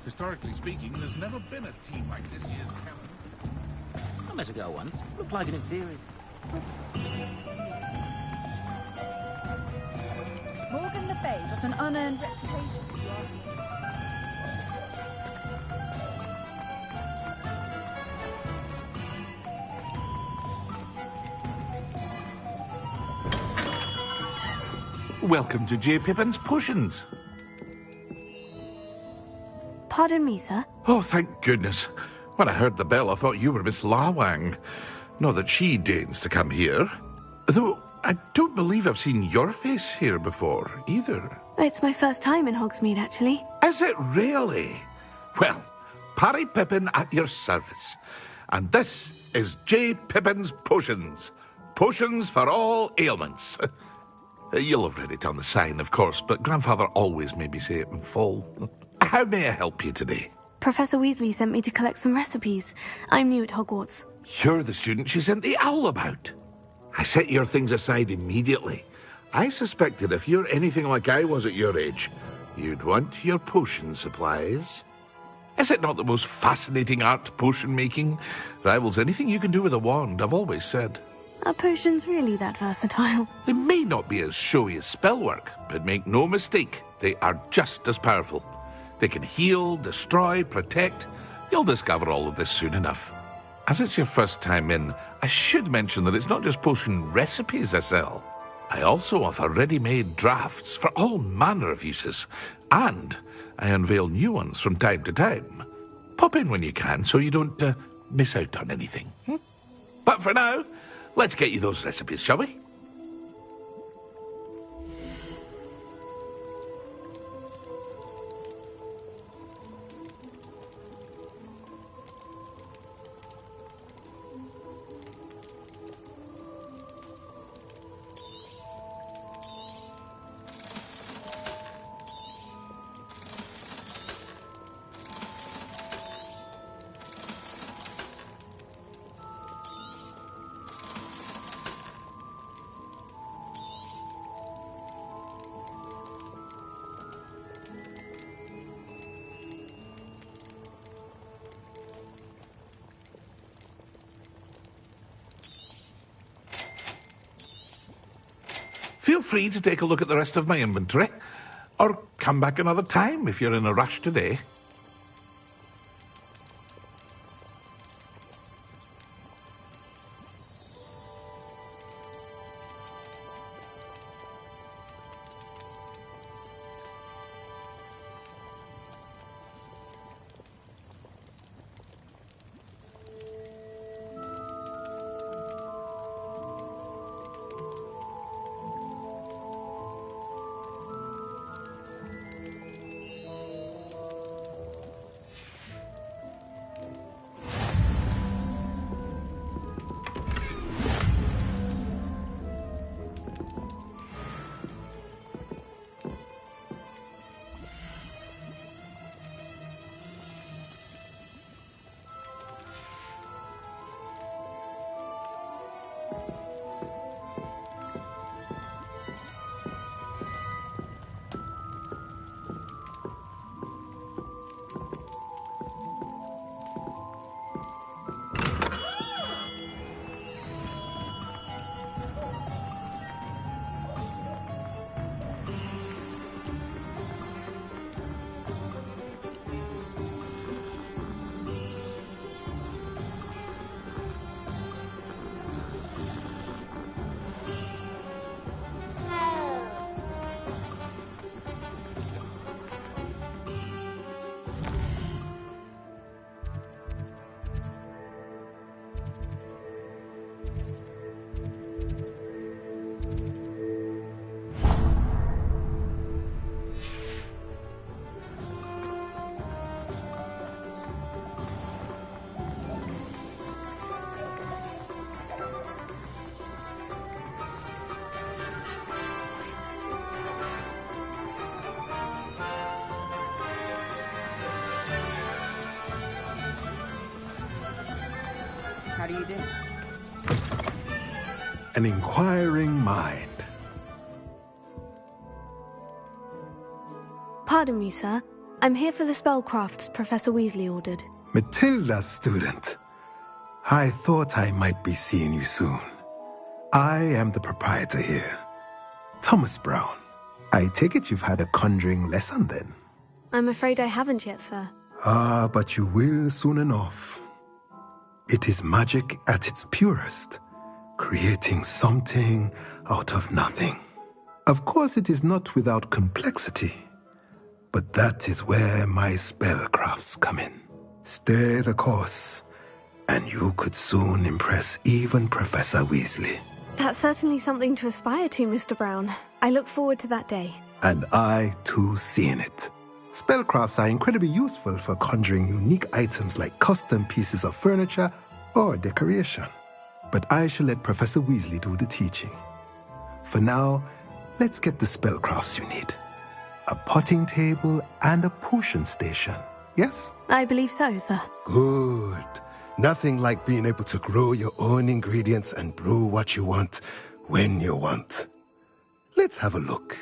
Historically speaking, there's never been a team like this year's canon. I met a girl once. Looked like an inferior. Morgan Le Fay got an unearned reputation. Welcome to J. Pippin's Potions. Pardon me, sir. Oh, thank goodness. When I heard the bell, I thought you were Miss Lawang. Not that she deigns to come here. Though, I don't believe I've seen your face here before, either. It's my first time in Hogsmeade, actually. Is it really? Well, Parry Pippin at your service. And this is J. Pippin's Potions. Potions for all ailments. You'll have read it on the sign, of course, but Grandfather always made me say it in full. How may I help you today? Professor Weasley sent me to collect some recipes. I'm new at Hogwarts. You're the student she sent the owl about. I set your things aside immediately. I suspected if you're anything like I was at your age, you'd want your potion supplies. Is it not the most fascinating art, potion making? Rivals anything you can do with a wand, I've always said. Are potions really that versatile? They may not be as showy as spellwork, but make no mistake, they are just as powerful. They can heal, destroy, protect. You'll discover all of this soon enough. As it's your first time in, I should mention that it's not just potion recipes I sell. I also offer ready-made drafts for all manner of uses, and I unveil new ones from time to time. Pop in when you can so you don't miss out on anything. But for now, let's get you those recipes, shall we? Feel free to take a look at the rest of my inventory, or come back another time if you're in a rush today. How do you do? An inquiring mind. Pardon me, sir. I'm here for the spellcrafts Professor Weasley ordered. Matilda's student. I thought I might be seeing you soon. I am the proprietor here, Thomas Brown. I take it you've had a conjuring lesson then? I'm afraid I haven't yet, sir. Ah, but you will soon enough. It is magic at its purest, creating something out of nothing. Of course, it is not without complexity, but that is where my spellcrafts come in. Stay the course, and you could soon impress even Professor Weasley. That's certainly something to aspire to, Mr. Brown. I look forward to that day. And I, too, seeing it. Spellcrafts are incredibly useful for conjuring unique items like custom pieces of furniture or decoration. But I shall let Professor Weasley do the teaching. For now, let's get the spellcrafts you need. A potting table and a potion station, yes? I believe so, sir. Good. Nothing like being able to grow your own ingredients and brew what you want when you want. Let's have a look.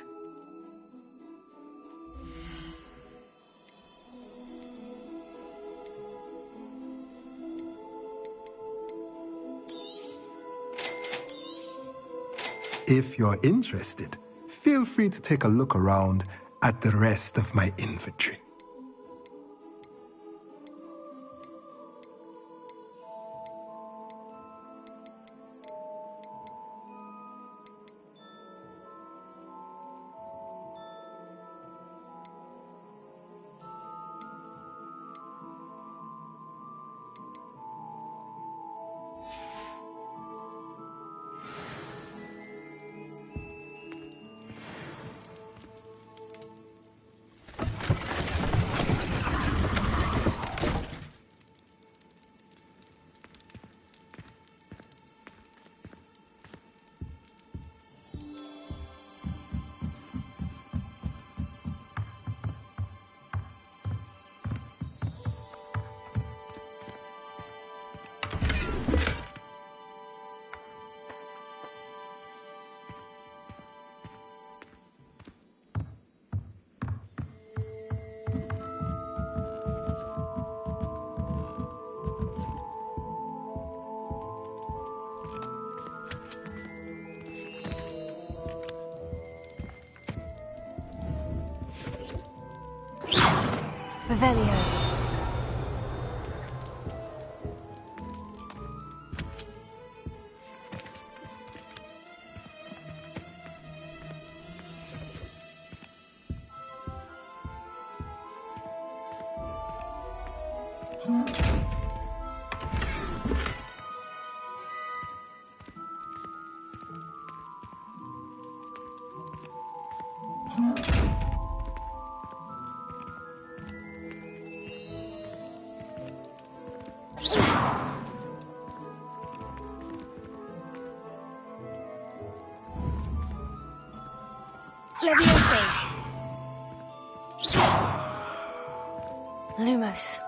If you're interested, feel free to take a look around at the rest of my inventory. Revelio. Leviosa. Lumos.